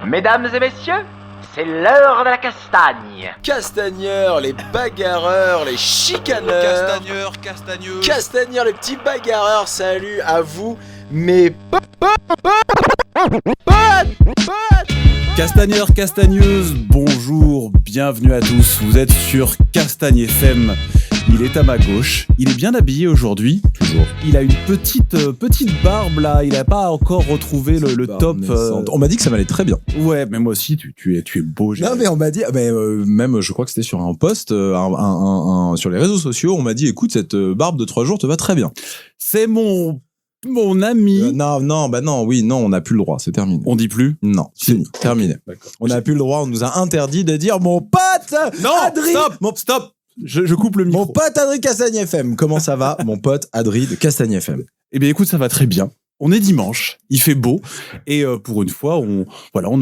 Mesdames et messieurs, c'est l'heure de la castagne. Castagneurs, les bagarreurs, les chicaneurs. Castagneurs, les petits bagarreurs, salut à vous, mes potes. Castagneurs, castagneuses, bonjour, bienvenue à tous, vous êtes sur Castagne FM. Il est à ma gauche, il est bien habillé aujourd'hui. Toujours. Il a une petite barbe là, il n'a pas encore retrouvé le top. On m'a dit que ça m'allait très bien. Ouais, mais moi aussi, tu es beau. Non, mais on m'a dit, même je crois que c'était sur un post, sur les réseaux sociaux, on m'a dit, écoute, cette barbe de 3 jours te va très bien. C'est mon ami. Non, on n'a plus le droit, c'est terminé. On dit plus? Non, c'est fini, terminé. D'accord. On n'a plus le droit, on nous a interdit de dire mon pote Adri. Stop. Je coupe le micro. Mon pote Adri Castagne FM. Comment ça va, mon pote Adri de Castagne FM? Eh bien, écoute, ça va très bien. On est dimanche, il fait beau, et pour une fois, on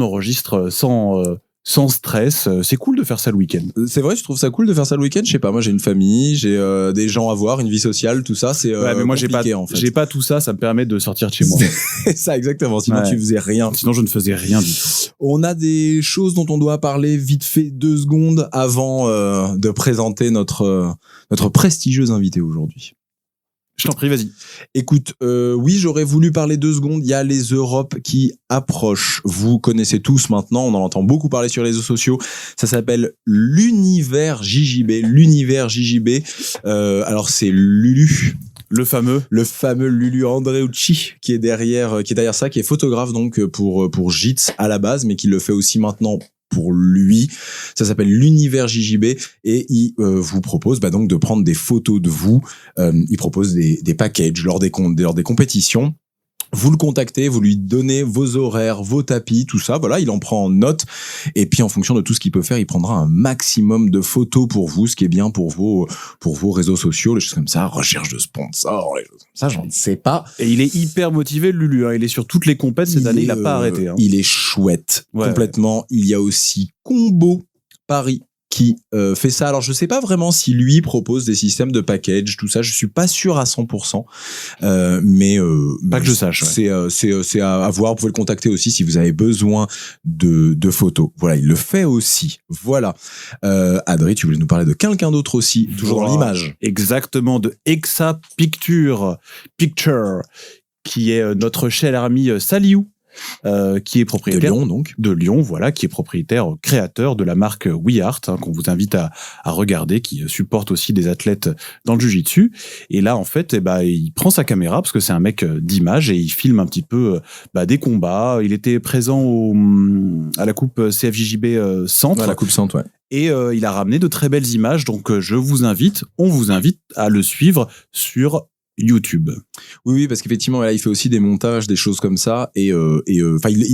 enregistre sans stress. C'est cool de faire ça le week-end. C'est vrai, je trouve ça cool de faire ça le week-end. Je sais pas, moi j'ai une famille, j'ai des gens à voir, une vie sociale, tout ça, c'est mais moi compliqué en fait. J'ai pas tout ça, ça me permet de sortir de chez moi. C'est ça exactement, sinon tu faisais rien. Sinon je ne faisais rien du tout. On a des choses dont on doit parler vite fait 2 secondes avant de présenter notre prestigieuse invitée aujourd'hui. Je t'en prie, vas-y. Écoute, oui, j'aurais voulu parler 2 secondes. Il y a les Europes qui approchent. Vous connaissez tous maintenant, on en entend beaucoup parler sur les réseaux sociaux. Ça s'appelle l'univers JJB. L'univers JJB. Alors c'est Lulu. Le fameux Lulu Andreucci qui est derrière ça, qui est photographe donc pour JITS à la base, mais qui le fait aussi maintenant pour lui. Ça s'appelle l'univers JJB et il vous propose donc de prendre des photos de vous. Il propose des packages lors des compétitions. Vous le contactez, vous lui donnez vos horaires, vos tapis, tout ça. Voilà, il en prend en note. Et puis, en fonction de tout ce qu'il peut faire, il prendra un maximum de photos pour vous, ce qui est bien pour vos réseaux sociaux, les choses comme ça, recherche de sponsors, les choses comme ça, j'en sais pas. Et il est hyper motivé, Lulu. Il est sur toutes les compètes cette année, il a pas arrêté. Il est chouette, complètement. Ouais. Il y a aussi Combo Paris qui fait ça. Alors, je sais pas vraiment si lui propose des systèmes de package, tout ça. Je suis pas sûr à 100%. Mais pas que je sache. Ouais. C'est à voir. Vous pouvez le contacter aussi si vous avez besoin de photos. Voilà, il le fait aussi. Voilà. Adri, tu voulais nous parler de quelqu'un d'autre aussi, toujours dans l'image. Exactement, de Exa Picture, qui est notre cher ami Saliou. Qui est propriétaire de Lyon, voilà, qui est propriétaire créateur de la marque WeArt, qu'on vous invite à regarder, qui supporte aussi des athlètes dans le jiu-jitsu. Et là, en fait, il prend sa caméra parce que c'est un mec d'image et il filme un petit peu des combats. Il était présent à la coupe CFJJB Centre. À la coupe Centre, ouais. Et il a ramené de très belles images. Donc, on vous invite à le suivre sur YouTube. Oui, parce qu'effectivement, là, il fait aussi des montages, des choses comme ça, et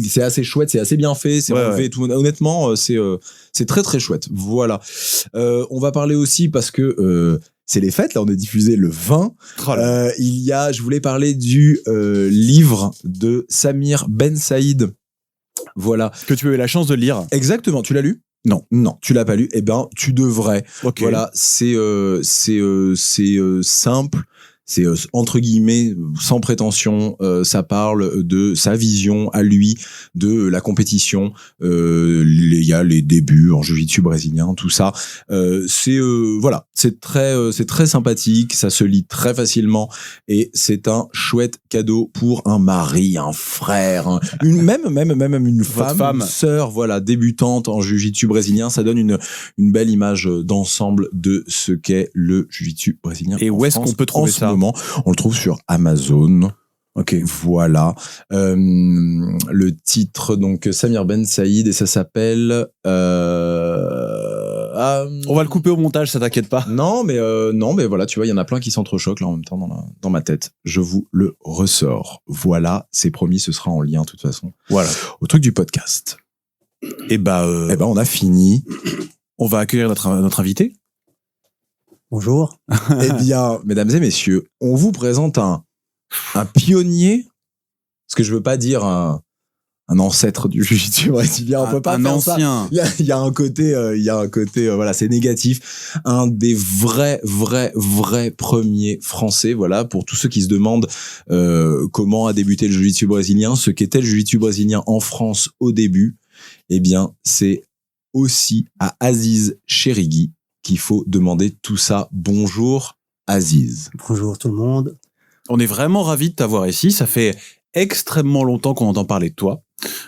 c'est assez chouette, c'est assez bien fait, c'est relevé, tout. Honnêtement, c'est très très chouette. Voilà. On va parler aussi parce que c'est les fêtes, là, on est diffusé le 20. Je voulais parler du livre de Samir Ben Saïd. Voilà. Que tu as eu la chance de lire. Exactement. Tu l'as lu? Non, tu l'as pas lu. Eh ben, tu devrais. Okay. Voilà, c'est simple. C'est entre guillemets sans prétention, ça parle de sa vision à lui de la compétition, il y a les débuts en jiu-jitsu brésilien, tout ça. C'est très sympathique, ça se lit très facilement et c'est un chouette cadeau pour un mari, un frère, même une femme, sœur, voilà, débutante en jiu-jitsu brésilien. Ça donne une belle image d'ensemble de ce qu'est le jiu-jitsu brésilien. Et où est-ce qu'on peut trouver ça? On le trouve sur Amazon. Ok, voilà. Le titre, donc Samir Ben Saïd, et ça s'appelle. On va le couper au montage, ça t'inquiète pas. Non, mais voilà, tu vois, il y en a plein qui s'entrechoquent là en même temps dans ma tête. Je vous le ressors. Voilà, c'est promis, ce sera en lien de toute façon. Voilà. Au truc du podcast. Et on a fini. On va accueillir notre invité. Bonjour. Eh bien, mesdames et messieurs, on vous présente un pionnier, parce que je veux pas dire un un ancêtre du jiu-jitsu brésilien. On peut pas faire ancien. ça. Il y a un côté, voilà, c'est négatif. Un des vrais premiers français, voilà, pour tous ceux qui se demandent comment a débuté le jiu-jitsu brésilien, ce qu'était le jiu-jitsu brésilien en France au début, eh bien, c'est aussi à Aziz Chérigui qu'il faut demander tout ça. Bonjour, Aziz. Bonjour tout le monde. On est vraiment ravis de t'avoir ici. Ça fait extrêmement longtemps qu'on entend parler de toi.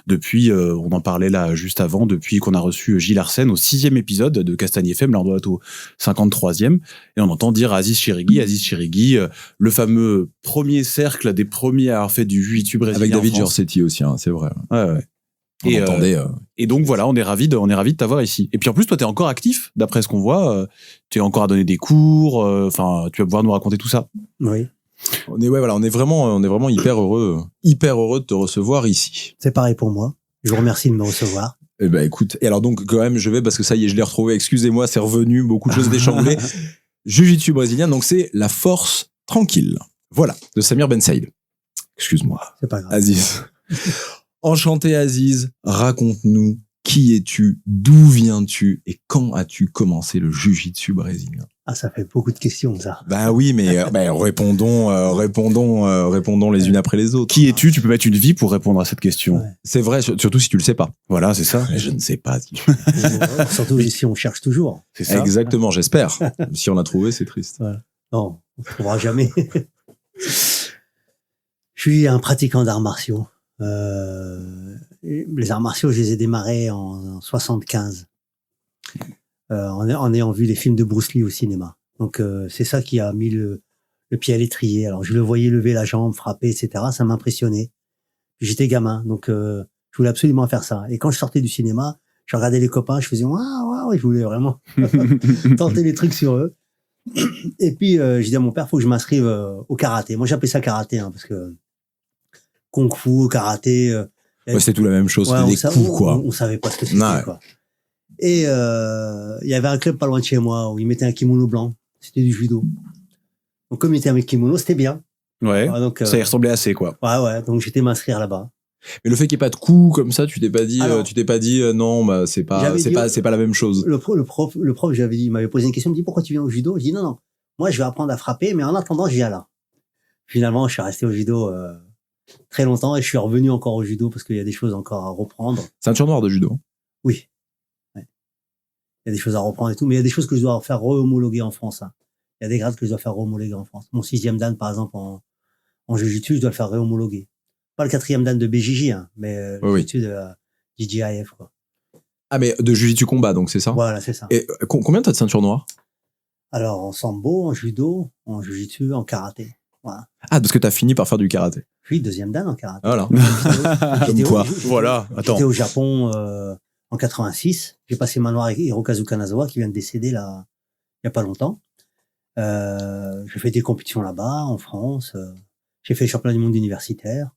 Depuis, on en parlait là juste avant, depuis qu'on a reçu Gilles Arsène au 6e épisode de Castagne FM, là on doit être au 53e, et on entend dire Aziz Chérigui, le fameux premier cercle des premiers à avoir fait du jiu-jitsu brésilien. Avec David Giorsetti aussi, hein, c'est vrai. Ouais. Et donc voilà, on est ravis de t'avoir ici. Et puis en plus, toi, t'es encore actif, d'après ce qu'on voit. Tu es encore à donner des cours. Enfin, tu vas pouvoir nous raconter tout ça. Oui. On est vraiment hyper heureux de te recevoir ici. C'est pareil pour moi. Je vous remercie de me recevoir. Eh ben écoute, et alors donc quand même je vais parce que ça y est, je l'ai retrouvé. Excusez-moi, c'est revenu, beaucoup de choses déchambrées. Jiu-jitsu brésilien, donc c'est la force tranquille. Voilà, de Samir Ben Saïd. Excuse-moi. C'est pas grave. Aziz. Enchanté Aziz, raconte-nous qui es-tu, d'où viens-tu et quand as-tu commencé le jiu-jitsu brésilien? Ah, ça fait beaucoup de questions, ça. Bah oui, mais répondons les unes après les autres. Qui es-tu? Tu peux mettre une vie pour répondre à cette question. Ouais. C'est vrai, surtout si tu le sais pas. Voilà, c'est ça. Mais je ne sais pas. Surtout si on cherche toujours. C'est ça. Exactement, j'espère. Si on a trouvé, c'est triste. Voilà. Non, on ne trouvera jamais. Je suis un pratiquant d'arts martiaux. Les arts martiaux, je les ai démarrés en 75. En ayant vu les films de Bruce Lee au cinéma. Donc c'est ça qui a mis le pied à l'étrier. Alors je le voyais lever la jambe, frapper, etc. Ça m'impressionnait. J'étais gamin, donc je voulais absolument faire ça. Et quand je sortais du cinéma, je regardais les copains, je faisais waouh, je voulais vraiment tenter les trucs sur eux. Et puis j'ai dit à mon père, faut que je m'inscrive au karaté. Moi j'appelais ça karaté, parce que kung fu, karaté. Ouais, c'est tout la même chose, ouais, c'était des coups, quoi. On savait pas ce que c'était, quoi. Et il y avait un club pas loin de chez moi où ils mettaient un kimono blanc. C'était du judo. Donc comme il était avec kimono, c'était bien. Ouais. Ouais, donc, ça y ressemblait assez, quoi. Ouais. Donc j'étais m'inscrire là-bas. Mais le fait qu'il n'y ait pas de coups comme ça, tu t'es pas dit, non, bah c'est pas la même chose. Le prof, j'avais dit, il m'avait posé une question, il me dit pourquoi tu viens au judo? Je dis non. Moi je vais apprendre à frapper, mais en attendant je viens là. Finalement, je suis resté au judo très longtemps et je suis revenu encore au judo parce qu'il y a des choses encore à reprendre. Ceinture noire de judo. Oui. Il y a des choses à reprendre et tout, mais il y a des choses que je dois faire re-homologuer en France. Il y a des grades que je dois faire re-homologuer en France. Mon 6e dan, par exemple, en jiu-jitsu, je dois le faire re-homologuer. Pas le 4e dan de BJJ, mais le jiu-jitsu de la DJIF, quoi. Ah, mais de jiu-jitsu combat, donc c'est ça? Voilà, c'est ça. Et combien t'as de ceinture noire? Alors, en sambo, en judo, en jiu-jitsu, en karaté. Voilà. Ah, parce que t'as fini par faire du karaté. Puis 2e dan en karaté. Voilà. Comme quoi. Voilà. Attends. J'étais au Japon, en 86, j'ai passé ma noire avec Hirokazu Kanazawa qui vient de décéder là il y a pas longtemps. J'ai fait des compétitions là-bas en France. J'ai fait le championnat du monde universitaire.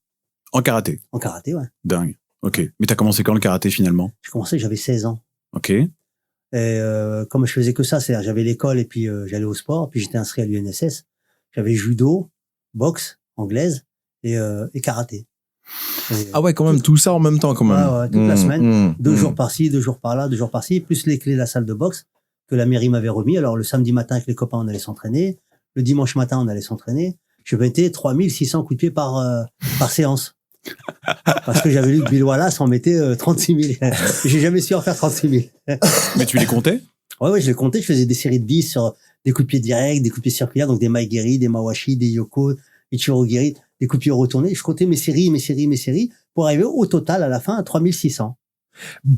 En karaté. En karaté, ouais. Dingue. Ok. Mais t'as commencé quand le karaté finalement? J'ai commencé, j'avais 16 ans. Ok. Et comme je faisais que ça, c'est-à-dire j'avais l'école et puis j'allais au sport, puis j'étais inscrit à l'UNSS. J'avais judo, boxe anglaise et karaté. Ah ouais, quand même, tout ça en même temps, quand même. Ouais, toute la semaine. 2 jours par-ci, 2 jours par-là, 2 jours par-ci, plus les clés de la salle de boxe que la mairie m'avait remis. Alors, le samedi matin, avec les copains, on allait s'entraîner. Le dimanche matin, on allait s'entraîner. Je mettais 3600 coups de pied par séance. Parce que j'avais lu que Bill Wallace en mettait 36 000. J'ai jamais su en faire 36 000. Mais tu les comptais? Ouais, je les comptais. Je faisais des séries de 10 sur des coups de pied directs, des coups de pied circulaires, donc des maigiri, des mawashi, des yoko, des chirogiri, des coups de pied retournés. Je comptais mes séries pour arriver au total à la fin à 3600.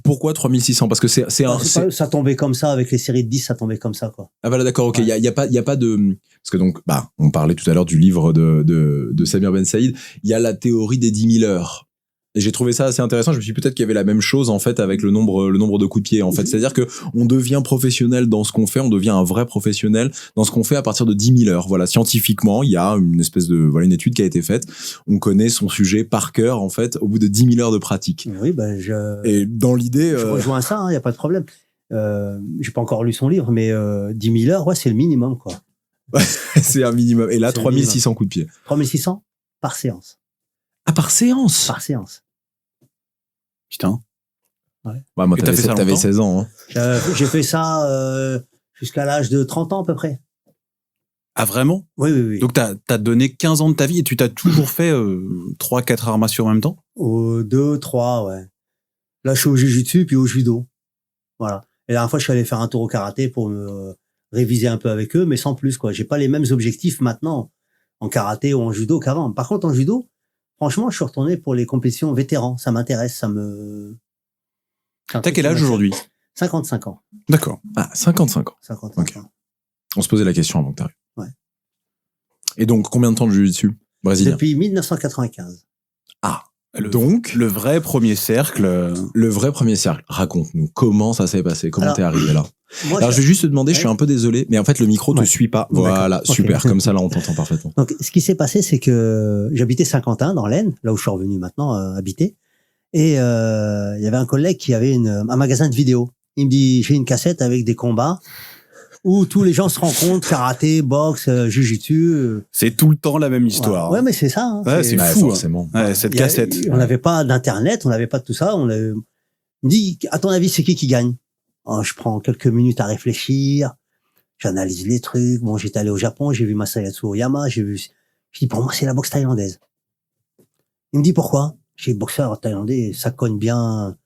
Pourquoi 3600? Parce que ça tombait comme ça avec les séries de 10, ça tombait comme ça, quoi. Ah voilà, d'accord, ok. Il y a pas de, parce que donc, on parlait tout à l'heure du livre de Samir Ben Saïd. Il y a la théorie des 10 000 heures. Et j'ai trouvé ça assez intéressant. Je me suis dit peut-être qu'il y avait la même chose, en fait, avec le nombre de coups de pied, en fait. C'est-à-dire que on devient professionnel dans ce qu'on fait, on devient un vrai professionnel dans ce qu'on fait à partir de 10 000 heures. Voilà. Scientifiquement, il y a une espèce de, une étude qui a été faite. On connaît son sujet par cœur, en fait, au bout de 10 000 heures de pratique. Oui, et dans l'idée, je rejoins ça, il y a pas de problème. J'ai pas encore lu son livre, mais 10 000 heures, ouais, c'est le minimum, quoi. C'est un minimum. Et là, 3600 coups de pied. 3600 par séance. Ah, par séance? Par séance. Putain. Ouais, moi, Et t'as fait ça t'avais longtemps 16 ans. Hein. J'ai fait ça jusqu'à l'âge de 30 ans à peu près. Ah, vraiment? Oui. Donc, t'as donné 15 ans de ta vie et tu t'as toujours fait 3-4 arts martiaux en même temps? 2, 3, ouais. Là, je suis au jiu-jitsu puis au judo. Voilà. Et la dernière fois, je suis allé faire un tour au karaté pour me réviser un peu avec eux, mais sans plus, quoi. J'ai pas les mêmes objectifs maintenant en karaté ou en judo qu'avant. Par contre, en judo, franchement, je suis retourné pour les compétitions vétérans. Ça m'intéresse, ça me... T'as quel âge aujourd'hui? 55 ans. D'accord. Ah, 55 ans. 55 Ok. ans. On se posait la question avant que t'arrives. Ouais. Et donc, combien de temps de jiu-jitsu brésilien? Depuis 1995. Ah. Donc, le vrai premier cercle. Le vrai premier cercle. Raconte-nous. Comment ça s'est passé? Comment t'es arrivé là? Moi, Alors, je vais juste te demander, Ouais. je suis un peu désolé, mais en fait, le micro te Ouais. suit pas. D'accord. Voilà. Ok. Super. Comme ça, là, on t'entend parfaitement. Donc, ce qui s'est passé, c'est que j'habitais Saint-Quentin, dans l'Aisne, là où je suis revenu maintenant habiter. Et il y avait un collègue qui avait un magasin de vidéos. Il me dit, j'ai une cassette avec des combats où tous les gens se rencontrent, karaté, boxe, jujitsu. C'est tout le temps la même histoire. Ouais, mais c'est ça. Hein. Ouais, c'est Ouais, fou. forcément. Ouais, cette Il y a- cassette. On n'avait pas d'internet, on n'avait pas de tout ça. Il me dit, à ton avis, c'est qui gagne? Alors, je prends quelques minutes à réfléchir. J'analyse les trucs. Bon, j'étais allé au Japon, j'ai vu Masayatsu Oyama, je dis, pour moi, c'est la boxe thaïlandaise. Il me dit, pourquoi? J'ai boxeur thaïlandais, ça cogne bien.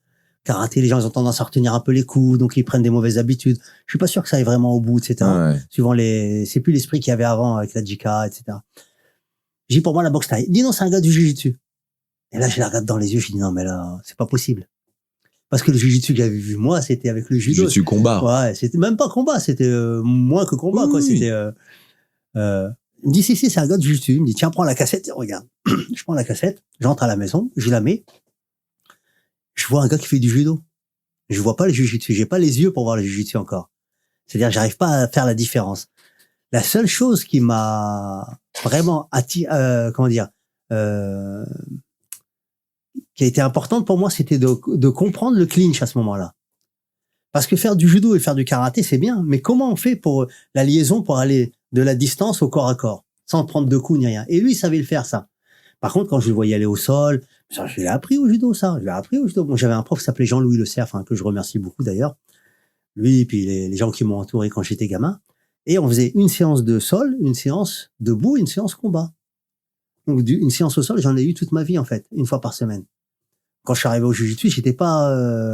Karaté, les gens, ils ont tendance à retenir un peu les coups, donc ils prennent des mauvaises habitudes. Je suis pas sûr que ça aille vraiment au bout, etc. Ouais. Suivant c'est plus l'esprit qu'il y avait avant avec la Jika, etc. J'ai dit, pour moi, la boxe thaï. Il me dit, non, c'est un gars du jiu-jitsu. Et là, je la regarde dans les yeux, je dis, non, mais là, c'est pas possible. Parce que le jiu-jitsu que j'avais vu, moi, c'était avec le judo. Jiu-jitsu combat. Ouais, c'était même pas combat, c'était moins que combat, Oui, quoi. oui. C'était. Il me dit, si, c'est un gars de jiu-jitsu. Il me dit, tiens, prends la cassette et regarde. Je prends la cassette, j'entre à la maison, je la mets. Je vois un gars qui fait du judo. Je vois pas le jiu-jitsu. J'ai pas les yeux pour voir le jiu-jitsu encore. C'est-à-dire, j'arrive pas à faire la différence. La seule chose qui m'a vraiment qui a été importante pour moi, c'était de comprendre le clinch à ce moment-là. Parce que faire du judo et faire du karaté, c'est bien. Mais comment on fait pour la liaison pour aller de la distance au corps à corps, sans prendre de coups ni rien? Et lui, il savait le faire, ça. Par contre, quand je le voyais aller au sol, ça, je l'ai appris au judo, ça. Je l'ai appris au judo. Bon, j'avais un prof qui s'appelait Jean-Louis Le Cerf, que je remercie beaucoup d'ailleurs. Lui, et puis les gens qui m'ont entouré quand j'étais gamin. Et on faisait une séance de sol, une séance debout, une séance combat. Donc, une séance au sol, j'en ai eu toute ma vie, en fait, une fois par semaine. Quand je suis arrivé au jiu-jitsu, j'étais pas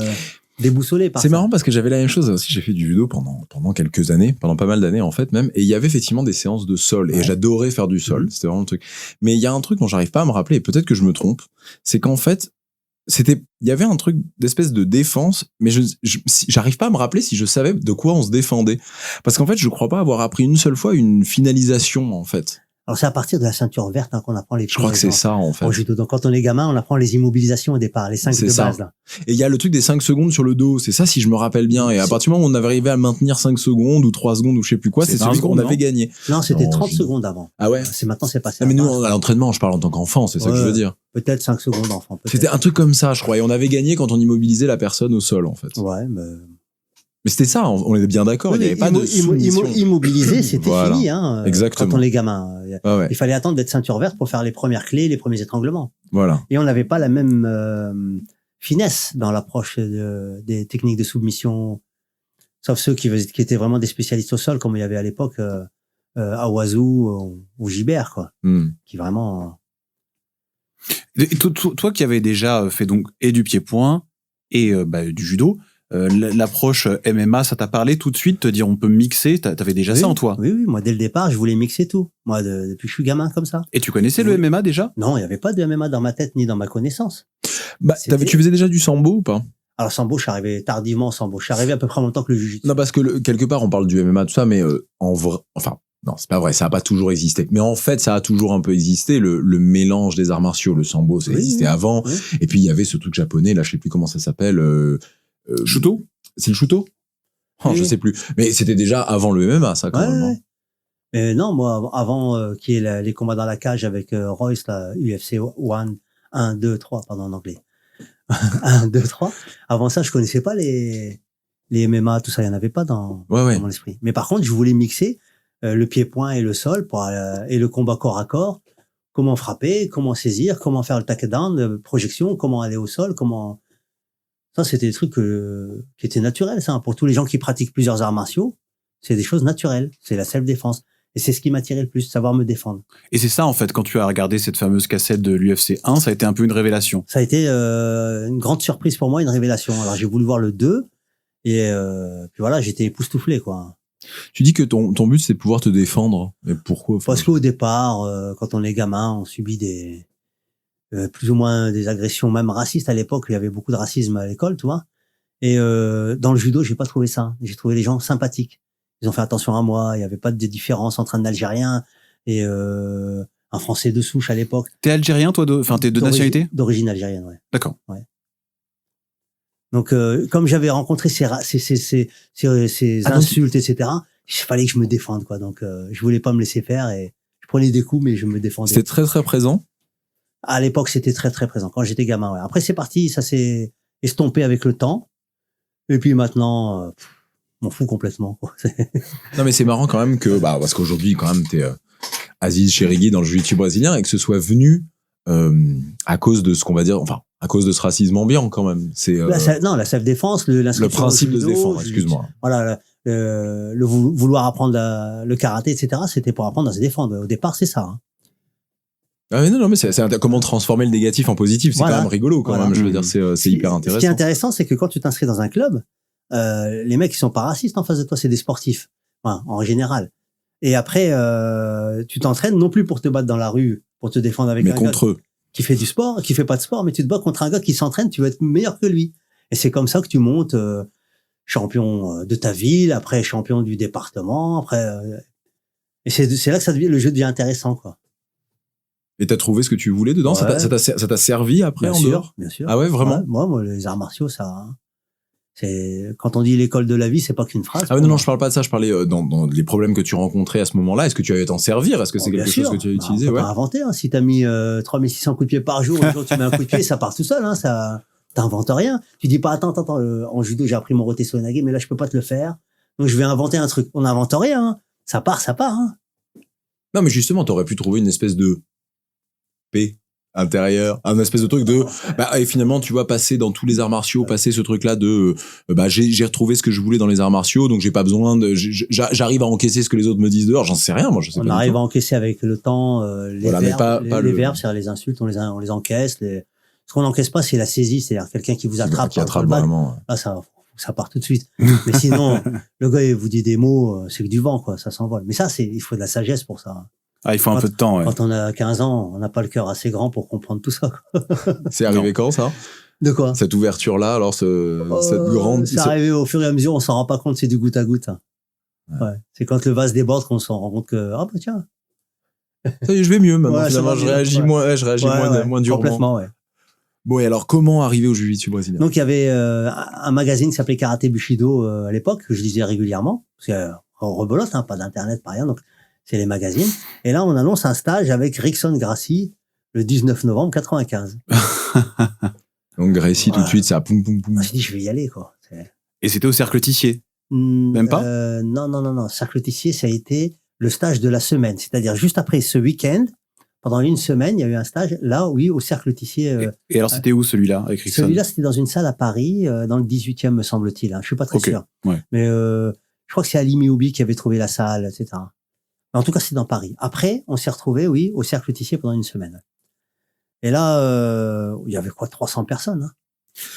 déboussolé par ça. C'est marrant parce que j'avais la même chose aussi. J'ai fait du judo pendant quelques années, pendant pas mal d'années en fait même. Et il y avait effectivement des séances de sol. Et j'adorais faire du sol. C'était vraiment le truc. Mais il y a un truc dont j'arrive pas à me rappeler, et peut-être que je me trompe, c'est qu'en fait, il y avait un truc d'espèce de défense, mais j'arrive pas à me rappeler si je savais de quoi on se défendait. Parce qu'en fait, je crois pas avoir appris une seule fois une finalisation, en fait. Alors, c'est à partir de la ceinture verte qu'on apprend les Je crois que c'est ça, en fait. au judo. Donc, quand on est gamin, on apprend les immobilisations au départ, les 5 C'est de ça. base, là. Et il y a le truc des 5 secondes sur le dos. C'est ça, si je me rappelle bien. Et à partir du moment où on avait arrivé à maintenir 5 secondes ou 3 secondes ou je sais plus quoi, C'est c'est 20 celui qu'on secondes, avait non gagné. Non, c'était Non, 30 je- secondes avant. Ah ouais? Maintenant, c'est passé. Non, mais à nous, 20. à l'entraînement, je parle en tant qu'enfant, c'est ça que je veux dire. Peut-être 5 secondes enfant. peut-être. C'était un truc comme ça, je crois. Et on avait gagné quand on immobilisait la personne au sol, en fait. Ouais, mais... Mais c'était ça, on est bien d'accord. Oui, Il n'y avait pas de soumission. immobilisé, c'était Voilà. fini, hein. Exactement. Quand on est gamin. Ah ouais, Il fallait attendre d'être ceinture verte pour faire les premières clés, les premiers étranglements. voilà. Et on n'avait pas la même finesse dans l'approche des techniques de soumission, sauf ceux qui étaient vraiment des spécialistes au sol, comme il y avait à l'époque à Oiseau ou Gibert, quoi, qui vraiment... Et toi qui avais déjà fait donc et du pied-point et du judo, l'approche MMA, ça t'a parlé tout de suite, te dire on peut mixer, t'avais déjà ça en toi? Oui, moi dès le départ, je voulais mixer tout. Moi, depuis que je suis gamin comme ça. Et tu connaissais le MMA déjà? Non, il n'y avait pas de MMA dans ma tête ni dans ma connaissance. Bah, tu faisais déjà du sambo ou pas? Alors sambo, je suis arrivé tardivement au sambo. Je suis arrivé à peu près en même temps que le jiu-jitsu. Non, parce que quelque part, on parle du MMA, tout ça, mais en vrai, enfin, non, c'est pas vrai, ça a pas toujours existé. Mais en fait, ça a toujours un peu existé, le mélange des arts martiaux. Le sambo, ça existait avant. Oui. Et puis, il y avait ce truc japonais, là, je sais plus comment ça s'appelle. Shuto? C'est le Shuto? Oh, Oui. je sais plus. Mais c'était déjà avant le MMA, ça, quand Ouais, même. ouais. Hein. Mais non, moi, avant qu'il y ait les combats dans la cage avec Royce, là, UFC 1, 2, 3, pardon, en anglais. 1, 2, 3. Avant ça, je connaissais pas les MMA, tout ça, il y en avait pas dans mon esprit. Mais par contre, je voulais mixer le pied-point et le sol et le combat corps à corps. Comment frapper, comment saisir, comment faire le takedown, projection, comment aller au sol, comment Ça, c'était des trucs qui étaient naturels, ça. Pour tous les gens qui pratiquent plusieurs arts martiaux, c'est des choses naturelles. C'est la self-défense. Et c'est ce qui m'attirait le plus, savoir me défendre. Et c'est ça, en fait, quand tu as regardé cette fameuse cassette de l'UFC 1, ça a été un peu une révélation. Ça a été une grande surprise pour moi, une révélation. Alors, j'ai voulu voir le 2 et puis voilà, j'étais époustouflé, quoi. Tu dis que ton but, c'est de pouvoir te défendre. Mais pourquoi? Parce qu'au départ, quand on est gamin, on subit plus ou moins des agressions, même racistes à l'époque. Il y avait beaucoup de racisme à l'école, tu vois. Et dans le judo, j'ai pas trouvé ça. J'ai trouvé les gens sympathiques. Ils ont fait attention à moi. Il y avait pas de différence entre un Algérien et un Français de souche à l'époque. T'es algérien, toi? Enfin, t'es de nationalité? D'origine algérienne, ouais. D'accord. Ouais. Donc, comme j'avais rencontré ces insultes, etc., il fallait que je me défende, quoi. Donc, je voulais pas me laisser faire et je prenais des coups, mais je me défendais. C'était très, très présent? À l'époque, c'était très, très présent. Quand j'étais gamin, ouais. Après, c'est parti, ça s'est estompé avec le temps. Et puis maintenant, m'en fous complètement, quoi. Non, mais c'est marrant quand même que, parce qu'aujourd'hui, quand même, t'es Aziz Chérigui dans le jiu-jitsu brésilien et que ce soit venu à cause de ce qu'on va dire, enfin, à cause de ce racisme ambiant, quand même. C'est la self-défense, le principe de se défendre, excuse-moi. Voilà, le vouloir apprendre le karaté, etc., c'était pour apprendre à se défendre. Au départ, c'est ça. Hein. Ah mais non, mais c'est comment transformer le négatif en positif, c'est quand même rigolo quand même. Je veux dire, c'est hyper intéressant. Ce qui est intéressant, c'est que quand tu t'inscris dans un club, les mecs ils sont pas racistes en face de toi, c'est des sportifs, en général. Et après, tu t'entraînes non plus pour te battre dans la rue, pour te défendre avec un contre gars eux qui fait du sport, qui fait pas de sport, mais tu te bats contre un gars qui s'entraîne, tu vas être meilleur que lui. Et c'est comme ça que tu montes champion de ta ville, après champion du département, après. Et c'est là que le jeu devient intéressant, quoi. Et t'as trouvé ce que tu voulais dedans? Ouais. Ça t'a servi après en dehors? Bien sûr. Ah ouais, vraiment? Ouais, moi, les arts martiaux, ça, c'est, quand on dit l'école de la vie, c'est pas qu'une phrase. Ah ouais, non, je parle pas de ça, je parlais dans les problèmes que tu rencontrais à ce moment-là. Est-ce que tu avais t'en servir? Est-ce que c'est quelque chose que tu as utilisé? On peut pas inventer, hein. Si t'as mis 3600 coups de pied par jour, le jour où tu mets un coup de pied, ça part tout seul, hein. Ça, t'inventes rien. Tu dis pas, attends, en judo, j'ai appris mon roté sonage, mais là, je peux pas te le faire. Donc, je vais inventer un truc. On n'invente rien, hein. Ça part, hein. Non, mais justement, t'aurais pu trouver une espèce de paix intérieure, un espèce de truc de et finalement tu vois passer dans tous les arts martiaux, passer ce truc là de j'ai retrouvé ce que je voulais dans les arts martiaux, donc j'ai pas besoin de j'arrive à encaisser ce que les autres me disent dehors, j'en sais rien, moi je sais pas. On arrive à encaisser avec le temps les verbes, les verbes, c'est-à-dire les insultes, on les encaisse, ce qu'on n'encaisse pas c'est la saisie, c'est-à-dire quelqu'un qui vous attrape, qui attrape vraiment. Là ça part tout de suite. Mais sinon le gars il vous dit des mots, c'est que du vent quoi, ça s'envole. Mais ça il faut de la sagesse pour ça. Ah, il faut un peu de temps, ouais. Quand on a 15 ans, on n'a pas le cœur assez grand pour comprendre tout ça, quoi. C'est arrivé quand, ça? De quoi? Cette ouverture-là, alors, cette grande... C'est arrivé au fur et à mesure, on s'en rend pas compte, c'est du goutte à goutte. Hein. Ouais. C'est quand le vase déborde qu'on s'en rend compte que, tiens. Ça y est, je vais mieux, maintenant. Finalement, je réagis moins durement. Complètement, ouais. Bon, et alors, comment arriver au jiu-jitsu brésilien? Donc, il y avait un magazine qui s'appelait Karaté Bushido à l'époque, que je lisais régulièrement. Parce que, rebelote, pas d'internet, pas rien. Donc, c'est les magazines. Et là, on annonce un stage avec Rickson Gracie le 19 novembre 95. Donc, Gracie, tout de suite, ça poum, poum, poum. Je me suis dit, je vais y aller, quoi. Et c'était au Cercle Tissier? Même pas? Non. Cercle Tissier, ça a été le stage de la semaine. C'est-à-dire, juste après ce week-end, pendant une semaine, il y a eu un stage, là, oui, au Cercle Tissier. Et alors, c'était où, celui-là, avec Rickson? Celui-là, c'était dans une salle à Paris, dans le 18e, me semble-t-il. Hein. Je suis pas très sûr. Ouais. Mais je crois que c'est Ali Mioubi qui avait trouvé la salle, etc. En tout cas, c'est dans Paris. Après, on s'est retrouvés, oui, au Cercle Tissier pendant une semaine. Et là, il y avait 300 personnes. Hein.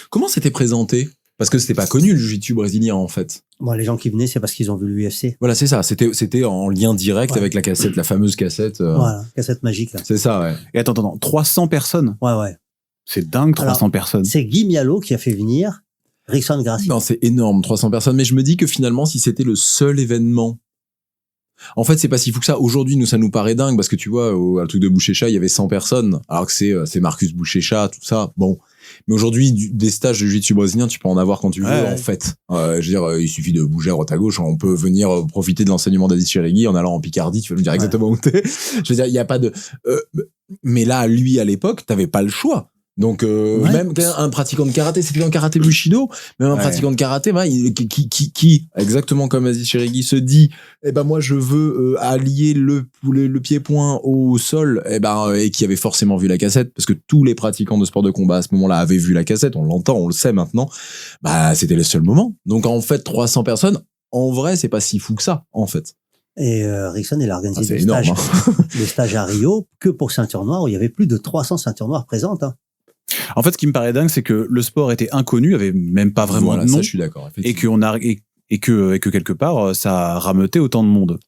Comment c'était présenté? Parce que c'était pas connu le jiu-jitsu brésilien, en fait. Bon, les gens qui venaient, c'est parce qu'ils ont vu l'UFC. Voilà, c'est ça. C'était en lien direct avec la cassette, la fameuse cassette. Voilà, cassette magique. Là. C'est ça, ouais. Et attends, 300 personnes? Ouais. C'est dingue, 300 personnes. C'est Guy Mialo qui a fait venir Rickson Gracie. Non, c'est énorme, 300 personnes. Mais je me dis que finalement, si c'était le seul événement, en fait, c'est pas si fou que ça. Aujourd'hui, ça nous paraît dingue parce que tu vois, au truc de Bouchécha, il y avait 100 personnes, alors que c'est Marcus Bouchécha, tout ça. Bon. Mais aujourd'hui, des stages de jiu-jitsu brésilien, tu peux en avoir quand tu veux, en fait. Je veux dire, il suffit de bouger à droite à gauche. On peut venir profiter de l'enseignement d'Aziz Chérigui en allant en Picardie. Tu vas nous dire exactement où t'es. Je veux dire, il y a pas de, mais là, lui, à l'époque, t'avais pas le choix. Donc même un pratiquant de karaté, c'était dans karaté bushido, même un pratiquant de karaté, qui exactement comme Aziz Chérigui se dit, moi je veux allier le pied-point au sol, et qui avait forcément vu la cassette, parce que tous les pratiquants de sport de combat à ce moment-là avaient vu la cassette, on l'entend, on le sait maintenant. C'était le seul moment. Donc en fait 300 personnes, en vrai c'est pas si fou que ça en fait. Et Rickson, il a organisé des stages à Rio que pour ceinture noire, où il y avait plus de 300 ceintures noires présentes. Hein. En fait, ce qui me paraît dingue, c'est que le sport était inconnu, avait même pas vraiment de nom. Ça, je suis d'accord. Et que quelque part, ça rameutait autant de monde.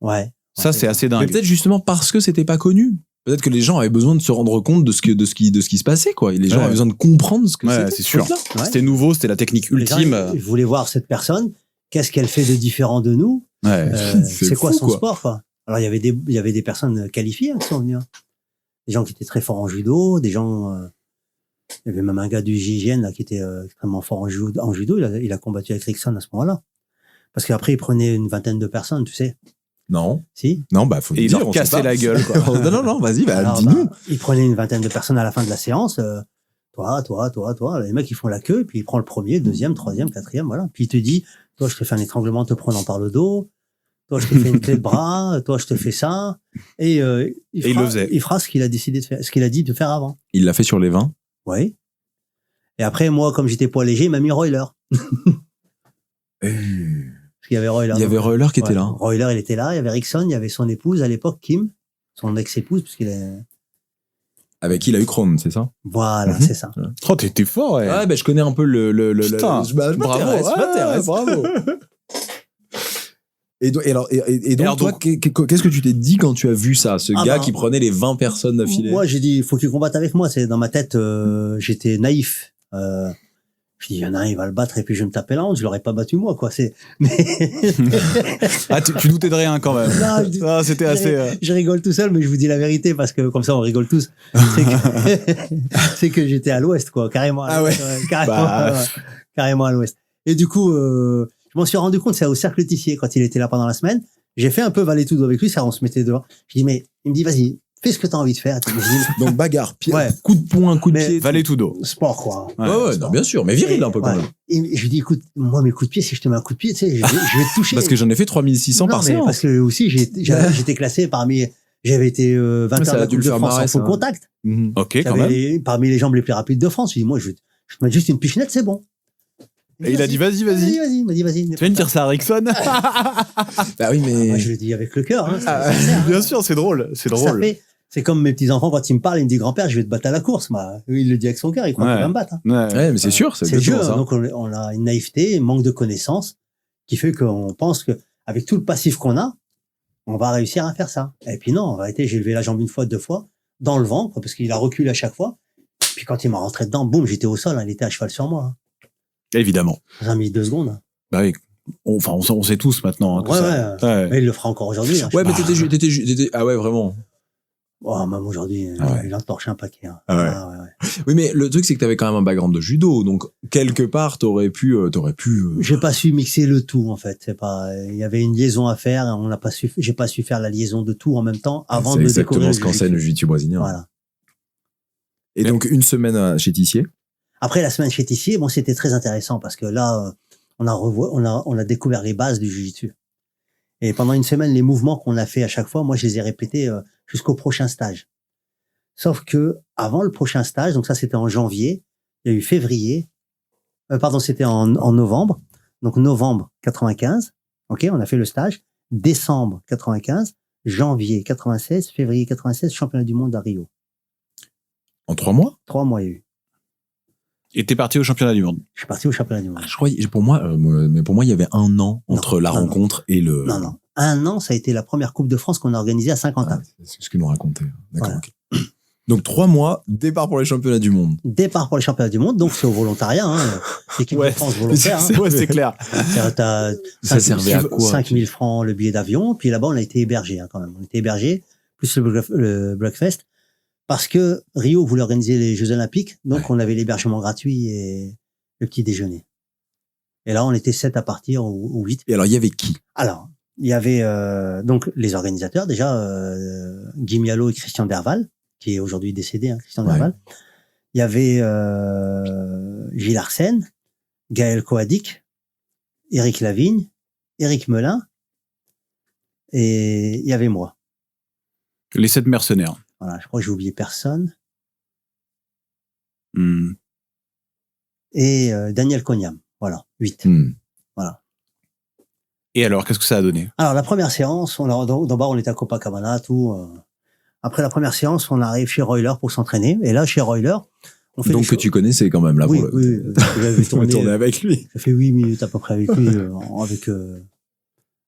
Ouais. Ça, c'est assez dingue. Mais peut-être justement parce que c'était pas connu. Peut-être que les gens avaient besoin de se rendre compte de ce qui se passait, quoi. Et les gens avaient besoin de comprendre ce que c'était. C'est sûr. C'était nouveau, c'était la technique ultime. Je voulais voir cette personne. Qu'est-ce qu'elle fait de différent de nous? C'est quoi son sport, quoi? Alors, il y avait des personnes qualifiées qui sont venues. Des gens qui étaient très forts en judo, des gens, il y avait même un gars du JGN, là, qui était extrêmement fort en judo. Il a combattu avec Rickson à ce moment-là. Parce qu'après, il prenait une vingtaine de personnes, tu sais. Non. Si. Non, faut et il leur cassait la gueule, quoi. non, vas-y, dis-nous. Il prenait une vingtaine de personnes à la fin de la séance. Toi. Les mecs, ils font la queue, et puis il prend le premier, deuxième, troisième, quatrième, voilà. Puis il te dit, toi, je te fais un étranglement te prenant par le dos. Toi, je te fais une clé de bras. Toi, je te fais ça. Et il le faisait. Il fera ce qu'il a décidé de faire, ce qu'il a dit de faire avant. Il l'a fait sur les 20. Oui. Et après, moi, comme j'étais poids léger, il m'a mis Royler. Parce qu'il y avait Royler. Il y avait Royler qui était là. Royler, il était là. Il y avait Rickson, il y avait son épouse à l'époque, Kim, son ex-épouse, puisqu'il est... Avec qui il a eu Krohn, c'est ça? Voilà, c'est ça. Oh, t'étais fort, ouais. Ouais, je connais un peu Putain, je m'intéresse. Bravo. Et donc, toi, qu'est-ce que tu t'es dit quand tu as vu ça, ce gars qui prenait les 20 personnes d'affilée? Moi, j'ai dit, il faut qu'il combatte avec moi. C'est dans ma tête, j'étais naïf. Je dis, il y en a un, il va le battre et puis je vais me taper la honte. Je l'aurais pas battu moi, quoi. Tu doutais de rien quand même. Non, c'était assez. Je rigole tout seul, mais je vous dis la vérité parce que comme ça, on rigole tous. C'est que j'étais à l'ouest, quoi, carrément. Carrément à l'ouest. Et du coup, je m'en suis rendu compte, c'est au Cercle Tissier quand il était là pendant la semaine. J'ai fait un peu valer tout avec lui, ça, on se mettait dehors. Je dis, mais il me dit, vas-y, fais ce que t'as envie de faire. Donc bagarre, coup de poing, coup de pied. Valet tout dos. Sport, quoi. Ouais, non, bien sûr, mais viril un peu quand même. Et je lui dis, écoute, moi, mes coups de pied, si je te mets un coup de pied, tu sais, je vais te toucher. Parce que j'en ai fait 3600 par séance. Parce que aussi, j'étais classé j'avais été 20 heures de la Coupe de France en full contact. Ok, quand même. Parmi les jambes les plus rapides de France. Je dis, moi, je vais te mettre juste une pichenette, c'est bon. Et il a dit, vas-y. Il m'a dit, vas-y. Tu viens de dire ça à Rickson? Bah oui, mais. Moi, je le dis avec le cœur. Bien sûr, c'est drôle. C'est comme mes petits-enfants, quand ils me parlent, ils me disent, grand-père, je vais te battre à la course. Lui, il le dit avec son cœur, il croit qu'il va me battre. Ouais, mais c'est sûr, c'est le jeu. Donc, on a une naïveté, un manque de connaissances qui fait qu'on pense que, avec tout le passif qu'on a, on va réussir à faire ça. Et puis non, en réalité, j'ai levé la jambe une fois, deux fois, dans le ventre, parce qu'il a reculé à chaque fois. Puis quand il m'a rentré dedans, boum, j'étais au sol, il était à cheval sur moi. Évidemment. Ça a mis 2 secondes. Bah oui. On sait tous maintenant. Ouais. Mais il le fera encore aujourd'hui. Ouais, mais t'étais, ah ouais, vraiment. Oh, même aujourd'hui, il a torché un paquet. Oui, mais le truc, c'est que t'avais quand même un background de judo, donc quelque part, t'aurais pu. J'ai pas su mixer le tout, en fait. Il y avait une liaison à faire, et j'ai pas su faire la liaison de tout en même temps avant de découvrir. C'est exactement ce qu'enseigne le jiu-jitsu brésilien. Voilà. Et donc, une semaine chez Tissier. Après la semaine chez Tissier, c'était très intéressant parce que là, on a découvert les bases du jiu-jitsu. Et pendant une semaine, les mouvements qu'on a fait à chaque fois, moi, je les ai répétés jusqu'au prochain stage. Sauf que avant le prochain stage, donc ça, c'était en janvier, il y a eu février, c'était en novembre. Donc novembre 95, ok, on a fait le stage. Décembre 95, janvier 96, février 96, championnat du monde à Rio. En 3 mois? 3 mois, il y a eu. Et t'es parti au championnat du monde? Je suis parti au championnat du monde. Je crois, pour moi, il y avait 1 an entre la rencontre et le... Non. 1 an, ça a été la première Coupe de France qu'on a organisée à Saint-Quentin. C'est ce qu'ils nous racontaient. D'accord, voilà. Ok. Donc 3 mois, départ pour les championnats du monde. Départ pour les championnats du monde, donc c'est au volontariat, l'équipe de France volontaire. Ouais, c'est clair. Ça servait à quoi? 5 000 francs le billet d'avion, puis là-bas on a été hébergé quand même. On était hébergé, plus le breakfast. Parce que Rio voulait organiser les Jeux Olympiques, donc on avait l'hébergement gratuit et le petit déjeuner. Et là, on était 7 à partir ou 8. Et alors, il y avait qui? Alors, il y avait donc les organisateurs, déjà Guy Mialo et Christian Derval, qui est aujourd'hui décédé, Christian Derval. Il y avait Gilles Arsène, Gaël Coadic, Éric Lavigne, Éric Melin, et il y avait moi. Les 7 mercenaires. Voilà, je crois que j'ai oublié personne. Et Daniel Cognam. Voilà, 8. Voilà. Et alors, qu'est-ce que ça a donné? Alors, la première séance, d'abord, on était à Copacabana, tout. Après la première séance, on arrive chez Royler pour s'entraîner. Et là, chez Royler, on fait donc que tu connaissais quand même là. Oui, pour oui. J'avais tourné avec lui. Ça fait 8 minutes à peu près avec lui,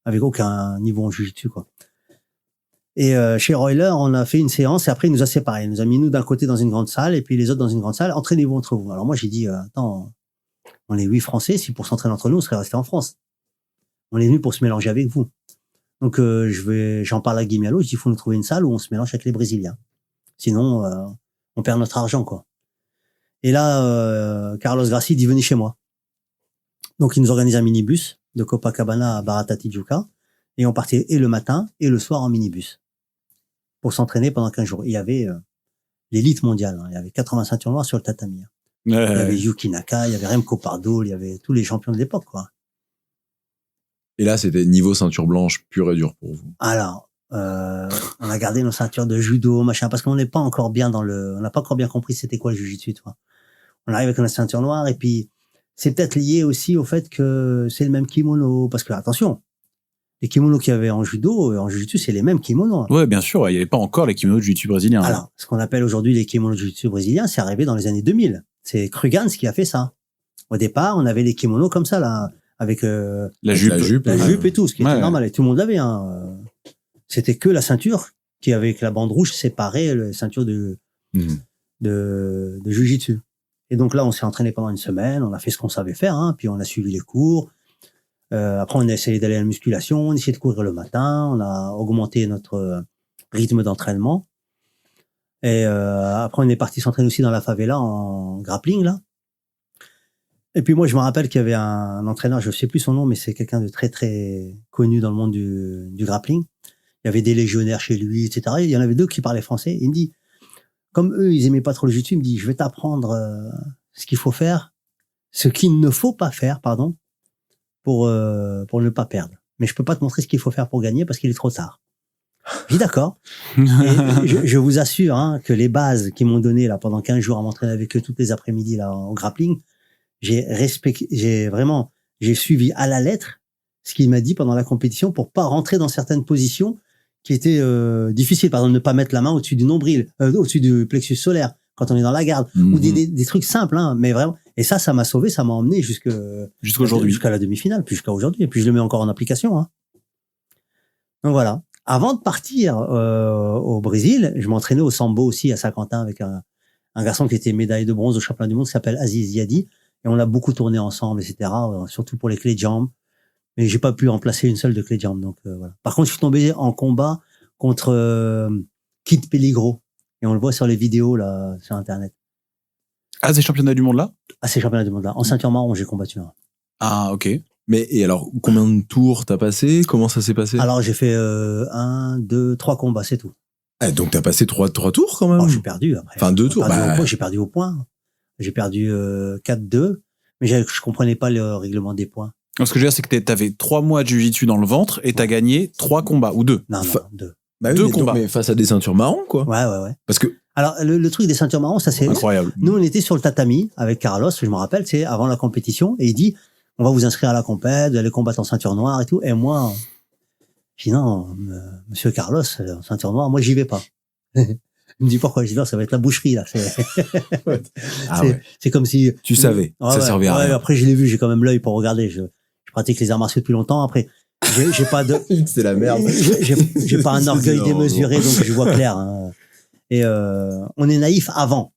avec aucun niveau en jiu-jitsu, quoi. Et chez Royler, on a fait une séance et après, il nous a séparés. Il nous a mis nous d'un côté dans une grande salle et puis les autres dans une grande salle. Entraînez-vous entre vous. Alors moi, j'ai dit, attends, on est 8 Français. Si pour s'entraîner entre nous, on serait resté en France. On est venu pour se mélanger avec vous. Donc j'en parle à Guy Mialo. Je dis, il faut nous trouver une salle où on se mélange avec les Brésiliens. Sinon, on perd notre argent, quoi. Et là, Carlos Gracie dit, venez chez moi. Donc il nous organise un minibus de Copacabana à Barata Tijuca et on partait et le matin et le soir en minibus pour s'entraîner pendant 15 jours. Il y avait l'élite mondiale. Il y avait 80 ceintures noires sur le tatami. Il y avait Yuki Naka, il y avait Remco Pardo, il y avait tous les champions de l'époque, quoi. Et là, c'était niveau ceinture blanche pure et dure pour vous. Alors, on a gardé nos ceintures de judo, machin, parce qu'on n'est pas encore bien on n'a pas encore bien compris c'était quoi le jiu-jitsu, toi. On arrive avec une ceinture noire et puis c'est peut-être lié aussi au fait que c'est le même kimono, parce que attention, les kimonos qu'il y avait en judo et en jiu-jitsu, c'est les mêmes kimonos. Ouais, bien sûr, il n'y avait pas encore les kimonos de jiu-jitsu brésiliens. Alors, ce qu'on appelle aujourd'hui les kimonos de jiu-jitsu brésiliens, c'est arrivé dans les années 2000. C'est Krugans qui a fait ça. Au départ, on avait les kimonos comme ça, là, avec la jupe et tout, ce qui était normal, et tout le monde l'avait. C'était que la ceinture qui, avec la bande rouge, séparait la ceinture de jiu-jitsu. Et donc là, on s'est entraîné pendant une semaine, on a fait ce qu'on savait faire, puis on a suivi les cours. Après, on a essayé d'aller à la musculation, on a essayé de courir le matin, on a augmenté notre rythme d'entraînement. Et après, on est parti s'entraîner aussi dans la favela en grappling, là. Et puis moi, je me rappelle qu'il y avait un entraîneur, je ne sais plus son nom, mais c'est quelqu'un de très, très connu dans le monde du grappling. Il y avait des légionnaires chez lui, etc. Il y en avait 2 qui parlaient français. Il me dit, comme eux, ils aimaient pas trop le jiu-jitsu, il me dit, je vais t'apprendre ce qu'il faut faire, ce qu'il ne faut pas faire, pardon, pour ne pas perdre. Mais je peux pas te montrer ce qu'il faut faire pour gagner parce qu'il est trop tard. Je dis d'accord. Et je vous assure que les bases qu'ils m'ont données là pendant 15 jours à m'entraîner avec eux toutes les après-midi là en grappling, j'ai suivi à la lettre ce qu'il m'a dit pendant la compétition pour pas rentrer dans certaines positions qui étaient difficiles. Par exemple, ne pas mettre la main au-dessus du nombril, au-dessus du plexus solaire quand on est dans la garde, ou des trucs simples, mais vraiment. Et ça m'a sauvé, ça m'a emmené jusqu'à aujourd'hui, jusqu'à la demi-finale, puis jusqu'à aujourd'hui. Et puis je le mets encore en application. Donc voilà. Avant de partir au Brésil, je m'entraînais au sambo aussi à Saint-Quentin avec un garçon qui était médaillé de bronze au championnat du monde qui s'appelle Aziz Yadi. Et on a beaucoup tourné ensemble, etc. Surtout pour les clés de jambes. Mais j'ai pas pu en placer une seule de clé de jambes. Donc voilà. Par contre, je suis tombé en combat contre Kid Peligro. Et on le voit sur les vidéos là sur Internet. Ah, ces championnats du monde là? Ah, ces championnats du monde là. En ceinture marron, j'ai combattu. Ah, ok. Mais et alors, combien de tours t'as passé? Comment ça s'est passé? Alors j'ai fait 1, 2, 3 combats, c'est tout. Ah, donc t'as passé 3 tours quand même? Oh, j'ai perdu après. Enfin 2 tours. J'ai perdu au point. J'ai perdu 4-2, mais je comprenais pas le règlement des points. Ce que je veux dire, c'est que t'avais 3 mois de jiu-jitsu dans le ventre et t'as gagné 3 combats, ou 2. Non, 2. Bah oui, 2 combats. Mais face à des ceintures marron, quoi. Ouais. Parce que... Alors, le truc des ceintures marron, ça c'est... Incroyable. Nous, on était sur le tatami avec Carlos, je me rappelle, c'est avant la compétition, et il dit, on va vous inscrire à la compète, vous allez combattre en ceinture noire et tout. Et moi, je dis non, monsieur Carlos, en ceinture noire, moi, j'y vais pas. Il me dit pourquoi? Je dis non, ça va être la boucherie, là. C'est comme si... Tu savais, ça servait à rien. Après, je l'ai vu, j'ai quand même l'œil pour regarder. Je pratique les arts martiaux depuis longtemps. Après, j'ai pas de... C'est la merde. J'ai pas un orgueil démesuré, donc je vois clair. Et on est naïf avant.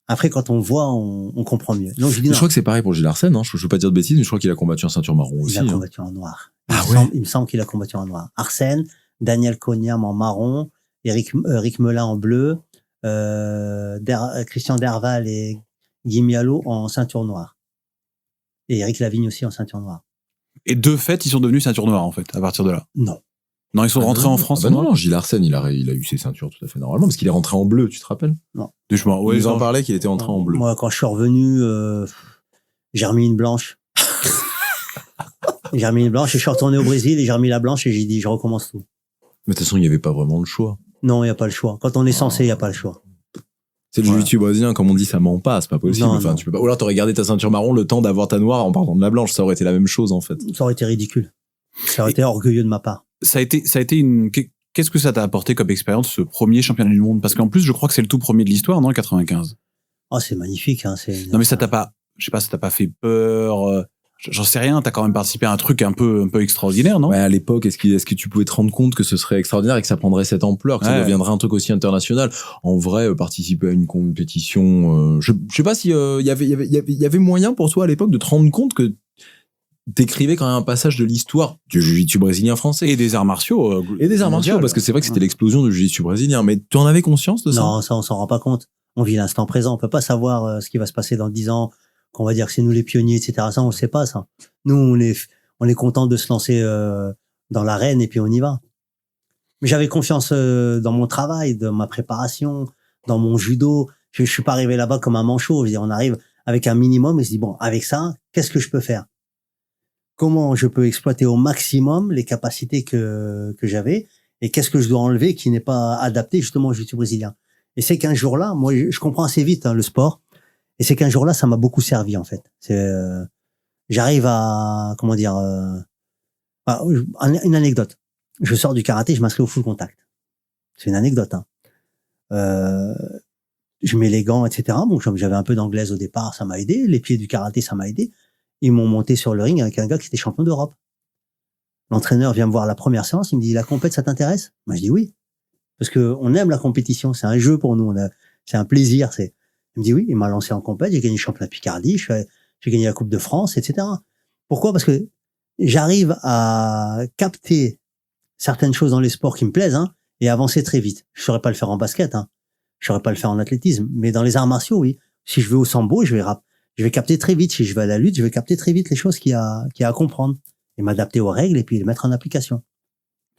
Après, quand on voit, on comprend mieux. Donc, je crois que c'est pareil pour Gilles Arsène. Je veux pas dire de bêtises, mais je crois qu'il a combattu en ceinture marron aussi. Il a combattu en noir. Il me semble qu'il a combattu en noir. Arsène, Daniel Cognam en marron, Éric Melin en bleu, Christian Derval et Guy Mialo en ceinture noire. Et Éric Lavigne aussi en ceinture noire. Et de fait, ils sont devenus ceinture noire, en fait, à partir de là. Non. Non, ils sont rentrés en France. Non, Gilles Arsène, il a eu ses ceintures tout à fait normalement parce qu'il est rentré en bleu, tu te rappelles? Non. Il nous en parlait qu'il était rentré en bleu. Moi, quand je suis revenu, j'ai remis une blanche. J'ai remis une blanche et je suis retourné au Brésil et j'ai remis la blanche et j'ai dit, je recommence tout. Mais de toute façon, il n'y avait pas vraiment le choix. Non, il n'y a pas le choix. Quand on est censé, il n'y a pas le choix. C'est le jiu-jitsu brésilien, comme on dit, ça ment pas, c'est pas possible. Non, enfin, non. tu peux pas. Ou alors t'aurais gardé ta ceinture marron le temps d'avoir ta noire en partant de la blanche, ça aurait été la même chose en fait. Ça aurait été ridicule. Ça aurait été orgueilleux de ma part. Ça a été une. Qu'est-ce que ça t'a apporté comme expérience, ce premier championnat du monde? Parce qu'en plus, je crois que c'est le tout premier de l'histoire, non, 95. Oh, c'est magnifique, hein. Non, mais ça t'a pas, je sais pas, ça t'a pas fait peur. J'en sais rien. T'as quand même participé à un truc un peu extraordinaire, non? Ouais, à l'époque, est-ce que tu pouvais te rendre compte que ce serait extraordinaire et que ça prendrait cette ampleur, que ça deviendrait un truc aussi international? En vrai, participer à une compétition, je sais pas si il y avait moyen pour toi à l'époque de te rendre compte que t'écrivais quand même un passage de l'histoire du jiu-jitsu brésilien français et des arts martiaux parce que c'est vrai que c'était l'explosion du jiu-jitsu brésilien. Mais tu en avais conscience de ça? Non, ça on s'en rend pas compte. On vit l'instant présent. On peut pas savoir ce qui va se passer dans 10 ans. Qu'on va dire que c'est nous les pionniers, etc. Ça, on le sait pas, ça. Nous, on est content de se lancer dans l'arène et puis on y va. Mais j'avais confiance dans mon travail, dans ma préparation, dans mon judo. Je suis pas arrivé là-bas comme un manchot. Je veux dire, on arrive avec un minimum et se dit, bon, avec ça, qu'est-ce que je peux faire? Comment je peux exploiter au maximum les capacités que j'avais et qu'est-ce que je dois enlever qui n'est pas adapté justement au jiu-jitsu brésilien? Et c'est qu'un jour-là, moi, je comprends assez vite le sport. Et c'est qu'un jour-là, ça m'a beaucoup servi, en fait. J'arrive à, comment dire, une anecdote. Je sors du karaté, je m'inscris au full contact. C'est une anecdote, hein. Je mets les gants, etc. Bon, j'avais un peu d'anglaise au départ, ça m'a aidé. Les pieds du karaté, ça m'a aidé. Ils m'ont monté sur le ring avec un gars qui était champion d'Europe. L'entraîneur vient me voir la première séance, il me dit, la compète, ça t'intéresse? Moi, je dis oui. Parce que on aime la compétition, c'est un jeu pour nous, c'est un plaisir, il me dit oui, il m'a lancé en compète, j'ai gagné le championnat Picardie, j'ai gagné la Coupe de France, etc. Pourquoi? Parce que j'arrive à capter certaines choses dans les sports qui me plaisent, hein, et avancer très vite. Je saurais pas le faire en basket, hein. Je saurais pas le faire en athlétisme, mais dans les arts martiaux, oui. Si je vais au sambo, je vais capter très vite. Si je vais à la lutte, je vais capter très vite les choses qu'il y a à comprendre et m'adapter aux règles et puis les mettre en application.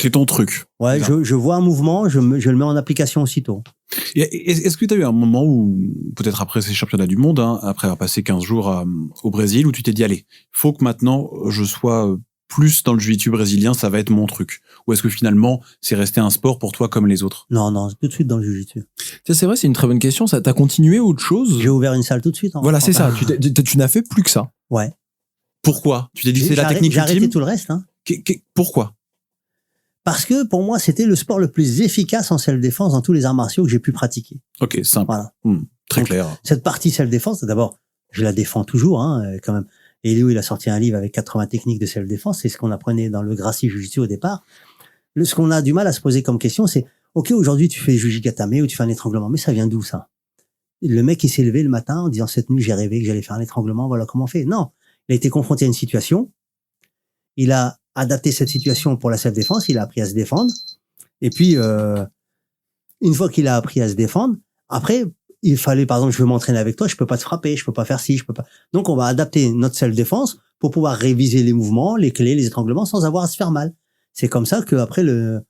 C'est ton truc. Ouais, je vois un mouvement, je le mets en application aussitôt. Est-ce que tu as eu un moment où, peut-être après ces championnats du monde, hein, après avoir passé 15 jours au Brésil, où tu t'es dit, allez, faut que maintenant je sois plus dans le jiu-jitsu brésilien, ça va être mon truc? Ou est-ce que finalement, c'est resté un sport pour toi comme les autres? Non, tout de suite dans le jiu-jitsu. C'est vrai, c'est une très bonne question. Ça t'a continué autre chose? J'ai ouvert une salle tout de suite. Voilà, c'est ça. Tu n'as fait plus que ça. Ouais. Pourquoi? Tu t'es dit que c'est la technique ultime? J'ai arrêté tout le reste, hein. Pourquoi? Parce que pour moi, c'était le sport le plus efficace en self-défense dans tous les arts martiaux que j'ai pu pratiquer. Ok, simple. Voilà. Très donc, clair. Cette partie self-défense, d'abord, je la défends toujours, hein, quand même. Et Léo, il a sorti un livre avec 80 techniques de self-défense. C'est ce qu'on apprenait dans le Gracie Jiu-Jitsu au départ. Ce qu'on a du mal à se poser comme question, c'est, OK, aujourd'hui, tu fais Jujigatame ou tu fais un étranglement. Mais ça vient d'où, ça? Le mec, il s'est levé le matin en disant, cette nuit, j'ai rêvé que j'allais faire un étranglement. Voilà comment on fait. Non. Il a été confronté à une situation. Il a adapté cette situation pour la self-défense. Il a appris à se défendre. Et puis, une fois qu'il a appris à se défendre, après, il fallait, par exemple, je veux m'entraîner avec toi, je peux pas te frapper, je peux pas faire ci, je peux pas. Donc, on va adapter notre self-défense pour pouvoir réviser les mouvements, les clés, les étranglements sans avoir à se faire mal. C'est comme ça que après le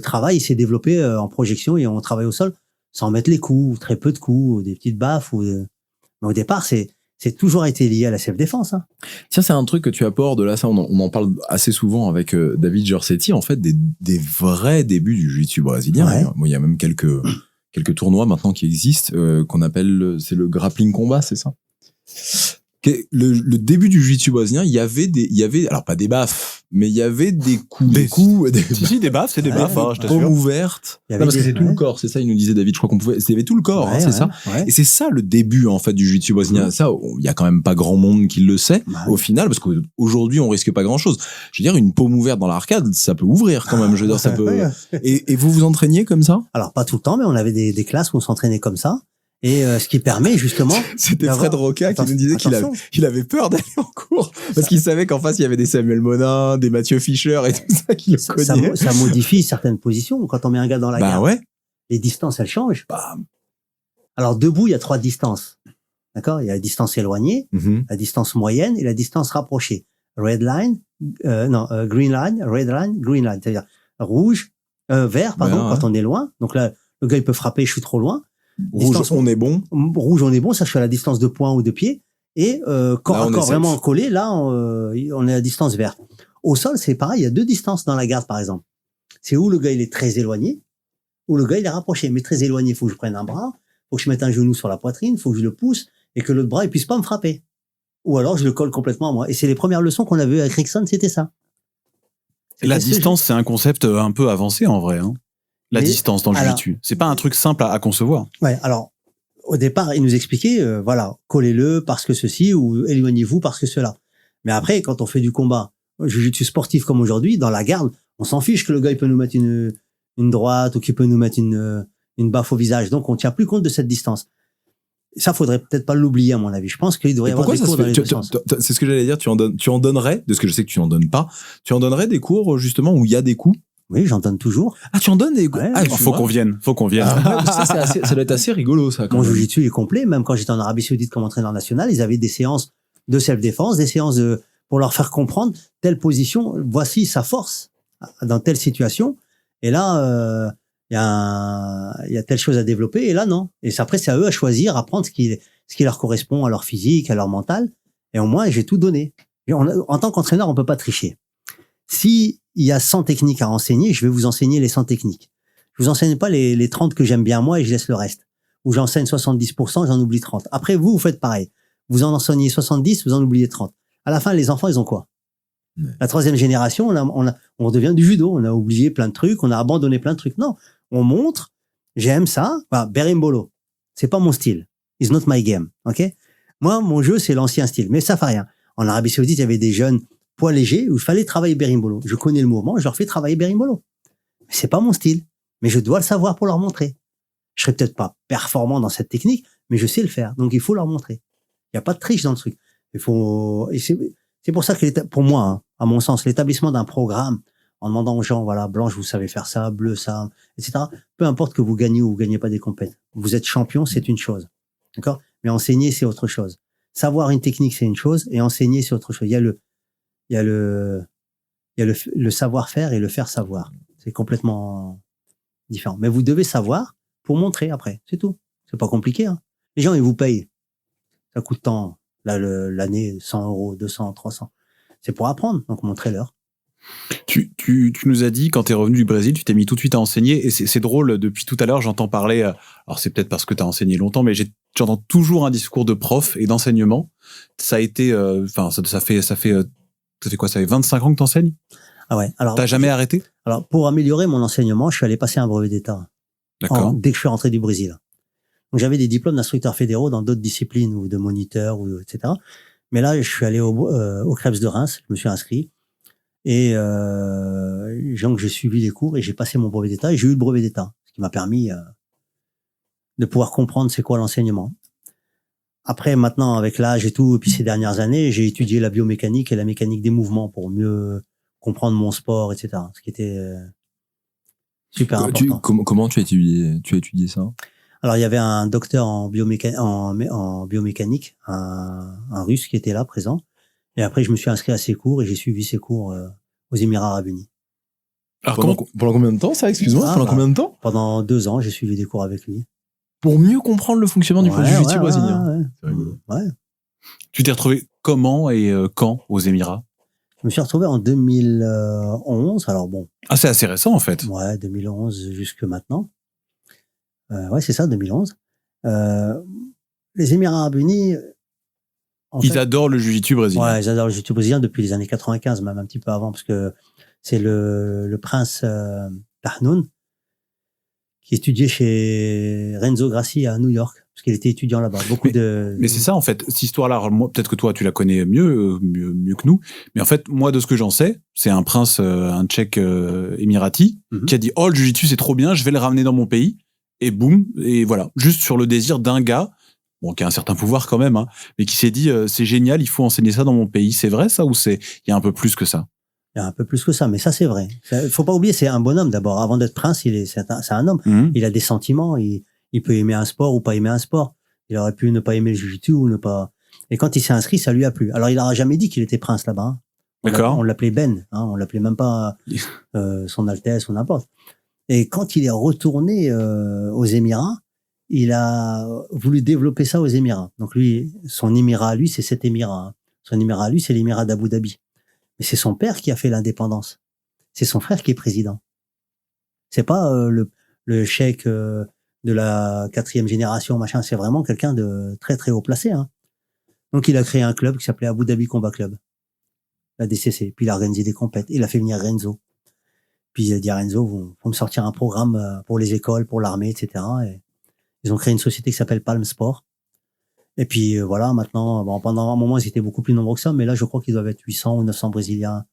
travail il s'est développé en projection et on travaille au sol sans mettre les coups, très peu de coups, ou des petites baffes. Mais au départ, c'est toujours été lié à la self-défense. Hein. Tiens, c'est un truc que tu abordes là, ça on en parle assez souvent avec David Giorsetti, en fait, des vrais débuts du jiu-jitsu brésilien. Ouais. Moi, il y a même quelques tournois maintenant qui existent qu'on appelle, c'est le grappling combat, c'est ça? Le début du jiu-jitsu brésilien, il y avait, alors pas des baffes, mais il y avait des coups, Si, des baffes, c'est des baffes, hein, je t'assure. paumes ouvertes. Il y Non, avait parce que c'est tout le corps, c'est ça, il nous disait David, je crois il y avait tout le corps, hein, c'est ça. Ouais. Et c'est ça le début, en fait, du jiu-jitsu brésilien. Ça, il y a quand même pas grand monde qui le sait, au final, parce qu'aujourd'hui, on risque pas grand chose. Je veux dire, une paume ouverte dans l'arcade, ça peut ouvrir quand même, je veux dire, ça peut. Et vous vous entraîniez comme ça? Alors, pas tout le temps, mais on avait des classes où on s'entraînait comme ça. Et ce qui permet justement... C'était Fred Roca qui nous disait qu'il avait peur d'aller en cours parce qu'il savait qu'en face il y avait des Samuel Monin, des Mathieu Fischer et tout ça qui le cognaient. Ça modifie certaines positions. Quand on met un gars dans la garde, ouais. Les distances elles changent. Alors debout il y a 3 distances. D'accord? Il y a la distance éloignée, la distance moyenne et la distance rapprochée. Red line, green line, red line, green line. C'est-à-dire vert, pardon, quand on est loin. Donc là, le gars, il peut frapper, je suis trop loin. Rouge, on est bon. Rouge, on est bon, ça, je suis à la distance de poing ou de pied. Et corps à corps vraiment collé, là, on est à distance verte. Au sol, c'est pareil, il y a 2 distances dans la garde, par exemple. C'est où le gars, il est très éloigné, ou le gars, il est rapproché. Mais très éloigné, il faut que je prenne un bras, faut que je mette un genou sur la poitrine, faut que je le pousse, et que l'autre bras, il puisse pas me frapper. Ou alors, je le colle complètement à moi. Et c'est les premières leçons qu'on avait avec Rickson, c'était ça. La distance, c'est un concept un peu avancé, en vrai. Hein. La distance dans le jiu-jitsu. C'est pas un truc simple à concevoir. Ouais, alors, au départ, il nous expliquait, voilà, collez-le parce que ceci, ou éloignez-vous parce que cela. Mais après, quand on fait du combat, jiu-jitsu sportif comme aujourd'hui, dans la garde, on s'en fiche que le gars, il peut nous mettre une droite ou qu'il peut nous mettre une baffe au visage. Donc, on tient plus compte de cette distance. Ça, faudrait peut-être pas l'oublier, à mon avis. Je pense qu'il devrait y avoir des cours dans les deux sens. C'est ce que j'allais dire. Tu en donnerais, de ce que je sais que tu en donnes pas, tu en donnerais des cours, justement, où il y a des coups? Oui, j'en donne toujours. Ah, tu en donnes des cours? Ouais, faut qu'on vienne. Ça doit être assez rigolo, ça. Mon jiu-jitsu est complet. Même quand j'étais en Arabie Saoudite comme entraîneur national, ils avaient des séances de self-défense, des séances pour leur faire comprendre telle position. Voici sa force dans telle situation. Et là, il y a telle chose à développer. Et là, non. Et après, c'est à eux à choisir, à prendre ce qui leur correspond à leur physique, à leur mental. Et au moins, j'ai tout donné. En tant qu'entraîneur, on peut pas tricher. Si il y a 100 techniques à enseigner, je vais vous enseigner les 100 techniques. Je vous enseigne pas les 30 que j'aime bien moi et je laisse le reste. Ou j'enseigne 70%, j'en oublie 30. Après, vous faites pareil. Vous en enseignez 70, vous en oubliez 30. À la fin, les enfants, ils ont quoi? La 3e génération, on redevient du judo. On a oublié plein de trucs, on a abandonné plein de trucs. Non, on montre, j'aime ça. Berimbolo, c'est pas mon style. It's not my game, ok? Moi, mon jeu, c'est l'ancien style. Mais ça fait rien. En Arabie Saoudite, il y avait des jeunes poids légers où il fallait travailler berimbolo. Je connais le mouvement, je leur fais travailler berimbolo. C'est pas mon style, mais je dois le savoir pour leur montrer. Je serai peut-être pas performant dans cette technique, mais je sais le faire. Donc, il faut leur montrer. Il y a pas de triche dans le truc. Et c'est pour ça que pour moi, hein, à mon sens, l'établissement d'un programme en demandant aux gens, voilà, blanche, vous savez faire ça, bleu, ça, etc. Peu importe que vous gagnez ou vous gagnez pas des compètes. Vous êtes champion, c'est une chose. D'accord? Mais enseigner, c'est autre chose. Savoir une technique, c'est une chose, et enseigner, c'est autre chose. Il y a le savoir-faire et le faire savoir. C'est complètement différent. Mais vous devez savoir pour montrer après. C'est tout. C'est pas compliqué, hein. Les gens, ils vous payent. Ça coûte tant. Là, l'année, 100 €, 200, 300. C'est pour apprendre. Donc, montrez-leur. Tu nous as dit, quand t'es revenu du Brésil, tu t'es mis tout de suite à enseigner, et c'est drôle, depuis tout à l'heure, j'entends parler, alors c'est peut-être parce que t'as enseigné longtemps, mais j'entends toujours un discours de prof et d'enseignement. Ça a été, ça fait quoi? Ça fait 25 ans que t'enseignes? Ah ouais. Alors. T'as jamais arrêté? Alors, pour améliorer mon enseignement, je suis allé passer un brevet d'État. D'accord. Dès que je suis rentré du Brésil. Donc, j'avais des diplômes d'instructeurs fédéraux dans d'autres disciplines ou de moniteurs ou etc. Mais là, je suis allé au Krebs de Reims. Je me suis inscrit. Et donc j'ai suivi les cours et j'ai passé mon brevet d'État et j'ai eu le brevet d'État, ce qui m'a permis de pouvoir comprendre c'est quoi l'enseignement. Après, maintenant, avec l'âge et tout, et puis ces dernières années, j'ai étudié la biomécanique et la mécanique des mouvements pour mieux comprendre mon sport, etc. Ce qui était super important. Comment tu as étudié ça? Alors, il y avait un docteur en biomécanique, un Russe qui était là, présent. Et après, je me suis inscrit à ses cours et j'ai suivi ses cours aux Émirats Arabes Unis. Alors, pendant combien de temps, ça? Excuse-moi, pendant combien de temps? Pendant 2 ans, j'ai suivi des cours avec lui. Pour mieux comprendre le fonctionnement du jiu-jitsu brésilien. Ouais. Tu t'es retrouvé comment et quand aux Émirats? Je me suis retrouvé en 2011. Alors bon. Ah, c'est assez récent, en fait. Ouais, 2011 jusque maintenant. Ouais, c'est ça, 2011. Les Émirats Arabes Unis... Ils adorent le jiu-jitsu brésilien. Ouais, ils adorent le jiu-jitsu brésilien depuis les années 95, même un petit peu avant, parce que c'est le prince Tahnoun qui étudiait chez Renzo Grassi à New York, parce qu'il était étudiant là-bas. Mais c'est ça, en fait, cette histoire-là, moi, peut-être que toi, tu la connais mieux que nous, mais en fait, moi, de ce que j'en sais, c'est un prince, un tchèque émirati, qui a dit « Oh, le jiu-jitsu, c'est trop bien, je vais le ramener dans mon pays », et boum, et voilà, juste sur le désir d'un gars, bon, qui a un certain pouvoir quand même, hein, mais qui s'est dit c'est génial, il faut enseigner ça dans mon pays. C'est vrai ça, ou il y a un peu plus que ça? Il y a un peu plus que ça, mais ça c'est vrai. Faut pas oublier, c'est un bonhomme d'abord. Avant d'être prince, c'est un homme. Il a des sentiments. Il peut aimer un sport ou pas aimer un sport. Il aurait pu ne pas aimer le jiu-jitsu ou ne pas. Et quand il s'est inscrit, ça lui a plu. Alors il n'aura jamais dit qu'il était prince là-bas. Hein. D'accord. On l'appelait Ben, hein, on l'appelait même pas Son Altesse ou n'importe. Et quand il est retourné aux Émirats, il a voulu développer ça aux Émirats. Donc lui, son émirat à lui, c'est cet émirat. Hein. Son émirat à lui, c'est l'émirat d'Abu Dhabi. Mais c'est son père qui a fait l'indépendance. C'est son frère qui est président. C'est pas le cheikh de la 4e génération, machin. C'est vraiment quelqu'un de très très haut placé. Hein. Donc il a créé un club qui s'appelait Abu Dhabi Combat Club, la DCC. Puis il a organisé des compètes. Il a fait venir Renzo. Puis il a dit à Renzo, faut me sortir un programme pour les écoles, pour l'armée, etc. Et ils ont créé une société qui s'appelle Palm Sport. Et puis voilà, maintenant, bon, pendant un moment, ils étaient beaucoup plus nombreux que ça, mais là, je crois qu'ils doivent être 800 ou 900 Brésiliens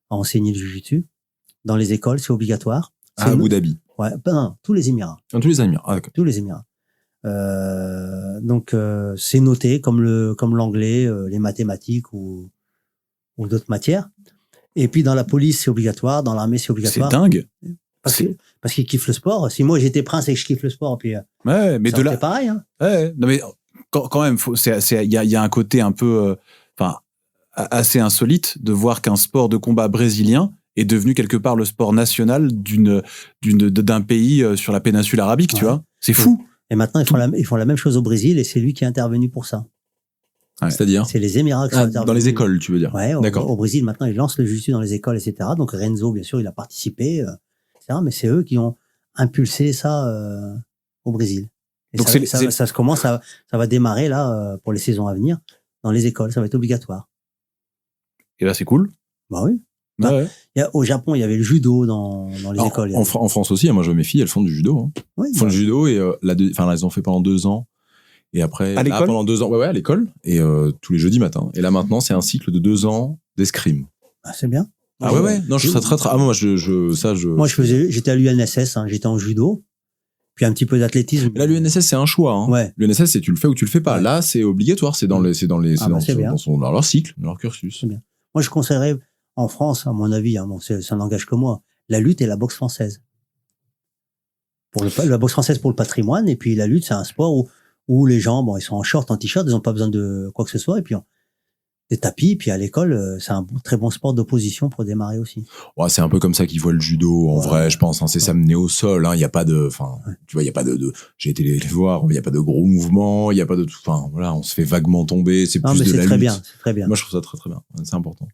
à enseigner le jiu-jitsu. Dans les écoles, c'est obligatoire. À Abu Dhabi. Ouais, non, tous les Émirats. Dans tous les Émirats, ah, d'accord. Tous les Émirats. Donc, c'est noté comme l'anglais, les mathématiques ou d'autres matières. Et puis, dans la police, c'est obligatoire. Dans l'armée, c'est obligatoire. C'est dingue. Parce qu'ils kiffent le sport. Si moi, j'étais prince et que je kiffe le sport, puis ouais, mais ça de là, c'est pareil. Hein. ouais, non mais quand même, il y a un côté un peu, assez insolite de voir qu'un sport de combat brésilien est devenu quelque part le sport national d'un pays sur la péninsule arabique, tu vois. C'est fou. Et maintenant, ils font la même chose au Brésil et c'est lui qui est intervenu pour ça. Ouais. C'est-à-dire c'est les Émirats qui sont intervenus. Dans les écoles, tu veux dire. Ouais, d'accord. Au Brésil, maintenant, ils lancent le jiu-jitsu dans les écoles, etc. Donc Renzo, bien sûr, il a participé, etc. Mais c'est eux qui ont impulsé ça au Brésil. Et donc ça commence, ça va démarrer là pour les saisons à venir dans les écoles. Ça va être obligatoire. Et là, c'est cool. Bah oui. Ouais. Au Japon, il y avait le judo dans les écoles. En France aussi, moi, je vois mes filles, elles font du judo. Hein. Oui, elles font du judo et là, elles ont fait pendant 2 ans. Et après, à l'école pendant 2 ans, ouais, à l'école. Et tous les jeudis matin. Et là, maintenant, c'est un cycle de 2 ans d'escrime. Ah, c'est bien. Ah ouais. Non, je trouve ça très. Ah, moi, Moi, j'étais à l'UNSS, hein, j'étais en judo. Puis un petit peu d'athlétisme. Là, l'UNSS, c'est un choix. Hein. Ouais. L'UNSS, c'est tu le fais ou tu le fais pas. Ouais. Là, c'est obligatoire. C'est dans leur cycle, dans leur cursus. C'est bien. Moi, je conseillerais, en France, à mon avis, hein, bon, ça n'engage que moi, la lutte et la boxe française. La boxe française pour le patrimoine, et puis la lutte, c'est un sport où les gens, bon, ils sont en short, en t-shirt, ils n'ont pas besoin de quoi que ce soit, et puis des tapis, puis à l'école, c'est un très bon sport d'opposition pour démarrer aussi. Ouais, c'est un peu comme ça qu'ils voient le judo, en vrai, je pense. Hein, c'est s'amener au sol. Il y a pas de, tu vois, il y a pas de. J'ai été les voir. Il y a pas de gros mouvements. Il y a pas de. Enfin, voilà, on se fait vaguement tomber. C'est plus de la lutte. C'est très bien. Moi, je trouve ça très très bien. C'est important.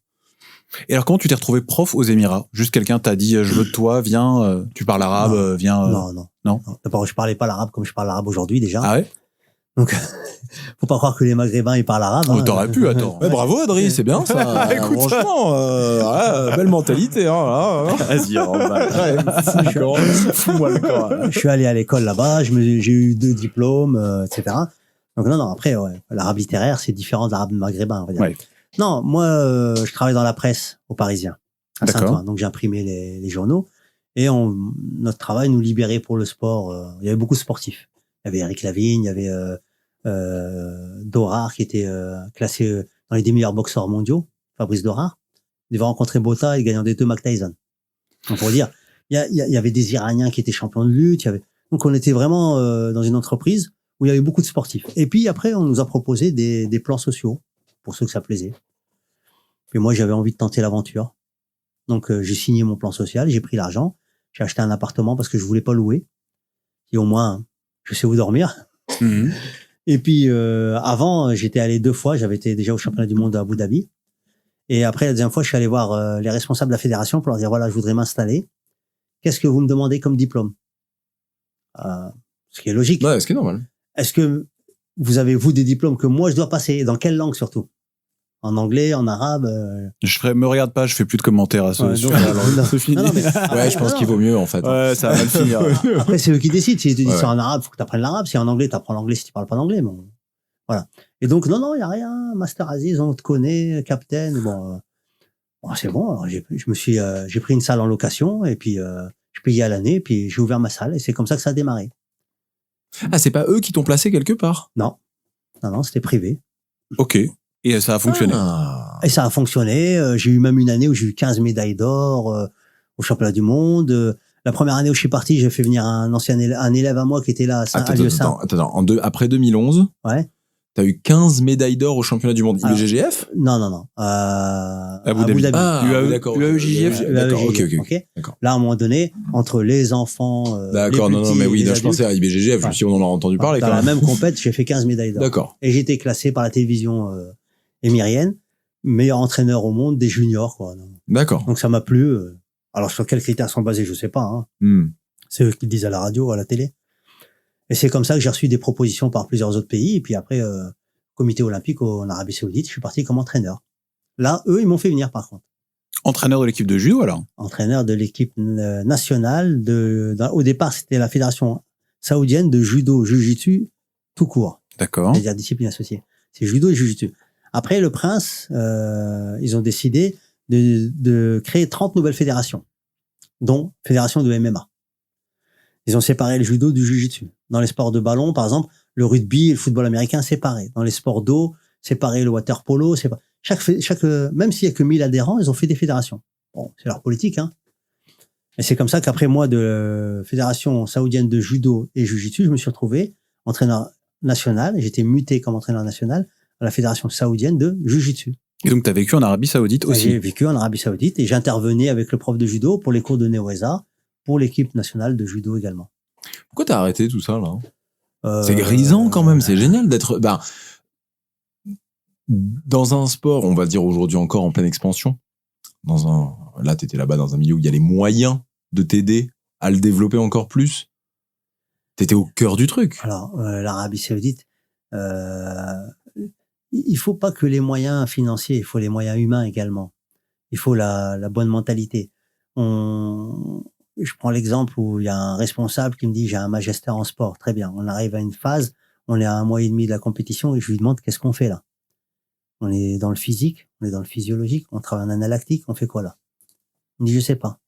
Et alors, comment tu t'es retrouvé prof aux Émirats? Juste quelqu'un t'a dit, je veux de toi, viens, tu parles arabe, viens. Non. D'abord, je parlais pas l'arabe comme je parle l'arabe aujourd'hui déjà. Ah ouais? Donc, faut pas croire que les Maghrébins ils parlent arabe. Oh, t'aurais pu, attends. Ouais, bravo Adri, c'est bien ça. Écoute, franchement, belle mentalité. Hein, vas-y, fous-moi le corps. Je suis allé à l'école là-bas, j'ai eu 2 diplômes, etc. Donc non, après, l'arabe littéraire, c'est différent de l'arabe maghrébin, on va dire. Ouais. Non, moi, je travaille dans la presse au Parisien, à Saint-Ouen. Donc j'imprimais les journaux et notre travail nous libérait pour le sport. Il y avait beaucoup de sportifs. Il y avait Eric Lavigne, il y avait Dorard qui était classé dans les 10 meilleurs boxeurs mondiaux, Fabrice Dorard. Il devait rencontrer Botha et gagnant des 2 Mike Tyson. Donc pour dire, il y avait des Iraniens qui étaient champions de lutte. Donc on était vraiment dans une entreprise où il y avait beaucoup de sportifs. Et puis après, on nous a proposé des plans sociaux pour ceux que ça plaisait. Puis moi, j'avais envie de tenter l'aventure. Donc j'ai signé mon plan social, j'ai pris l'argent, j'ai acheté un appartement parce que je voulais pas louer. Et au moins, je sais où dormir. Mmh. Et puis, avant, j'étais allé 2 fois. J'avais été déjà au championnat du monde à Abu Dhabi. Et après, la deuxième fois, je suis allé voir les responsables de la fédération pour leur dire, voilà, je voudrais m'installer. Qu'est-ce que vous me demandez comme diplôme? Ce qui est logique. Ouais, ce qui est normal. Est-ce que vous avez, vous, des diplômes que moi, je dois passer? Dans quelle langue, surtout? En anglais, en arabe? Me regarde pas, je fais plus de commentaires à ce sujet. C'est fini. Ouais, je pense qu'il vaut mieux, en fait. Ouais, ça va mal finir. Après, c'est eux qui décident. Si ils te disent c'est en arabe, faut que tu apprennes l'arabe. Si en anglais, tu apprends l'anglais si tu parles pas d'anglais. Bon. Voilà. Et donc, non, il y a rien. Master Aziz, on te connaît, Captain. Bon, c'est bon. Alors, j'ai pris une salle en location et puis, je payais à l'année, puis j'ai ouvert ma salle et c'est comme ça que ça a démarré. Ah, c'est pas eux qui t'ont placé quelque part? Non, c'était privé. Ok. Et ça a fonctionné. Et ça a fonctionné. J'ai eu même une année où j'ai eu 15 médailles d'or au championnat du monde. La première année où je suis parti, j'ai fait venir un élève à moi qui était là à Lieu-Saint. Attends. Après 2011, ouais. T'as eu 15 médailles d'or au championnat du monde IBJJF? Non. Abu Dhabi. D'accord. UAEJJF. D'accord, ok. D'accord. Là, à un moment donné, entre les enfants. D'accord, les non, petits mais oui, et les là, je pensais à IBJJF, Ouais. si on en a entendu parler. Dans quand la même. même compète, j'ai fait 15 médailles d'or. D'accord. Et j'ai été classé par la télévision émirienne, meilleur entraîneur au monde des juniors, quoi. D'accord. Donc ça m'a plu. Alors sur quels critères sont basés, je sais pas. Hein. C'est eux qui le disent à la radio, à la télé. Et c'est comme ça que j'ai reçu des propositions par plusieurs autres pays. Et puis après, comité olympique en Arabie Saoudite, je suis parti comme entraîneur. Là, eux, ils m'ont fait venir par contre. Entraîneur de l'équipe de judo, alors? Entraîneur de l'équipe nationale. Au départ, c'était la fédération saoudienne de judo, jiu-jitsu, tout court. D'accord. C'est-à-dire discipline associée. C'est judo et jiu-jitsu. Après, le prince, ils ont décidé de créer 30 nouvelles fédérations, dont fédération de MMA. Ils ont séparé le judo du jiu-jitsu. Dans les sports de ballon, par exemple, le rugby et le football américain séparés. Dans les sports d'eau, séparé le water polo. Même s'il y a que 1000 adhérents, ils ont fait des fédérations. Bon, c'est leur politique, hein. Et c'est comme ça qu'après moi, de fédération saoudienne de judo et jiu-jitsu, je me suis retrouvé entraîneur national. J'étais muté comme entraîneur national à la fédération saoudienne de jiu-jitsu. Et donc, tu as vécu en Arabie Saoudite aussi? J'ai vécu en Arabie Saoudite et j'intervenais avec le prof de judo pour les cours de Néo-ESA, pour l'équipe nationale de judo également. Pourquoi t'as arrêté tout ça, là? C'est grisant quand même, c'est génial d'être dans un sport, on va dire aujourd'hui encore en pleine expansion. Là, t'étais là-bas dans un milieu où il y a les moyens de t'aider à le développer encore plus. T'étais au cœur du truc. Alors, l'Arabie Saoudite, il faut pas que les moyens financiers, il faut les moyens humains également. Il faut la bonne mentalité. Je prends l'exemple où il y a un responsable qui me dit j'ai un magistère en sport. Très bien. On arrive à une phase, on est à 1 mois et demi de la compétition et je lui demande qu'est-ce qu'on fait là. On est dans le physique, on est dans le physiologique, on travaille en analytique, on fait quoi là? Il me dit je sais pas.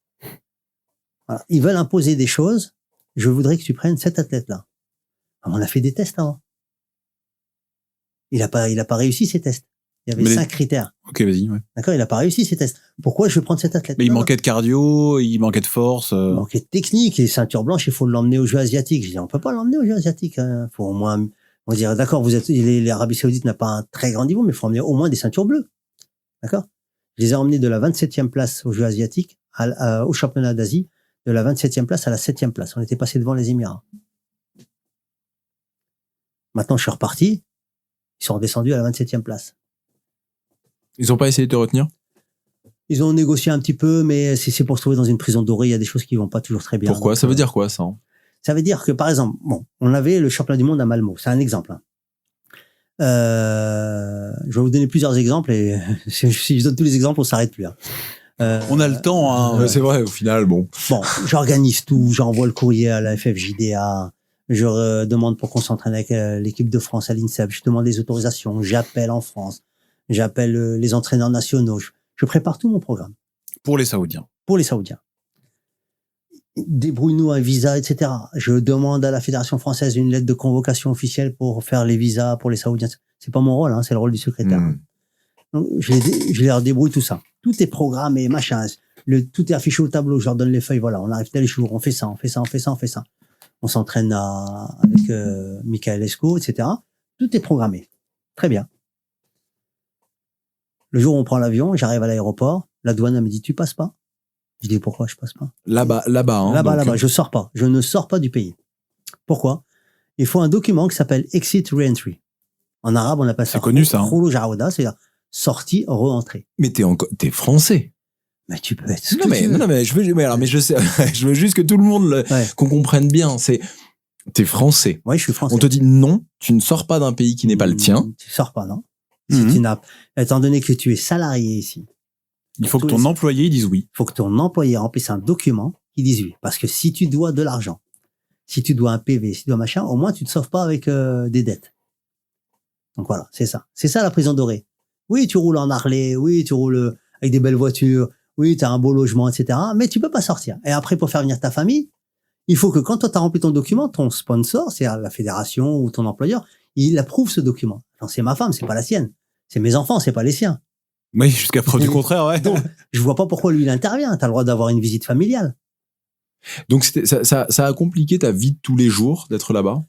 Voilà. Ils veulent imposer des choses. Je voudrais que tu prennes cet athlète-là. On a fait des tests avant. Il a pas réussi ses tests. Il y avait 5 critères. Ok, vas-y, ouais. D'accord, il a pas réussi ses tests. Pourquoi je vais prendre cet athlète? Mais il manquait de cardio, il manquait de force. Il manquait de technique et ceinture blanche, il faut l'emmener aux Jeux asiatiques. Je dis, on peut pas l'emmener aux Jeux asiatiques. Hein. Faut au moins, on va dire, d'accord, l'Arabie Saoudite n'a pas un très grand niveau, mais il faut emmener au moins des ceintures bleues. D'accord? Je les ai emmenés de la 27e place aux Jeux asiatiques, au championnat d'Asie, de la 27e place à la 7e place. On était passé devant les Émirats. Maintenant, je suis reparti. Ils sont redescendus à la 27e place. Ils ont pas essayé de te retenir? Ils ont négocié un petit peu, mais c'est pour se trouver dans une prison dorée. Il y a des choses qui vont pas toujours très bien. Pourquoi? Ça veut dire quoi, ça? Ça veut dire que, par exemple, on avait le championnat du monde à Malmö. C'est un exemple. Hein. Je vais vous donner plusieurs exemples et si je donne tous les exemples, on s'arrête plus. Hein. On a le temps. Hein. C'est vrai, au final, bon. Bon, j'organise tout. J'envoie le courrier à la FFJDA. Je demande pour qu'on s'entraîne avec l'équipe de France à l'INSEP. Je demande des autorisations. J'appelle en France. J'appelle les entraîneurs nationaux. Je prépare tout mon programme. Pour les Saoudiens. Pour les Saoudiens. Débrouille-nous un visa, etc. Je demande à la Fédération française une lettre de convocation officielle pour faire les visas pour les Saoudiens. C'est pas mon rôle, hein, c'est le rôle du secrétaire. Donc, je leur débrouille tout ça. Tout est programmé, machin. Tout est affiché au tableau. Je leur donne les feuilles. Voilà, on arrive tel jour. On fait ça, on fait ça, on fait ça, on fait ça. On s'entraîne avec Michael Esco, etc. Tout est programmé. Très bien. Le jour où on prend l'avion, j'arrive à l'aéroport. La douane elle me dit tu passes pas. Je dis pourquoi je passe pas? Là-bas. Hein, là-bas. Je sors pas. Je ne sors pas du pays. Pourquoi? Il faut un document qui s'appelle Exit Re-Entry. En arabe, on appelle ça. C'est connu ça. Khourouj Jaouda, c'est-à-dire sortie, re-entrée. Mais t'es français. Mais tu peux être. Non mais je sais, je veux juste que tout le monde qu'on comprenne bien. T'es français. Oui, je suis français. On te dit non, tu ne sors pas d'un pays qui n'est pas le tien. Tu sors pas, non? Si tu n'as, étant donné que tu es salarié ici. Il faut que ton employé dise oui. Il faut que ton employé remplisse un document qui dise oui. Parce que si tu dois de l'argent, si tu dois un PV, si tu dois machin, au moins tu te sauves pas avec des dettes. Donc voilà, c'est ça. C'est ça la prison dorée. Oui, tu roules en Harley, oui, tu roules avec des belles voitures, oui, tu as un beau logement, etc. Mais tu peux pas sortir. Et après, pour faire venir ta famille, il faut que quand toi tu as rempli ton document, ton sponsor, c'est-à-dire la fédération ou ton employeur, il approuve ce document. Alors, c'est ma femme, c'est pas la sienne. C'est mes enfants, c'est pas les siens. Oui, jusqu'à preuve du contraire, ouais. Donc, je vois pas pourquoi lui il intervient. T'as le droit d'avoir une visite familiale. Donc ça a compliqué ta vie de tous les jours d'être là-bas?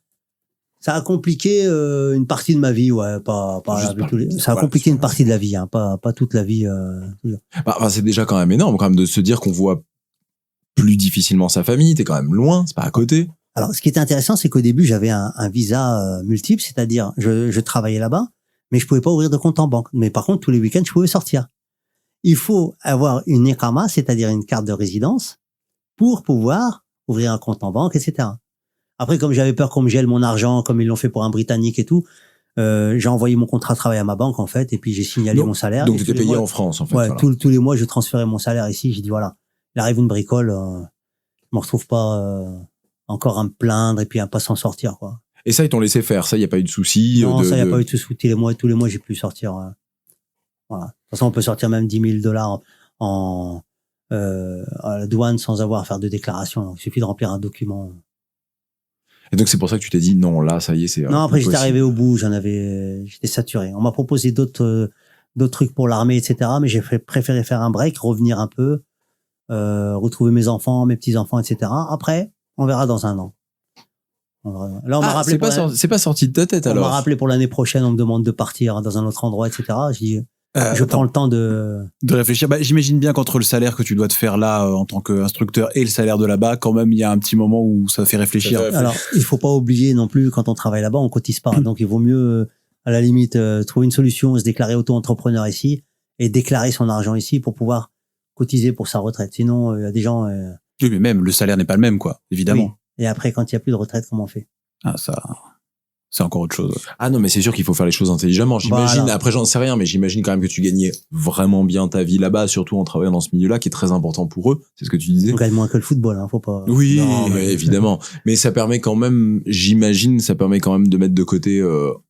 Ça a compliqué une partie de ma vie, ouais, ça a compliqué une partie de la vie, hein, pas toute la vie. C'est déjà quand même énorme, quand même, de se dire qu'on voit plus difficilement sa famille. T'es quand même loin, c'est pas à côté. Alors, ce qui était intéressant, c'est qu'au début, j'avais un visa multiple, c'est-à-dire je travaillais là-bas, mais je pouvais pas ouvrir de compte en banque. Mais par contre, tous les week-ends, je pouvais sortir. Il faut avoir une Iqama, c'est-à-dire une carte de résidence, pour pouvoir ouvrir un compte en banque, etc. Après, comme j'avais peur qu'on me gèle mon argent, comme ils l'ont fait pour un Britannique et tout, j'ai envoyé mon contrat de travail à ma banque, en fait, et puis j'ai signalé mon salaire. Donc, tu étais payé en France, en fait. Ouais, voilà. Tous les mois, je transférais mon salaire ici. J'ai dit, voilà, il arrive une bricole, je me retrouve pas encore à me plaindre et puis à pas s'en sortir, quoi. Et ça, ils t'ont laissé faire. Ça, il n'y a pas eu de souci. Non, ça, il n'y a pas eu de souci. Tous les mois, j'ai pu sortir. Voilà. De toute façon, on peut sortir même $10,000 à la douane sans avoir à faire de déclaration. Donc, il suffit de remplir un document. Et donc, c'est pour ça que tu t'es dit, non, là, ça y est, c'est. Non, après, j'étais arrivé au bout. J'étais saturé. On m'a proposé d'autres trucs pour l'armée, etc. Mais j'ai préféré faire un break, revenir un peu, retrouver mes enfants, mes petits-enfants, etc. Après, on verra dans un an. Là, on m'a rappelé. C'est pas sorti de ta tête, alors. On m'a rappelé pour l'année prochaine, on me demande de partir dans un autre endroit, etc. Je dis, je prends le temps de réfléchir. J'imagine bien qu'entre le salaire que tu dois te faire là en tant qu'instructeur et le salaire de là-bas, quand même, il y a un petit moment où ça fait réfléchir. Alors, il faut pas oublier non plus, quand on travaille là-bas, on cotise pas. Donc, il vaut mieux, à la limite, trouver une solution, se déclarer auto-entrepreneur ici et déclarer son argent ici pour pouvoir cotiser pour sa retraite. Sinon, il y a des gens. Oui, mais même le salaire n'est pas le même, quoi. Évidemment. Oui. Et après, quand il y a plus de retraite, comment on fait? Ah, ça. C'est encore autre chose. Ah non, mais c'est sûr qu'il faut faire les choses intelligemment. J'imagine, voilà. Après j'en sais rien, mais j'imagine quand même que tu gagnais vraiment bien ta vie là-bas, surtout en travaillant dans ce milieu-là, qui est très important pour eux. C'est ce que tu disais. On gagne moins que le football, hein, faut pas. Oui, non, mais évidemment. Mais ça permet quand même, j'imagine, ça permet quand même de mettre de côté,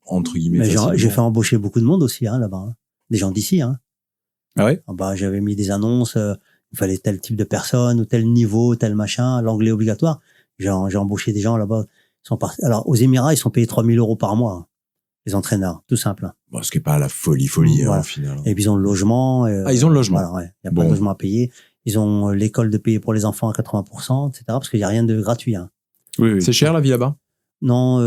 entre guillemets. J'ai fait embaucher beaucoup de monde aussi, hein, là-bas. Hein. Des gens d'ici, hein. Ah ouais? J'avais mis des annonces, il fallait tel type de personne, ou tel niveau, tel machin, l'anglais obligatoire. J'ai embauché des gens là-bas. Alors, aux Émirats, ils sont payés 3 000 € par mois, hein, les entraîneurs, tout simple. Bon, ce qui est pas la folie, voilà. Au final. Et puis, ils ont le logement. Ils ont le logement. Voilà, ouais. Il n'y a pas de logement à payer. Ils ont l'école de payer pour les enfants à 80%, etc., parce qu'il n'y a rien de gratuit, hein. Oui. C'est cher, la vie là-bas? Non,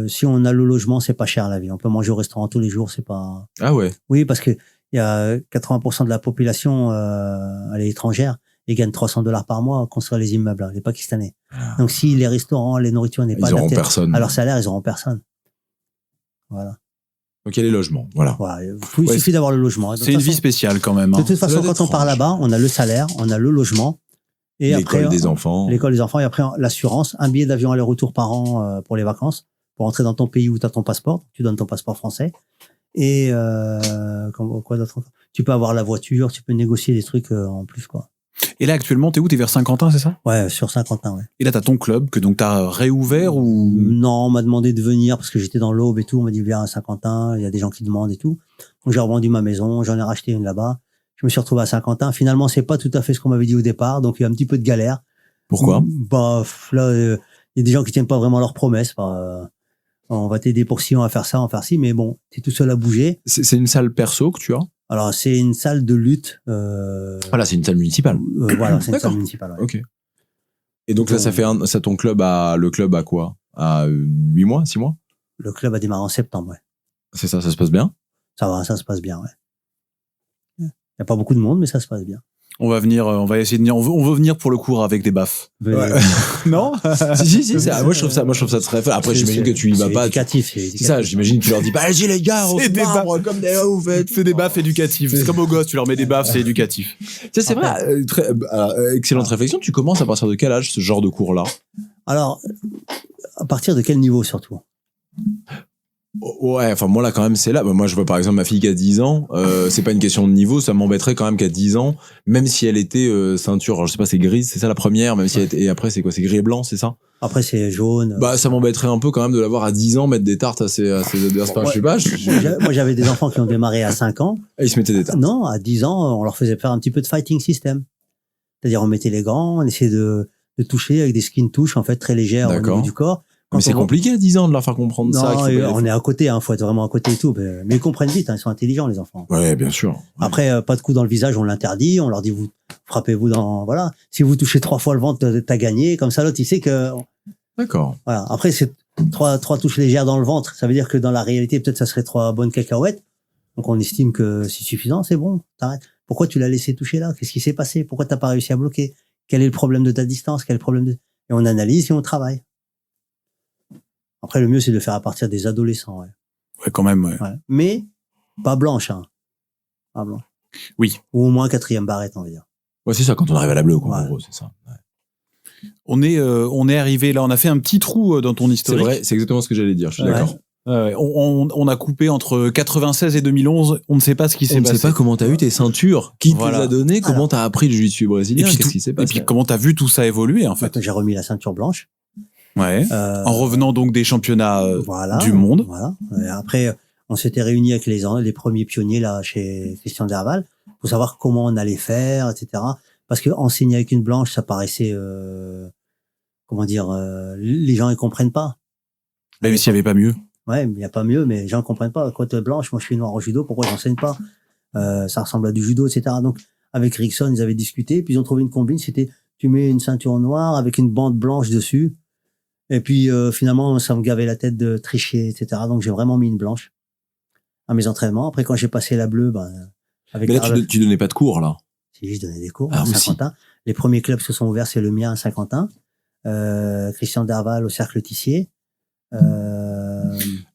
si on a le logement, c'est pas cher, la vie. On peut manger au restaurant tous les jours, c'est pas. Ah ouais? Oui, parce que il y a 80% de la population, elle est étrangère. Ils gagnent $300 par mois à construire les immeubles, hein, les Pakistanais. Donc, si les restaurants, les nourritures n'est pas adaptées à leur salaire, ils n'auront personne. Voilà. Donc, il y a les logements. Voilà. Il suffit d'avoir le logement. C'est une vie spéciale quand même. De toute façon, quand on part là-bas, on a le salaire, on a le logement. Et l'école des enfants. L'école des enfants. Et après, l'assurance, un billet d'avion aller-retour par an pour les vacances, pour entrer dans ton pays où tu as ton passeport. Tu donnes ton passeport français. Et quoi d'autre? Tu peux avoir la voiture, tu peux négocier des trucs en plus, quoi. Et là, actuellement, t'es où? T'es vers Saint-Quentin, c'est ça? Ouais, sur Saint-Quentin, ouais. Et là, t'as ton club que donc t'as réouvert ou? Non, on m'a demandé de venir parce que j'étais dans l'Aube et tout. On m'a dit, viens à Saint-Quentin, il y a des gens qui demandent et tout. Donc, j'ai revendu ma maison, j'en ai racheté une là-bas. Je me suis retrouvé à Saint-Quentin. Finalement, c'est pas tout à fait ce qu'on m'avait dit au départ. Donc, il y a un petit peu de galère. Pourquoi? Là, il y a des gens qui tiennent pas vraiment leurs promesses. On va t'aider pour ci, on va faire ça, on va faire ci. Mais bon, t'es tout seul à bouger. C'est une salle perso que tu as? Alors, c'est une salle de lutte. Voilà, c'est une salle municipale. Voilà, c'est une salle municipale. Ouais. Ok. Et donc là, ça fait ton club le club à quoi? À 8 mois, 6 mois? Le club a démarré en septembre, ouais. C'est ça se passe bien? Ça va, ça se passe bien, ouais. Il n'y a pas beaucoup de monde, mais ça se passe bien. On va venir, on va essayer de venir, on veut venir pour le cours avec des baffes. Ouais. Non? Si, moi je trouve ça très fun. Après, j'imagine que tu y vas pas. C'est éducatif. C'est ça, j'imagine que tu leur dis, allez les gars, on se marre comme des ouf. Fais des baffes éducatifs. C'est comme aux gosses, tu leur mets des baffes, c'est éducatif. Ça, c'est vrai. Excellente réflexion. Tu commences à partir de quel âge ce genre de cours-là? Alors, à partir de quel niveau surtout? Ouais, enfin moi là quand même c'est là. Moi je vois par exemple ma fille qui a 10 ans, c'est pas une question de niveau, ça m'embêterait quand même qu'à 10 ans, même si elle était ceinture, alors je sais pas, c'est grise, c'est ça la première, même si elle était, et après c'est quoi, c'est gris et blanc, c'est ça? Après c'est jaune. Bah ça m'embêterait un peu quand même de l'avoir à 10 ans mettre des tartes à ses enfin, je sais pas. Moi j'avais des enfants qui ont démarré à 5 ans. Et ils se mettaient des tartes. Non, à 10 ans, on leur faisait faire un petit peu de fighting system. C'est-à-dire on mettait les gants, on essayait de toucher avec des skin touches en fait très légères au niveau du corps. Mais c'est compliqué à 10 ans de leur faire comprendre ça. Non, on est à côté, faut être vraiment à côté et tout. Mais ils comprennent vite, ils sont intelligents, les enfants. Ouais, bien sûr. Ouais. Après, pas de coups dans le visage, on l'interdit, on leur dit, vous frappez-vous voilà. Si vous touchez 3 fois le ventre, t'as gagné. Comme ça, l'autre, il sait que. D'accord. Voilà. Après, trois touches légères dans le ventre. Ça veut dire que dans la réalité, peut-être ça serait 3 bonnes cacahuètes. Donc on estime que c'est suffisant, c'est bon, t'arrêtes. Pourquoi tu l'as laissé toucher là? Qu'est-ce qui s'est passé? Pourquoi t'as pas réussi à bloquer? Quel est le problème de ta distance? Quel est le problème de... Et on analyse et on travaille. Après, le mieux, c'est de le faire à partir des adolescents, ouais. Ouais, quand même, ouais. Ouais. Mais, pas blanche, hein. Pas blanche. Oui. Ou au moins 4e barrette, on va dire. Ouais, c'est ça, quand on arrive à la bleue, quoi, Ouais. en gros, c'est ça. Ouais. On est arrivé là, on a fait un petit trou dans ton C'est historique. vrai, c'est exactement ce que j'allais dire, je suis Ouais. d'accord. On a coupé entre 96 et 2011, on ne sait pas ce qui On s'est ne passé. sait pas comment t'as eu tes ceintures, qui te Voilà. les a données, comment Alors. t'as appris le jiu-jitsu brésilien, qu'est-ce qui s'est Et passé. puis comment t'as vu tout ça évoluer en fait. Donc, j'ai remis la ceinture blanche. Ouais. En revenant donc des championnats Voilà. du monde. Voilà. Et après, on s'était réunis avec les premiers pionniers là chez Christian Derval pour savoir comment on allait faire, etc. Parce que enseigner avec une blanche, ça paraissait, comment dire, les gens ils comprennent pas. Mais s'il n'y avait pas mieux. Ouais, mais il n'y a pas mieux, mais les gens comprennent pas. Quoi, t'es blanche, moi je suis noir en judo, pourquoi j'enseigne pas? Ça ressemble à du judo, etc. Donc, avec Rickson, ils avaient discuté, puis ils ont trouvé une combine, c'était, tu mets une ceinture noire avec une bande blanche dessus. Et puis, finalement, ça me gavait la tête de tricher, etc. Donc, j'ai vraiment mis une blanche à mes entraînements. Après, quand j'ai passé la bleue, avec Mais là, tu donnais pas de cours, là. Si, je donnais des cours Ah, à aussi. Saint-Quentin. Les premiers clubs se sont ouverts, c'est le mien à Saint-Quentin. Christian Derval au Cercle Tissier.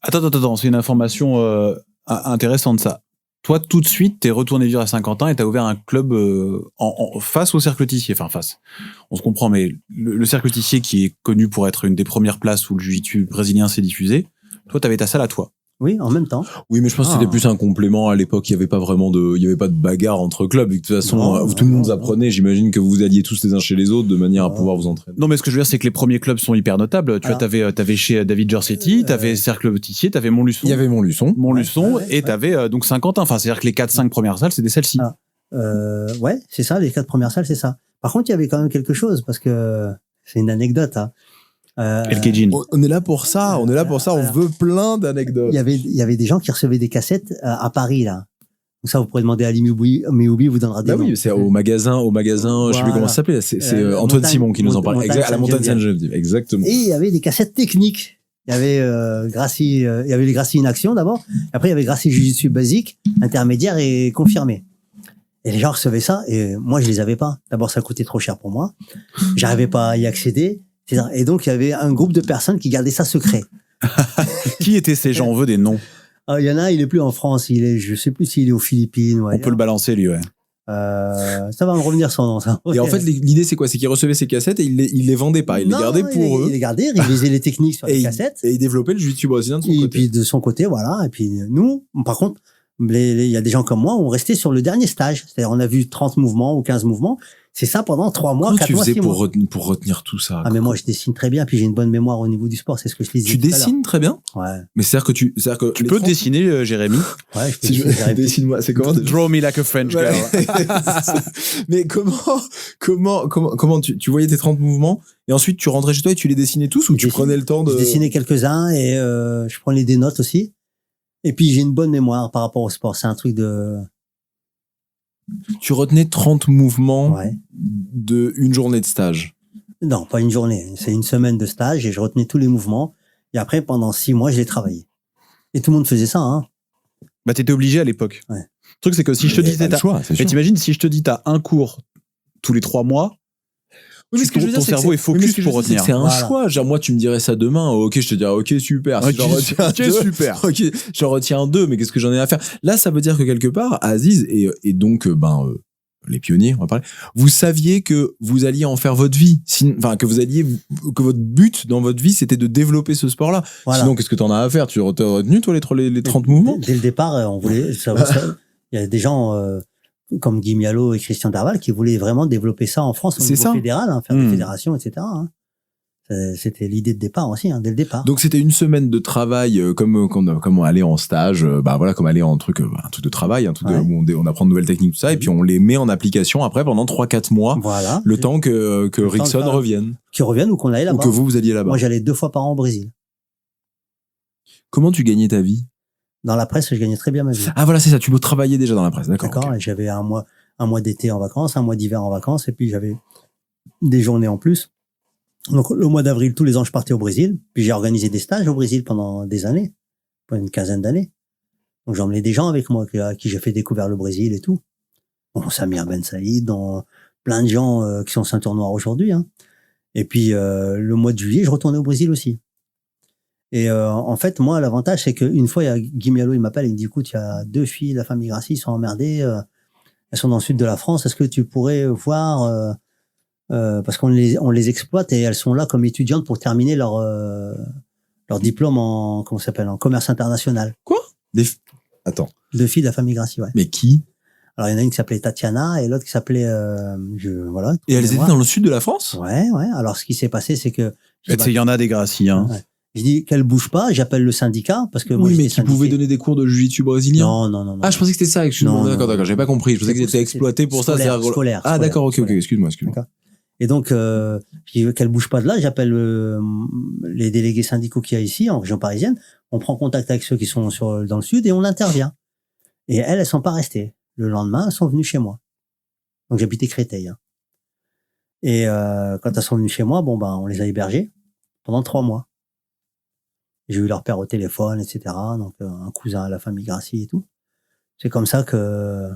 Attends, c'est une information intéressante ça. Toi, tout de suite, t'es retourné vivre à Saint-Quentin et t'as ouvert un club en face au Cercle Tissier. Enfin, face. On se comprend, mais le Cercle Tissier, qui est connu pour être une des premières places où le jiu-jitsu brésilien s'est diffusé, toi, t'avais ta salle à toi. Oui, en même temps. Oui, mais je pense que c'était plus un complément. À l'époque, il y avait pas de bagarre entre clubs. Et de toute façon, Non, tout le monde non. apprenait. J'imagine que vous alliez tous les uns chez les autres de manière à pouvoir vous entraîner. Non, mais ce que je veux dire, c'est que les premiers clubs sont hyper notables. Tu vois, t'avais chez David Giorsetti, t'avais Cercle Tissier, t'avais Montluçon. Il y avait Montluçon. Et t'avais donc Saint-Quentin. Enfin, c'est-à-dire que les 4-5 premières salles, c'était celles-ci. Ah. Ouais, c'est ça, les 4 premières salles, c'est ça. Par contre, il y avait quand même quelque chose, parce que c'est une anecdote, hein. El Kejin. On est là pour ça. On veut plein d'anecdotes. Il y avait des gens qui recevaient des cassettes à Paris, là. Donc ça, vous pourrez demander à Ali Mehoubi vous donnera des Bah noms. oui, c'est au magasin, je sais plus comment ça s'appelait. C'est Antoine Montagne- Simon qui nous en parlait. Montagne À la montagne Sainte-Geneviève. Exactement. Et il y avait des cassettes techniques. Il y avait Gracie, il y avait les Gracie in action d'abord. Après, il y avait Gracie Jiu-Jitsu basique, intermédiaire et confirmé. Et les gens recevaient ça et moi, je les avais pas. D'abord, ça coûtait trop cher pour moi. J'arrivais pas à y accéder. Etc. Et donc, il y avait un groupe de personnes qui gardaient ça secret. Qui étaient ces gens? On veut des noms. Il y en a un, il est plus en France. Je sais plus s'il est aux Philippines. On peut le balancer, lui, ouais. Ça va me revenir son nom, ça. Et en fait, l'idée, c'est quoi? C'est qu'ils recevaient ces cassettes et ils les vendaient pas. Ils les gardaient pour eux. Il les gardait, il révisait les techniques sur les cassettes. Et ils développaient le jiu-jitsu brésilien de son Et côté. puis de son côté, voilà. Et puis nous, par contre, il y a des gens comme moi, on restait sur le dernier stage. C'est-à-dire, on a vu 30 mouvements ou 15 mouvements. C'est ça pendant 3 mois, Comment 4 tu mois, faisais 6 mois. pour retenir tout ça? Ah, mais moi, je dessine très bien, puis j'ai une bonne mémoire au niveau du sport. C'est ce que je disais. Tu tout à l'heure. dessines très bien? Ouais. Mais c'est-à-dire que tu Tu peux dessiner, Jérémy? Ouais, je peux Si dessiner. dessine-moi, c'est comment? Draw me like a French girl. Mais comment tu voyais tes 30 mouvements et ensuite tu rentrais chez toi et tu les dessinais tous ou tu prenais le temps de... Je dessinais quelques-uns et je prenais des notes aussi. Et puis j'ai une bonne mémoire par rapport au sport. C'est un truc de... Tu retenais 30 mouvements Ouais. de une journée de stage. Non, pas une journée. C'est une semaine de stage et je retenais tous les mouvements. Et après, pendant 6 mois, je les travaillais. Et tout le monde faisait ça, hein. Bah, t'étais obligé à l'époque. Ouais. Le truc, c'est que si je te disais, mais t'imagines, si je te dis, t'as un cours tous les 3 mois, Oui, mais ce que je veux ton dire, c'est que cerveau est oui, mais focus ce que je pour veux dire, c'est que retenir. C'est un Voilà. choix. Genre, moi, tu me dirais ça demain. Ok, je te dirais, ok, super. Si Ok, j'en retiens ok, deux, super. Ok, j'en retiens 2, mais qu'est-ce que j'en ai à faire? Là, ça veut dire que quelque part, Aziz et donc, les pionniers, on va parler, vous saviez que vous alliez en faire votre vie. Enfin, que que votre but dans votre vie, c'était de développer ce sport-là. Voilà. Sinon, qu'est-ce que t'en as à faire? Tu as retenu, toi, les 30 mouvements? Dès le départ, on voulait... Il y a des gens comme Guy Mialo et Christian Derval qui voulaient vraiment développer ça en France au C'est niveau ça. fédéral, hein, faire des fédérations, etc. hein. C'était l'idée de départ aussi, hein, dès le départ. Donc c'était une semaine de travail comme on allait en stage, comme aller en un truc de travail, un truc Ouais. où on apprend de nouvelles techniques, tout ça, et puis on les met en application après pendant 3-4 mois, Voilà. le temps que temps de Rickson faire- revienne, Qui reviennent ou qu'on aille ou là-bas. que vous alliez là-bas. Moi, j'allais 2 fois par an au Brésil. Comment tu gagnais ta vie? Dans la presse, je gagnais très bien ma vie. Ah voilà, c'est ça, tu travaillais déjà dans la presse, d'accord. D'accord. ok. Et j'avais un mois d'été en vacances, un mois d'hiver en vacances, et puis j'avais des journées en plus. Donc, le mois d'avril, tous les ans, je partais au Brésil. Puis j'ai organisé des stages au Brésil pendant des années, pendant une quinzaine d'années. Donc, j'emmenais des gens avec moi à qui j'ai fait découvrir le Brésil et tout. Bon, Samir Ben Saïd, plein de gens qui sont ceintures noires aujourd'hui. Hein. Et puis, le mois de juillet, je retournais au Brésil aussi. Et en fait, moi, l'avantage, c'est qu'une fois, il y a Guy Mialo, il m'appelle, il me dit, écoute, il y a 2 filles de la famille Grassi, ils sont emmerdées, elles sont dans le sud de la France, est-ce que tu pourrais voir... parce qu'on les exploite et elles sont là comme étudiantes pour terminer leur diplôme en commerce international. Quoi? Attends. 2 filles de la famille Grassi, ouais. Mais qui? Alors il y en a une qui s'appelait Tatiana et l'autre qui s'appelait voilà. Et elles étaient dans le sud de la France? Ouais. Alors ce qui s'est passé, c'est que Il y en a des Grassi, hein. Ouais. Je dis qu'elle bouge pas, j'appelle le syndicat parce que moi, oui, mais qui pouvait donner des cours de jiu-jitsu brésilien? Non. Ah, je pensais que c'était ça. Excuse-moi. D'accord. J'avais pas compris. Je pensais qu'ils étaient exploités pour ça. Scolaire. Ah, d'accord. Ok. Excuse-moi. D'accord. Et donc, je dis qu'elle bouge pas de là. J'appelle les délégués syndicaux qu'il y a ici en région parisienne. On prend contact avec ceux qui sont dans le sud et on intervient. Et elles sont pas restées. Le lendemain, elles sont venues chez moi. Donc j'habitais Créteil. Hein. Et quand elles sont venues chez moi, on les a hébergées pendant 3 mois. J'ai eu leur père au téléphone, etc. Donc un cousin à la famille Grassi et tout. C'est comme ça que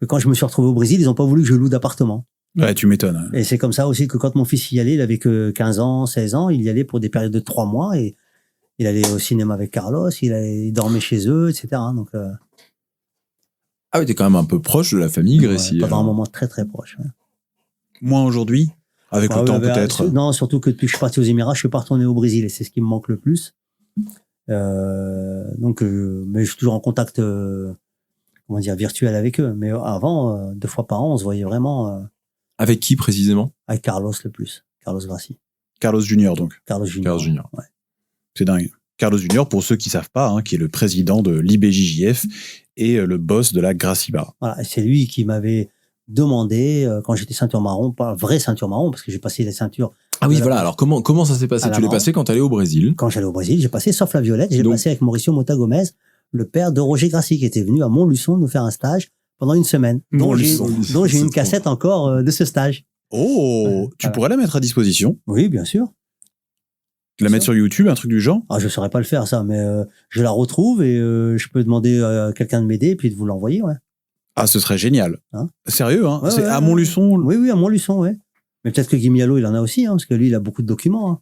quand je me suis retrouvé au Brésil, ils ont pas voulu que je loue d'appartement. Ouais, tu m'étonnes. Et c'est comme ça aussi que quand mon fils y allait, il avait que 15 ans, 16 ans, il y allait pour des périodes de 3 mois et il allait au cinéma avec Carlos, il dormait chez eux, etc. Donc ah oui, t'es quand même un peu proche de la famille Grassi. Pendant un moment très très proche. Ouais. Moins aujourd'hui, avec le temps peut-être. Non, surtout que depuis que je suis parti aux Émirats, je suis pas retourné au Brésil et c'est ce qui me manque le plus. Donc, mais je suis toujours en contact, virtuel avec eux. Mais avant, 2 fois par an, on se voyait vraiment. Avec qui précisément? Avec Carlos le plus, Carlos Grassi. Carlos Junior donc. Carlos Junior. Ouais. C'est dingue. Carlos Junior, pour ceux qui savent pas, hein, qui est le président de l'IBJJF et le boss de la Gracie Barra. Voilà, c'est lui qui m'avait demandé quand j'étais ceinture marron, pas vraie ceinture marron, parce que j'ai passé les ceintures. Ah oui, voilà. Alors comment ça s'est passé? Tu l'as passé quand t'allais au Brésil? Quand j'allais au Brésil, j'ai passé sauf la violette. J'ai passé avec Mauricio Mota Gomez, le père de Roger Grassi, qui était venu à Montluçon nous faire un stage pendant une semaine. Dont j'ai une cassette encore de ce stage. Oh, tu pourrais la mettre à disposition? Oui, bien sûr. La mettre sur YouTube, un truc du genre? Ah, je saurais pas le faire, ça, mais je la retrouve et je peux demander à quelqu'un de m'aider et puis de vous l'envoyer, ouais. Ah, ce serait génial. Hein? Sérieux, hein? Ouais, C'est à Montluçon? Oui, à Montluçon, ouais. Mais peut-être que Guy Mialo, il en a aussi, hein, parce que lui, il a beaucoup de documents. Hein.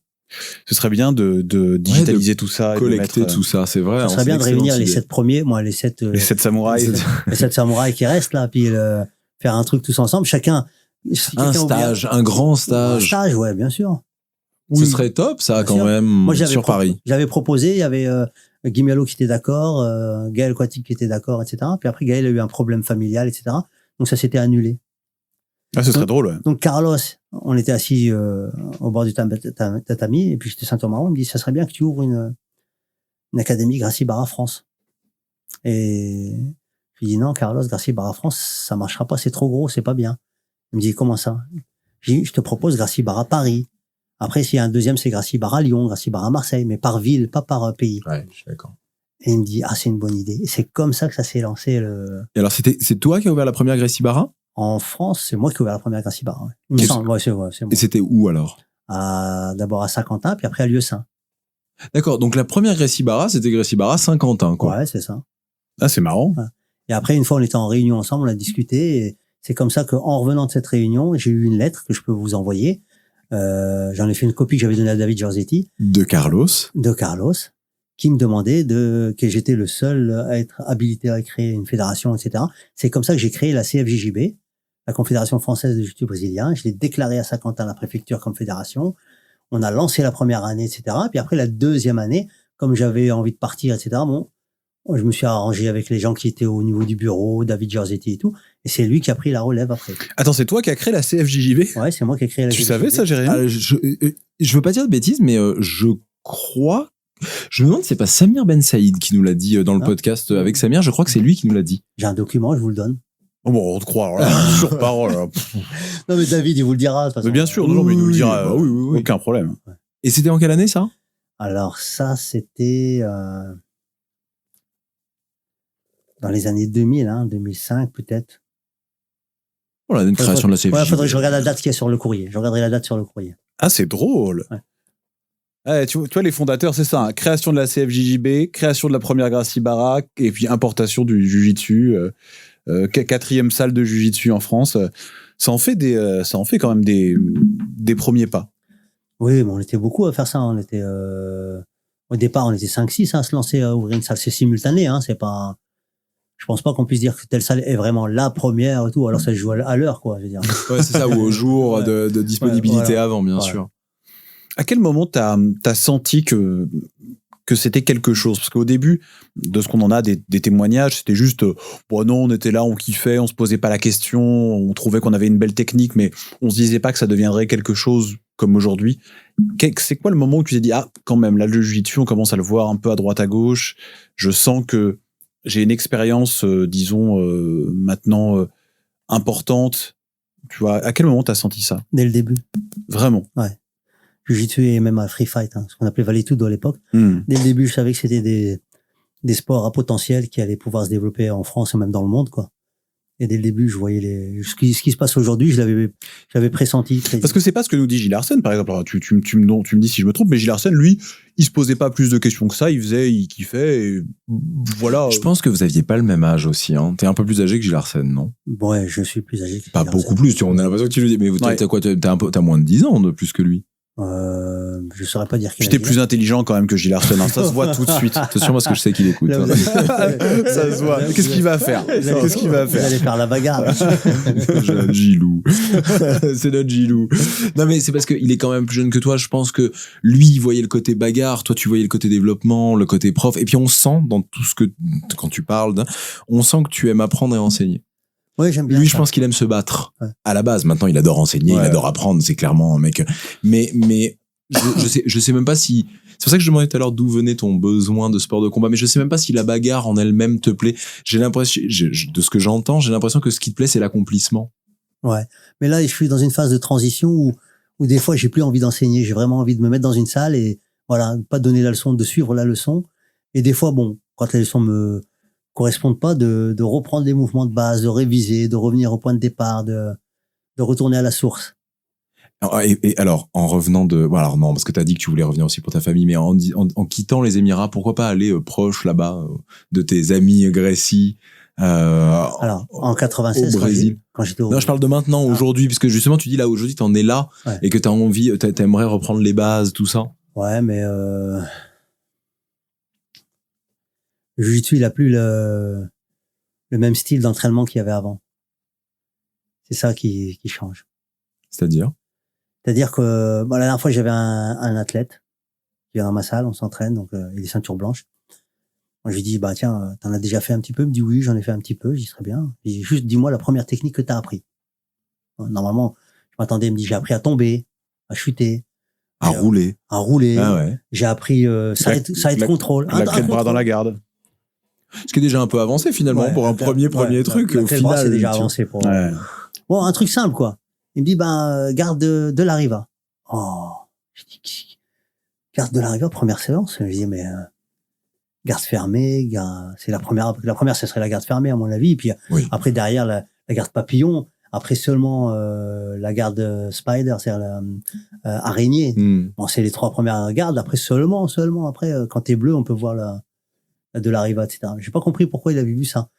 Ce serait bien de digitaliser tout ça. Collecter et de mettre, tout ça, c'est vrai. Ce serait bien de réunir les 7 premiers, les 7 samouraïs. Les 7 samouraïs qui restent là, puis faire un truc tous ensemble. Chacun. Un stage, un grand stage. Un stage, ouais, bien sûr. Ce serait top, ça, bien quand sûr. Même, moi, sur Paris. J'avais proposé, il y avait Guy Mialo qui était d'accord, Gaël Quatic qui était d'accord, etc. Puis après, Gaël a eu un problème familial, etc. Donc ça s'était annulé. Ah, ce serait drôle, ouais. Donc Carlos, on était assis au bord du tatami, et puis j'étais ceinture marron, il me dit, ça serait bien que tu ouvres une académie Gracie Barra France. Et je lui dis, non, Carlos, Gracie Barra France, ça marchera pas, c'est trop gros, c'est pas bien. Il me dit, comment ça? Je te propose Gracie Barra Paris. Après, s'il y a un deuxième, c'est Gracie Barra Lyon, Gracie Barra Marseille, mais par ville, pas par pays. Ouais, je suis d'accord. Et il me dit, c'est une bonne idée. Et c'est comme ça que ça s'est lancé. Et alors, c'est toi qui as ouvert la première Gracie Barra? En France, c'est moi qui ai ouvert la première Gracie Barra. Ouais. Il me semble, c'est moi. Et c'était où alors? D'abord à Saint-Quentin, puis après à Lieu-Saint. D'accord, donc la première Gracie Barra, c'était Gracie Barra Saint-Quentin, quoi. Ouais, c'est ça. Ah, c'est marrant. Ouais. Et après, une fois, on était en réunion ensemble, on a discuté. Et c'est comme ça qu'en revenant de cette réunion, j'ai eu une lettre que je peux vous envoyer. J'en ai fait une copie que j'avais donnée à David Giorzetti. De Carlos, qui me demandait que j'étais le seul à être habilité à créer une fédération, etc. C'est comme ça que j'ai créé la CFJJB, la Confédération Française de Jiu-Jitsu Brésilien. Je l'ai déclaré à Saint-Quentin, la préfecture, comme fédération. On a lancé la première année, etc. Puis après, la deuxième année, comme j'avais envie de partir, etc., je me suis arrangé avec les gens qui étaient au niveau du bureau, David Giorzetti et tout. Et c'est lui qui a pris la relève après. Attends, c'est toi qui as créé la CFJJB? Ouais, c'est moi qui ai créé la CFJJB. Tu savais ça, Jérémy? Je veux pas dire de bêtises, mais je crois... Je me demande si c'est pas Samir Ben Saïd qui nous l'a dit dans le podcast avec Samir. Je crois que c'est lui qui nous l'a dit. J'ai un document, je vous le donne. Oh bon, on te croit, là, sur parole. Là. Non, mais David, il vous le dira. De toute façon. Mais bien sûr, non, mais il nous le dira. Oui. Aucun problème. Ouais. Et c'était en quelle année, ça? Alors, ça, c'était dans les années 2000, 2005 peut-être. Voilà, une création de la CFJJB. Ouais, faudrait que je regarde la date qu'il y a sur le courrier. Je regarderai la date sur le courrier. Ah, c'est drôle. Ouais. Ouais, tu vois, les fondateurs, c'est ça. Hein. Création de la CFJJB, création de la première Gracie Barra, et puis importation du Jiu-Jitsu, 4e salle de Jiu-Jitsu en France. Ça en fait quand même des premiers pas. Oui, mais on était beaucoup à faire ça. On était, au départ, on était 5-6 à se lancer à ouvrir une salle. C'est simultané, hein. C'est pas. Je pense pas qu'on puisse dire que telle salle est vraiment la première et tout. Alors ça se joue à l'heure, quoi. Je veux dire. Ouais, c'est ça, ou au jour de disponibilité voilà. avant, bien sûr. À quel moment t'as senti que c'était quelque chose? Parce qu'au début, de ce qu'on en a des témoignages, c'était juste, bon non, on était là, on kiffait, on se posait pas la question, on trouvait qu'on avait une belle technique, mais on se disait pas que ça deviendrait quelque chose comme aujourd'hui. C'est quoi le moment où tu t'es dit, ah, quand même, là, le jiu-jitsu, on commence à le voir un peu à droite, à gauche, je sens que j'ai une expérience, disons, maintenant importante. Tu vois, à quel moment t'as senti ça? Dès le début. Vraiment? Ouais. Jiu-jitsu et même à free fight, hein, ce qu'on appelait Valetudo à l'époque. Dès le début, je savais que c'était des sports à potentiel qui allaient pouvoir se développer en France et même dans le monde, quoi. Et dès le début, je voyais ce qui se passe aujourd'hui, j'avais pressenti. Parce que c'est pas ce que nous dit Gilles Larsen, par exemple. Alors, tu me dis si je me trompe, mais Gilles Larsen, lui, il se posait pas plus de questions que ça, il kiffait, et voilà. Je pense que vous aviez pas le même âge aussi, hein. T'es un peu plus âgé que Gilles Larsen, non? Ouais, je suis plus âgé que Pas Gilles beaucoup Larsen. plus, on a l'impression que tu le dis, mais t'as quoi, t'as moins de 10 ans de plus que lui. Je saurais pas dire qu'il J'étais plus intelligent quand même que Gilles Larsen, hein. Ça se voit tout de suite. C'est sûrement parce que je sais qu'il écoute. Là, hein. Ça se voit. Qu'est-ce qu'il va faire? Qu'est-ce qu'il va Vous faire? allez faire la bagarre. J'ai un Gilou. C'est notre Gilou. Non, mais c'est parce qu'il est quand même plus jeune que toi. Je pense que lui, il voyait le côté bagarre. Toi, tu voyais le côté développement, le côté prof. Et puis, on sent dans tout ce que, quand tu parles, on sent que tu aimes apprendre et enseigner. Oui, j'aime bien. Lui, ça. je pense qu'il aime se battre. Ouais. À la base, maintenant, il adore enseigner, il adore apprendre. C'est clairement un mec. Mais, je sais même pas si, c'est pour ça que je demandais tout à l'heure d'où venait ton besoin de sport de combat, mais je sais même pas si la bagarre en elle-même te plaît. J'ai l'impression, de ce que j'entends, j'ai l'impression que ce qui te plaît, c'est l'accomplissement. Ouais. Mais là, je suis dans une phase de transition où des fois, j'ai plus envie d'enseigner. J'ai vraiment envie de me mettre dans une salle et voilà, pas donner la leçon, de suivre la leçon. Et des fois, bon, quand les leçons me correspondent pas, de reprendre les mouvements de base, de réviser, de revenir au point de départ, de retourner à la source. Et alors, en revenant bon, alors non, parce que t'as dit que tu voulais revenir aussi pour ta famille, mais en quittant les Émirats, pourquoi pas aller proche là-bas de tes amis Gracie, Alors, en 96, au Brésil. quand j'étais au... Non, je parle de maintenant, aujourd'hui, puisque justement, tu dis là, aujourd'hui, t'en es là, Ouais. et que t'as envie, t'aimerais reprendre les bases, tout ça. Ouais, mais le jiu-jitsu, il a plus le même style d'entraînement qu'il y avait avant. C'est ça qui change. C'est-à-dire que la dernière fois, j'avais un athlète qui vient dans ma salle, on s'entraîne, donc il a des ceintures blanches. Moi, je lui dis, bah tiens, t'en as déjà fait un petit peu? Il me dit oui, j'en ai fait un petit peu. J'y serais bien. Je dis, juste dis-moi la première technique que t'as appris. Normalement, je m'attendais, il me dit, j'ai appris à tomber, à chuter, à rouler. À rouler. Ah ouais. J'ai appris ça être contrôle. La clé de bras dans la garde. Ce qui est déjà un peu avancé finalement pour un premier truc. Au final, c'est déjà avancé pour. Ouais. Bon, un truc simple quoi. Il me dit garde de la riva. Oh, je dis garde de la riva première séance. Je dis mais garde fermée, c'est la première. La première, ce serait la garde fermée à mon avis. Et puis après derrière la garde papillon. Après seulement la garde spider, c'est-à-dire araignée. Bon, c'est les 3 premières gardes. Après seulement après quand t'es bleu, on peut voir de la riva, etc. J'ai pas compris pourquoi il avait vu ça.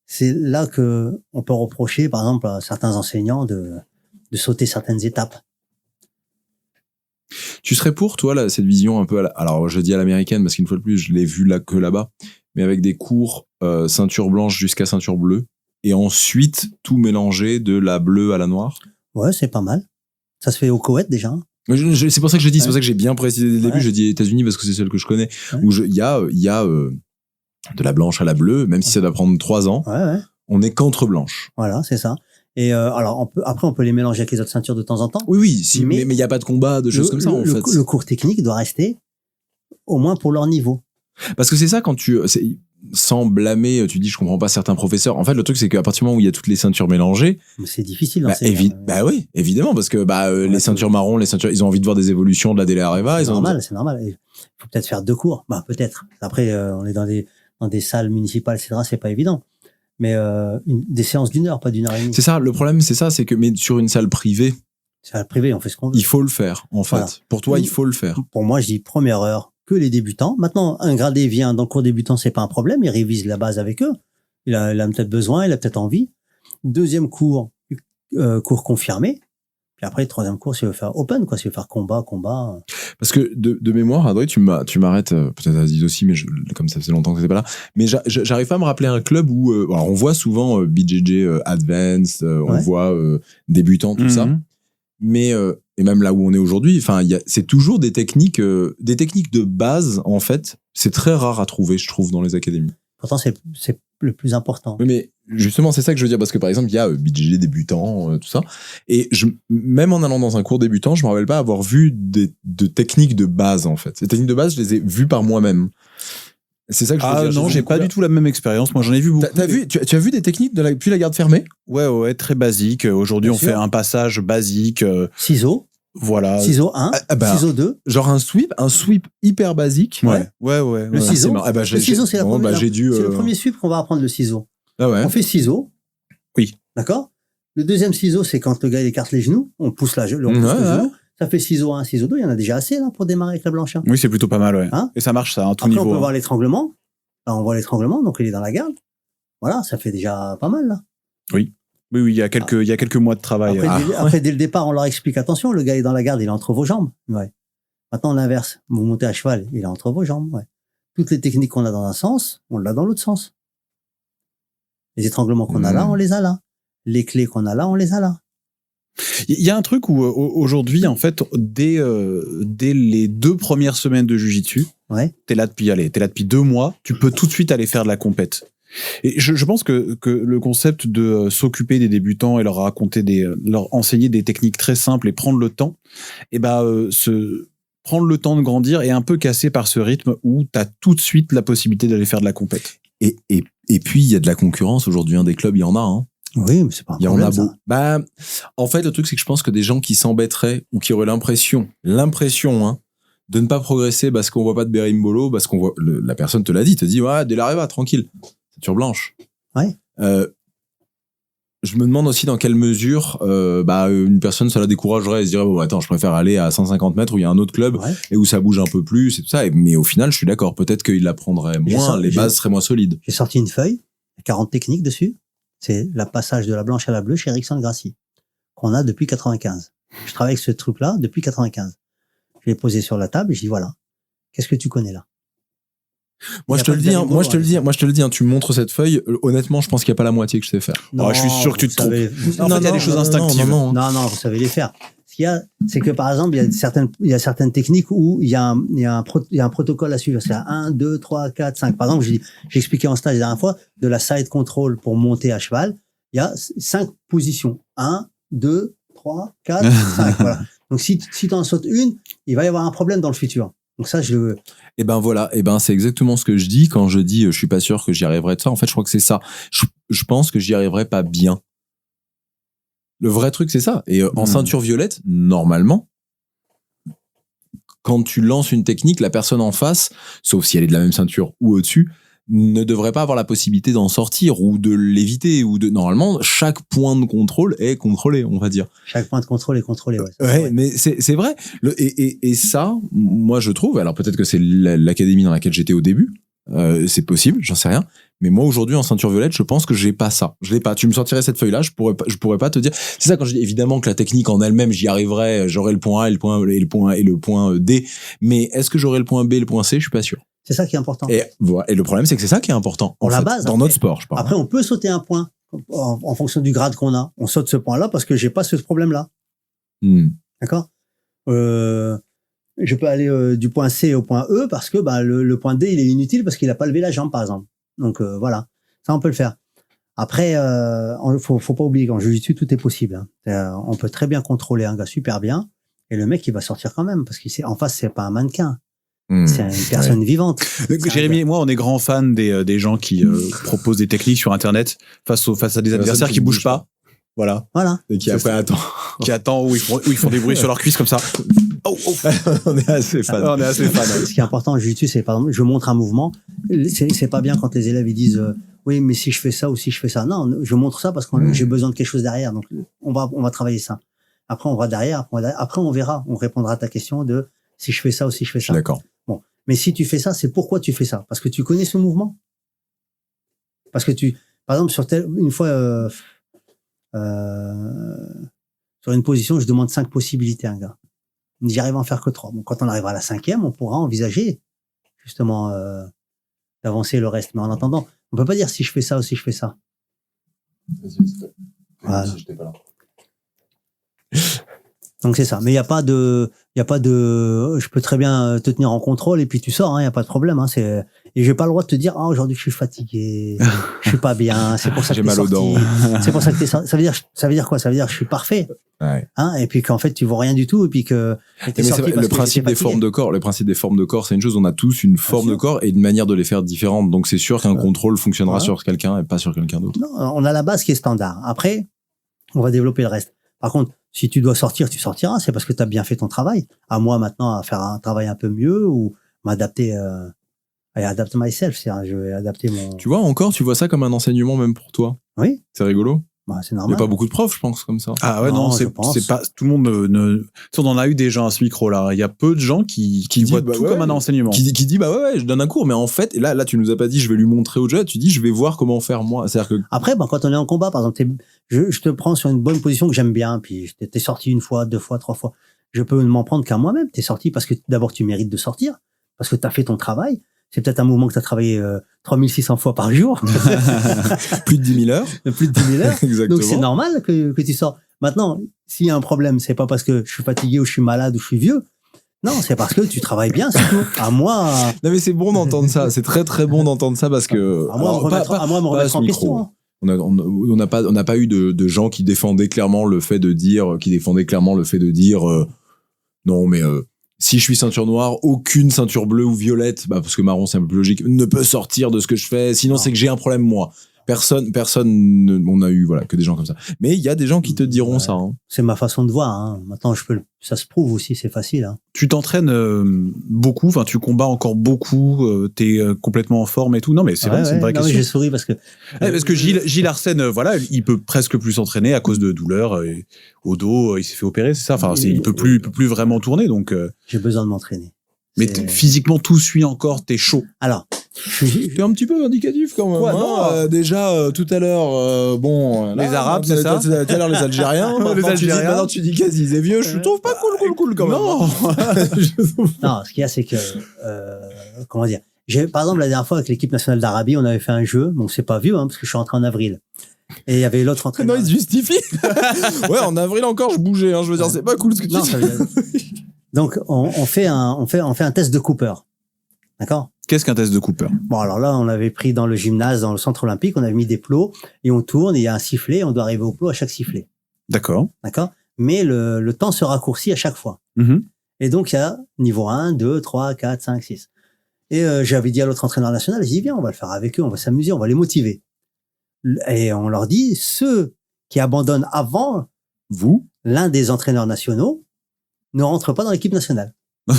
C'est là que on peut reprocher, par exemple, à certains enseignants de sauter certaines étapes. Tu serais pour, toi, là, cette vision un peu, alors je dis à l'américaine parce qu'une fois de plus, je l'ai vu là que là-bas, mais avec des cours ceinture blanche jusqu'à ceinture bleue, et ensuite tout mélanger de la bleue à la noire. Ouais, c'est pas mal. Ça se fait au Koweït déjà. Hein. C'est pour ça que je dis, c'est pour ça que j'ai bien précisé dès le début. Je dis États-Unis parce que c'est celle que je connais, où il y a de la blanche à la bleue, même si ça doit prendre 3 ans. Ouais. On est qu'entre blanches. Voilà, c'est ça. Et alors après on peut les mélanger avec les autres ceintures de temps en temps. Oui, mais il y a pas de combat, de choses comme ça en fait. Le cours technique doit rester au moins pour leur niveau. Parce que c'est ça quand sans blâmer, tu dis je comprends pas certains professeurs. En fait, le truc c'est qu'à partir du moment où il y a toutes les ceintures mélangées, c'est difficile d'enseigner. Oui, évidemment, parce que les ceintures marron, ils ont envie de voir des évolutions de la DLREVA. C'est normal. Il faut peut-être faire 2 cours. Peut-être. Après, on est dans des salles municipales, etc. C'est pas évident. Mais des séances d'1 heure, pas d'1 heure et demie. C'est ça. Le problème, c'est ça, c'est que mais sur une salle privée, C'est à la privée, on fait ce qu'on veut. Il faut le faire, en fait. Voilà. Pour toi, il faut le faire. Pour moi, je dis première heure que les débutants. Maintenant, un gradé vient dans le cours débutant, c'est pas un problème. Il révise la base avec eux. Il a peut-être besoin, il a peut-être envie. Deuxième cours, cours confirmé. Puis après, le troisième cours, s'il veut faire open, quoi. S'il veut faire combat. Parce que de mémoire, Adrien, tu m'arrêtes, peut-être Aziz aussi, mais comme ça faisait longtemps que t'étais pas là. Mais j'arrive pas à me rappeler un club où, alors on voit souvent BJJ Advanced, on voit débutants, tout ça. Mais et même là où on est aujourd'hui, enfin, c'est toujours des techniques de base, en fait. C'est très rare à trouver, je trouve, dans les académies. Pourtant, c'est le plus important. Oui, mais justement, c'est ça que je veux dire, parce que par exemple, il y a BJJ débutant, tout ça. Et même en allant dans un cours débutant, je me rappelle pas avoir vu de techniques de base, en fait. Ces techniques de base, je les ai vues par moi-même. C'est ça que je veux dire. Non, j'ai pas du tout la même expérience. Moi, j'en ai vu beaucoup. Tu as vu des techniques depuis la garde fermée? Ouais, très basique. Aujourd'hui, on fait un passage basique. Ciseaux. Voilà. Ciseaux 1, ciseaux 2. Genre un sweep hyper basique. Ouais. Le ciseau. Le ciseau, c'est le premier sweep qu'on va apprendre, le ciseau. Ah ouais. On fait ciseau. Oui. D'accord? Le deuxième ciseau, c'est quand le gars il écarte les genoux, on pousse le genou. Ça fait ciseau 1, ciseau 2, il y en a déjà assez là pour démarrer avec la blanche. Oui, c'est plutôt pas mal, ouais. Hein? Et ça marche, ça, à tout Après, niveau. on peut voir l'étranglement. Là, on voit l'étranglement, donc il est dans la garde. Voilà, ça fait déjà pas mal là. Oui, il y a quelques mois de travail. Après, dès le départ, on leur explique, attention, le gars est dans la garde, il est entre vos jambes. Ouais. Maintenant, l'inverse. Vous montez à cheval, il est entre vos jambes. Ouais. Toutes les techniques qu'on a dans un sens, on l'a dans l'autre sens. Les étranglements qu'on a là, on les a là. Les clés qu'on a là, on les a là. Il y a un truc où aujourd'hui, en fait, dès les 2 premières semaines de Jiu-Jitsu, t'es là depuis 2 mois, tu peux tout de suite aller faire de la compète. Et je pense que le concept de s'occuper des débutants et leur raconter leur enseigner des techniques très simples et prendre le temps, prendre le temps de grandir est un peu cassé par ce rythme où t'as tout de suite la possibilité d'aller faire de la compète. Et puis, il y a de la concurrence aujourd'hui, des clubs, il y en a, hein. Oui, mais c'est pas un problème. Il y en a beaucoup. Bah, en fait, le truc, c'est que je pense que des gens qui s'embêteraient ou qui auraient l'impression, de ne pas progresser parce qu'on voit pas de berimbolo, parce qu'on voit, la personne te l'a dit, te dit, ouais, dès l'arrivée, tranquille. Ceinture blanche. Ouais. Je me demande aussi dans quelle mesure, une personne, ça la découragerait et se dirait, bon, attends, je préfère aller à 150 mètres où il y a un autre club et où ça bouge un peu plus et tout ça. Mais au final, je suis d'accord. Peut-être qu'il l'apprendrait moins, les bases seraient moins solides. J'ai sorti une feuille, 40 techniques dessus. C'est le passage de la blanche à la bleue chez Erickson Gracie, qu'on a depuis 95. Je travaille avec ce truc-là depuis 95. Je l'ai posé sur la table et je dis, voilà, qu'est-ce que tu connais là? Moi, je te le dis, tu me montres cette feuille. Honnêtement, je pense qu'il n'y a pas la moitié que je sais faire. Non, je suis sûr que tu te trompes. En fait, il y a des choses instinctives. Non, vous savez les faire. Ce qu'il y a, c'est que par exemple, il y a certaines techniques où il y a un protocole à suivre. C'est 1, 2, 3, 4, 5. Par exemple, j'ai expliqué en stage la dernière fois de la side control pour monter à cheval. Il y a 5 positions. 1, 2, 3, 4, 5. Voilà. Donc, si tu en sautes une, il va y avoir un problème dans le futur. Donc ça, je le... Et ben voilà, c'est exactement ce que je dis quand je dis je suis pas sûr que j'y arriverai de ça. En fait, je crois que c'est ça. Je pense que j'y arriverai pas bien. Le vrai truc, c'est ça. Et en ceinture violette, normalement, quand tu lances une technique, la personne en face, sauf si elle est de la même ceinture ou au-dessus, ne devrait pas avoir la possibilité d'en sortir ou de l'éviter normalement, chaque point de contrôle est contrôlé, on va dire. Chaque point de contrôle est contrôlé, ouais. Mais c'est vrai. Et ça, moi, je trouve, alors peut-être que c'est l'académie dans laquelle j'étais au début, c'est possible, j'en sais rien. Mais moi, aujourd'hui, en ceinture violette, je pense que j'ai pas ça. Je l'ai pas. Tu me sortirais cette feuille-là, je pourrais pas te dire. C'est ça quand je dis, évidemment que la technique en elle-même, j'y arriverais, j'aurais le point A et le point D. Mais est-ce que j'aurais le point B et le point C? Je suis pas sûr. C'est ça qui est important. Et le problème, c'est que c'est ça qui est important. Pour la base. Dans notre sport, je parle. Après, on peut sauter un point en fonction du grade qu'on a. On saute ce point-là parce que j'ai pas ce problème-là. D'accord? Je peux aller du point C au point E parce que le point D, il est inutile parce qu'il a pas levé la jambe, par exemple. Donc voilà, ça on peut le faire. Après, faut pas oublier qu'en jiu-jitsu tout est possible. On peut très bien contrôler un gars super bien et le mec il va sortir quand même parce qu'en face c'est pas un mannequin, c'est une personne vivante. Jérémy et moi on est grands fans des gens qui proposent des techniques sur internet face à des adversaires qui bougent pas. Voilà. Et qui après attend où ils font des bruits sur leurs cuisses comme ça. On est assez fans. Ce qui est important en jiu-jitsu, c'est par exemple, je montre un mouvement. C'est pas bien quand les élèves ils disent oui, mais si je fais ça ou si je fais ça. Non, je montre ça parce que j'ai besoin de quelque chose derrière. Donc on va travailler ça. Après, on va derrière. Après, on verra. On répondra à ta question de si je fais ça ou si je fais ça. D'accord. Bon. Mais si tu fais ça, c'est pourquoi tu fais ça? Parce que tu connais ce mouvement. Parce que par exemple, une fois, sur une position, je demande 5 possibilités à un gars. J'arrive à en faire que 3. Bon, quand on arrivera à la 5e, on pourra envisager, justement, d'avancer le reste. Mais en attendant, on peut pas dire si je fais ça ou si je fais ça. Voilà. Donc c'est ça. Mais il y a pas de, je peux très bien te tenir en contrôle et puis tu sors, hein, y a pas de problème, hein, et j'ai pas le droit de te dire, aujourd'hui je suis fatigué, je suis pas bien, c'est pour ça que j'ai mal aux dents. C'est pour ça que t'es sorti. Ça veut dire quoi? Ça veut dire que je suis parfait. Ouais. Hein, et puis qu'en fait tu vois rien du tout et puis que t'es sorti parce le principe des formes de corps, c'est une chose, on a tous une forme de corps et une manière de les faire différente. Donc c'est sûr qu'un contrôle fonctionnera sur quelqu'un et pas sur quelqu'un d'autre. Non, on a la base qui est standard. Après, on va développer le reste. Par contre, si tu dois sortir, tu sortiras. C'est parce que tu as bien fait ton travail. À moi maintenant à faire un travail un peu mieux ou m'adapter, adapt myself. C'est-à-dire, je vais adapter mon. Tu vois ça comme un enseignement même pour toi. Oui. C'est rigolo. Bah, c'est Il normal. n'y a pas beaucoup de profs, je pense, comme ça. Ah ouais, non, c'est pas tout le monde on en a eu des gens à ce micro-là. Il y a peu de gens qui voient tout comme un enseignement. Qui dit je donne un cours, mais en fait, et là tu nous as pas dit je vais lui montrer au jeu, tu dis je vais voir comment faire moi. C'est-à-dire que après, quand on est en combat, par exemple, je te prends sur une bonne position que j'aime bien, puis t'es sorti 1 fois, 2 fois, 3 fois. Je peux ne m'en prendre qu'à moi-même. T'es sorti parce que d'abord tu mérites de sortir, parce que t'as fait ton travail. C'est peut-être un mouvement que tu as travaillé 3600 fois par jour. Plus de 10 000 heures. Plus de 10 000 heures. Exactement. Donc c'est normal que tu sors. Maintenant, s'il y a un problème, c'est pas parce que je suis fatigué ou je suis malade ou je suis vieux. Non, c'est parce que tu travailles bien, c'est tout. À moi. Non, mais c'est bon d'entendre ça. C'est très très bon d'entendre ça parce que. À moi, me remettre en question. Hein. On n'a pas eu de gens qui défendaient clairement le fait de dire, non, mais si je suis ceinture noire, aucune ceinture bleue ou violette, parce que marron c'est un peu plus logique, ne peut sortir de ce que je fais. Sinon, c'est que j'ai un problème moi. Personne, on a eu que des gens comme ça. Mais il y a des gens qui te diront ça. Hein. C'est ma façon de voir. Hein. Maintenant, ça se prouve aussi, c'est facile. Hein. Tu t'entraînes beaucoup, tu combats encore beaucoup, t'es complètement en forme et tout. Non, mais c'est vrai, c'est une vraie question. J'ai souri parce que Gilles Arsène, il peut presque plus s'entraîner à cause de douleurs au dos. Il s'est fait opérer, c'est ça. Enfin, il peut plus vraiment tourner, donc. J'ai besoin de m'entraîner. Mais physiquement, tout suit encore. T'es chaud. Alors. T'es un petit peu vindicatif quand même. Quoi, déjà tout à l'heure, les Arabes, c'est ça. Tout à l'heure les Algériens. Maintenant tu dis quasi c'est vieux. Je trouve pas cool quand même. Non. Non, ce qu'il y a, c'est que comment dire. Par exemple, la dernière fois avec l'équipe nationale d'Arabie, on avait fait un jeu. Bon, c'est pas vieux, parce que je suis rentré en avril. Et il y avait l'autre entraîneur. Non, il se justifie. Ouais, en avril encore, je bougeais. Je veux dire, c'est pas cool ce que tu dis. Donc, on fait un test de Cooper. D'accord? Qu'est-ce qu'un test de Cooper? Bon, alors là, on avait pris dans le gymnase, dans le centre olympique, on avait mis des plots et on tourne et il y a un sifflet, on doit arriver au plot à chaque sifflet. D'accord. Mais le temps se raccourcit à chaque fois. Mm-hmm. Et donc, il y a niveau 1, 2, 3, 4, 5, 6. Et j'avais dit à l'autre entraîneur national, j'ai dit, viens, on va le faire avec eux, on va s'amuser, on va les motiver. Et on leur dit, ceux qui abandonnent avant l'un des entraîneurs nationaux ne rentrent pas dans l'équipe nationale.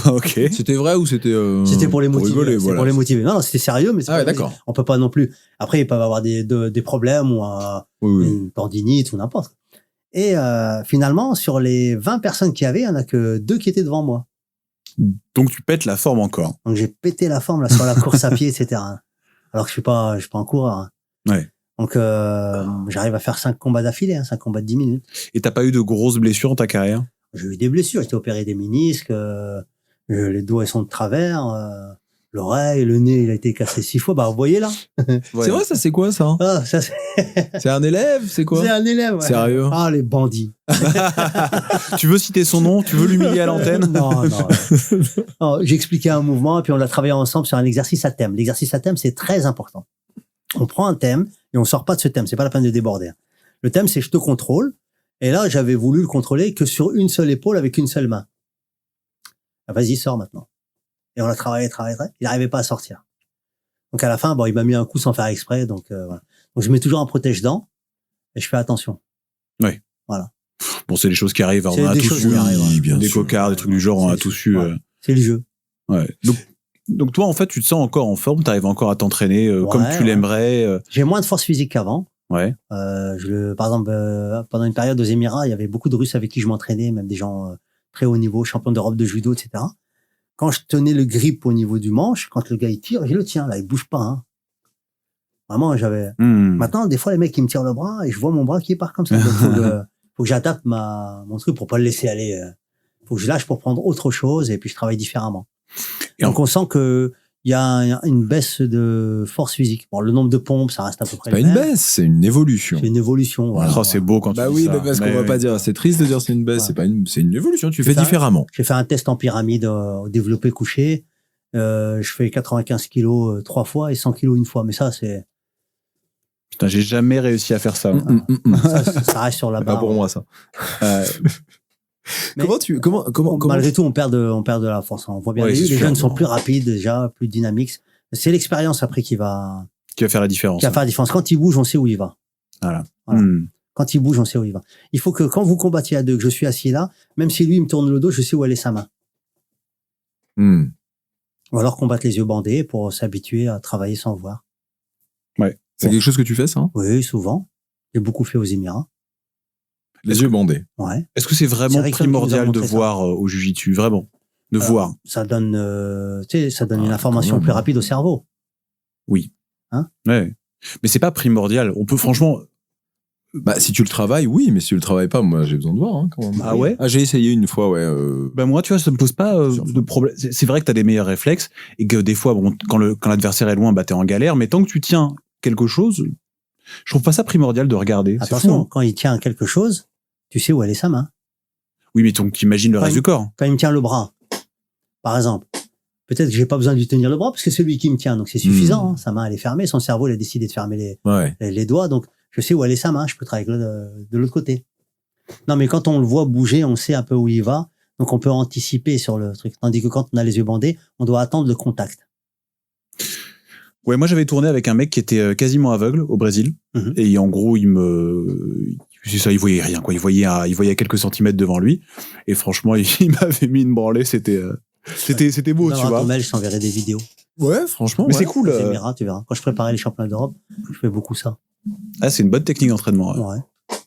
Ok. C'était vrai ou c'était c'était pour les motiver. Rigoler, pour les motiver. Non, c'était sérieux, mais d'accord. On peut pas non plus. Après, ils peuvent avoir des problèmes ou une tendinite ou n'importe. Et finalement, sur les 20 personnes qu'il y avait, il y en a que 2 qui étaient devant moi. Donc tu pètes la forme encore. Donc j'ai pété la forme là sur la course à pied, etc. Alors que je suis pas un coureur. Hein. Ouais. Donc j'arrive à faire 5 combats d'affilée, 5 combats de 10 minutes. Et t'as pas eu de grosses blessures dans ta carrière? J'ai eu des blessures, j'étais opéré des ménisques, les doigts ils sont de travers, l'oreille, le nez il a été cassé 6 fois. Vous voyez là. Ouais. C'est vrai, ça c'est quoi ça? Ah, ça c'est un élève, c'est quoi? C'est un élève. Ouais. Sérieux? Ah les bandits. Tu veux citer son nom? Tu veux l'humilier à l'antenne? Non. J'ai expliqué un mouvement et puis on l'a travaillé ensemble sur un exercice à thème. L'exercice à thème c'est très important. On prend un thème et on sort pas de ce thème. C'est pas la peine de déborder. Le thème c'est je te contrôle. Et là, j'avais voulu le contrôler que sur une seule épaule avec une seule main. Ah, vas-y, sors maintenant. Et on a travaillé. Il n'arrivait pas à sortir. Donc à la fin, il m'a mis un coup sans faire exprès. Donc voilà. Donc je mets toujours un protège-dents et je fais attention. Oui. Voilà. Bon, c'est des choses qui arrivent. On a tous eu des cocards, des trucs du genre. On a tous eu. C'est le jeu. Ouais. Donc toi, en fait, tu te sens encore en forme. Tu arrives encore à t'entraîner comme tu l'aimerais. J'ai moins de force physique qu'avant. Ouais. Par exemple, pendant une période aux Émirats, il y avait beaucoup de Russes avec qui je m'entraînais, même des gens très haut niveau, champions d'Europe de judo, etc. Quand je tenais le grip au niveau du manche, quand le gars il tire, je le tiens, là, il bouge pas. Hein. Vraiment, j'avais. Maintenant, des fois, les mecs ils me tirent le bras et je vois mon bras qui part comme ça. Donc, faut que j'adapte mon truc pour pas le laisser aller. Faut que je lâche pour prendre autre chose et puis je travaille différemment. Et donc, on sent que il y a une baisse de force physique. Bon, le nombre de pompes, ça reste à peu près. C'est pas une baisse, c'est une évolution. C'est une évolution. Voilà. Oh, c'est beau quand tu dis oui, ça. mais parce qu'on va pas dire, c'est triste de dire c'est une baisse, c'est une évolution. Tu fais ça, différemment. J'ai fait un test en pyramide au développé couché. Je fais 95 kilos 3 fois et 100 kilos une fois. Mais ça, c'est. Putain, j'ai jamais réussi à faire ça. Ça reste sur la barre. Pas pour moi, ça. Mais comment malgré tout, on perd de la force. On voit bien les jeunes sont plus rapides déjà, plus dynamiques. C'est l'expérience après qui va faire la différence. Qui va faire la différence. Quand il bouge, on sait où il va. Voilà. Quand il bouge, on sait où il va. Il faut que quand vous combattiez à deux, que je suis assis là, même si lui il me tourne le dos, je sais où elle est sa main. Ou alors combattre les yeux bandés pour s'habituer à travailler sans voir. Ouais. C'est quelque chose que tu fais, ça? Oui, souvent. J'ai beaucoup fait aux Émirats. Les yeux bandés. Ouais. Est-ce que c'est vraiment primordial de voir au Jiu-Jitsu? Vraiment? De voir? Ça donne, une information plus rapide au cerveau. Oui. Hein? Ouais. Mais c'est pas primordial. On peut franchement. Bah, si tu le travailles, oui, mais si tu le travailles pas, moi, j'ai besoin de voir, hein, quand même. Ah ouais? Ah, j'ai essayé une fois, ouais. Ben moi, tu vois, ça me pose pas de problème. C'est vrai que t'as des meilleurs réflexes et que des fois, bon, quand l'adversaire est loin, bah, t'es en galère, mais tant que tu tiens quelque chose, je trouve pas ça primordial de regarder. Attention, quand il tient quelque chose, tu sais où elle est sa main. Oui, mais donc, imagine le reste du corps. Quand il me tient le bras, par exemple, peut-être que j'ai pas besoin de lui tenir le bras parce que c'est lui qui me tient, donc c'est suffisant. Hein. Sa main, elle est fermée, son cerveau, il a décidé de fermer les doigts, donc je sais où elle est sa main, je peux travailler de l'autre côté. Non, mais quand on le voit bouger, on sait un peu où il va, donc on peut anticiper sur le truc. Tandis que quand on a les yeux bandés, on doit attendre le contact. Ouais, moi j'avais tourné avec un mec qui était quasiment aveugle au Brésil, et en gros il voyait rien, quoi. Il voyait quelques centimètres devant lui, et franchement il m'avait mis une branlée, c'était beau, tu vois. Je t'enverrai des vidéos. Ouais, franchement. Mais c'est cool. Tu verras. Quand je préparais les championnats d'Europe, je fais beaucoup ça. Ah, c'est une bonne technique d'entraînement. Ouais.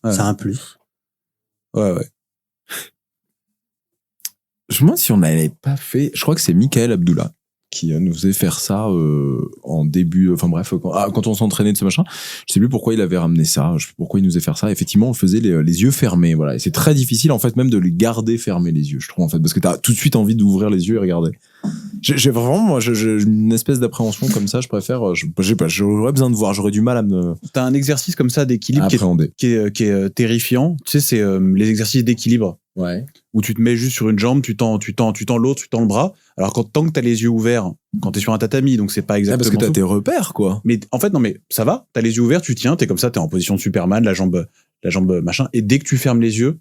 C'est un plus. Ouais. Je me demande si on n'avait pas fait. Je crois que c'est Michael Abdullah qui nous faisait faire ça en début. Enfin bref, quand on s'entraînait de ce machin, je sais plus pourquoi il avait ramené ça. Je sais plus pourquoi il nous faisait faire ça. Effectivement, on faisait les yeux fermés. Voilà. Et c'est très difficile en fait même de les garder fermés les yeux. Je trouve en fait parce que t'as tout de suite envie d'ouvrir les yeux et regarder. J'ai vraiment moi j'ai une espèce d'appréhension comme ça. Je préfère. J'aurais besoin de voir. J'aurais du mal à me. T'as un exercice comme ça d'équilibre qui est terrifiant. Tu sais, c'est les exercices d'équilibre. Ouais. Où tu te mets juste sur une jambe, tu tends l'autre, tu tends le bras. Alors tant que t'as les yeux ouverts, quand t'es sur un tatami, donc c'est pas exactement. Parce que t'as tes repères, quoi. Mais en fait, non, mais ça va. T'as les yeux ouverts, tu tiens, t'es comme ça, t'es en position de Superman, la jambe machin. Et dès que tu fermes les yeux,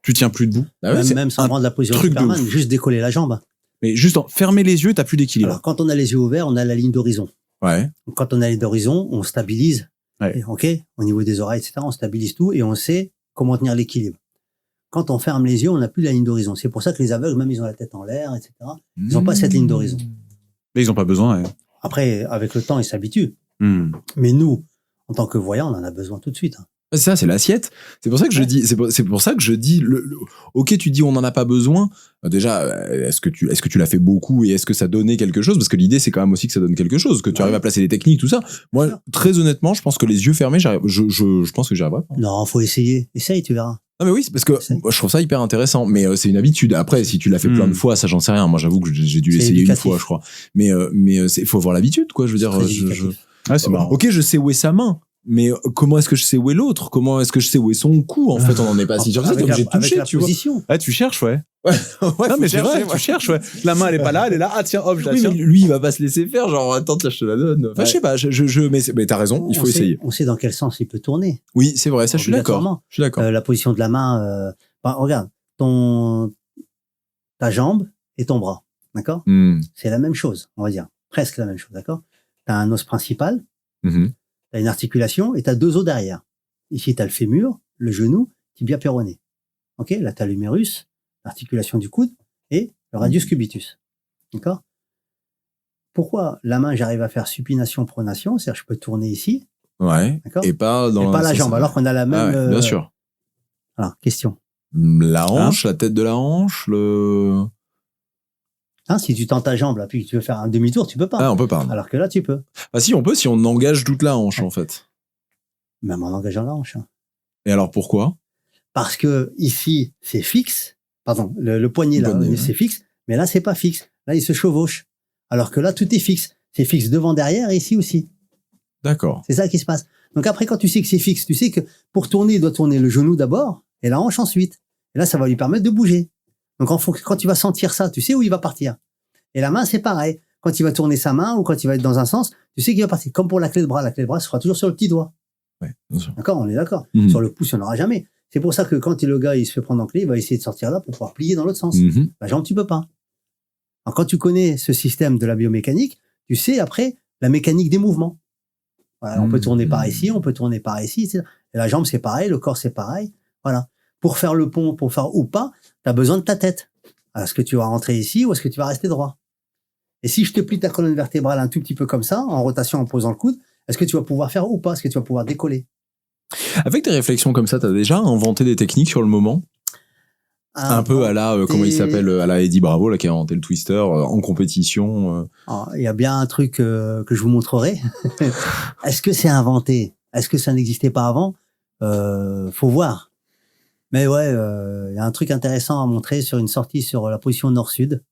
tu tiens plus debout. Ah ouais, même sans prendre la position de Superman, juste décoller la jambe. Mais juste fermer les yeux, t'as plus d'équilibre. Alors quand on a les yeux ouverts, on a la ligne d'horizon. Ouais. Donc, quand on a la ligne d'horizon, on stabilise. Ouais. Ok. Au niveau des oreilles, etc. On stabilise tout et on sait comment tenir l'équilibre. Quand on ferme les yeux, on n'a plus la ligne d'horizon. C'est pour ça que les aveugles, même ils ont la tête en l'air, etc. Ils n'ont pas cette ligne d'horizon. Mais ils n'ont pas besoin. Ouais. Après, avec le temps, ils s'habituent. Mais nous, en tant que voyants, on en a besoin tout de suite. C'est ça, c'est l'assiette. C'est pour ça que je dis. C'est pour ça que je dis. Ok, tu dis on n'en a pas besoin. Déjà, est-ce que tu l'as fait beaucoup et est-ce que ça donnait quelque chose? Parce que l'idée, c'est quand même aussi que ça donne quelque chose, que tu arrives à placer les techniques, tout ça. Moi, très honnêtement, je pense que les yeux fermés, je pense que j'y arriverai pas. Non, faut essayer. Essaye, tu verras. Non mais oui, c'est parce que moi, je trouve ça hyper intéressant, mais c'est une habitude. Après, si tu l'as fait plein de fois, ça j'en sais rien. Moi, j'avoue que j'ai dû l'essayer une fois, je crois. Mais faut avoir l'habitude, quoi. Je veux dire, c'est marrant. Ok, je sais où est sa main. Mais comment est-ce que je sais où est l'autre? Comment est-ce que je sais où est son cou? En fait, on n'en est pas si sûr que ça. T'es obligé de toucher, tu vois. Ah, tu cherches, ouais. Ouais, non, mais c'est vrai, tu cherches, ouais. La main, elle est pas là, elle est là. Ah, tiens, hop, je la tiens. Mais lui, il va pas se laisser faire. Genre, attends, tiens, je te la donne. Enfin, je sais pas, mais t'as raison, il faut essayer. On sait dans quel sens il peut tourner. Oui, c'est vrai, ça, je suis d'accord. La position de la main, regarde, ta jambe et ton bras. D'accord? C'est la même chose, on va dire. Presque la même chose, d'accord? T'as un os principal. T'as une articulation et t'as deux os derrière. Ici, t'as le fémur, le genou, tibia péroné. Ok? Là, t'as l'humérus, l'articulation du coude et le radius cubitus. D'accord? Pourquoi la main, j'arrive à faire supination, pronation, c'est-à-dire je peux tourner ici, Ouais. D'accord. Et pas dans Et pas la jambe, alors qu'on a la même. Ah ouais, bien sûr. Alors, question. La hanche, la tête de la hanche, le. Hein, si tu tends ta jambe là, puis que tu veux faire un demi-tour, tu peux pas. Ah, on peut pas. Alors que là, tu peux. Ah si, on peut si on engage toute la hanche en fait. Même en engageant la hanche. Hein. Et alors pourquoi? Parce que ici, c'est fixe. Pardon, le poignet là, c'est fixe. Mais là, c'est pas fixe. Là, il se chevauche. Alors que là, tout est fixe. C'est fixe devant, derrière et ici aussi. D'accord. C'est ça qui se passe. Donc après, quand tu sais que c'est fixe, tu sais que pour tourner, il doit tourner le genou d'abord et la hanche ensuite. Et là, ça va lui permettre de bouger. Donc quand tu vas sentir ça, tu sais où il va partir. Et la main, c'est pareil. Quand il va tourner sa main ou quand il va être dans un sens, tu sais qu'il va partir. Comme pour la clé de bras sera toujours sur le petit doigt. Ouais, bien sûr. D'accord, on est d'accord. Mmh. Sur le pouce, il n'y en aura jamais. C'est pour ça que quand le gars il se fait prendre en clé, il va essayer de sortir là pour pouvoir plier dans l'autre sens. Mmh. La jambe, tu peux pas. Alors quand tu connais ce système de la biomécanique, tu sais après la mécanique des mouvements. Voilà, on peut tourner par ici, on peut tourner par ici, etc. Et la jambe, c'est pareil, le corps, c'est pareil. Voilà. Pour faire le pont, pour faire ou pas, tu as besoin de ta tête. Alors, est-ce que tu vas rentrer ici ou est-ce que tu vas rester droit? Et si je te plie ta colonne vertébrale un tout petit peu comme ça, en rotation, en posant le coude, est-ce que tu vas pouvoir faire ou pas? Est-ce que tu vas pouvoir décoller? Avec tes réflexions comme ça, t'as déjà inventé des techniques sur le moment? Un peu à la, comment il s'appelle, à la Eddie Bravo, là, qui a inventé le twister en compétition. Il y a bien un truc que je vous montrerai. Est-ce que c'est inventé? Est-ce que ça n'existait pas avant? Faut voir. Mais ouais, il y a un truc intéressant à montrer sur une sortie sur la position nord-sud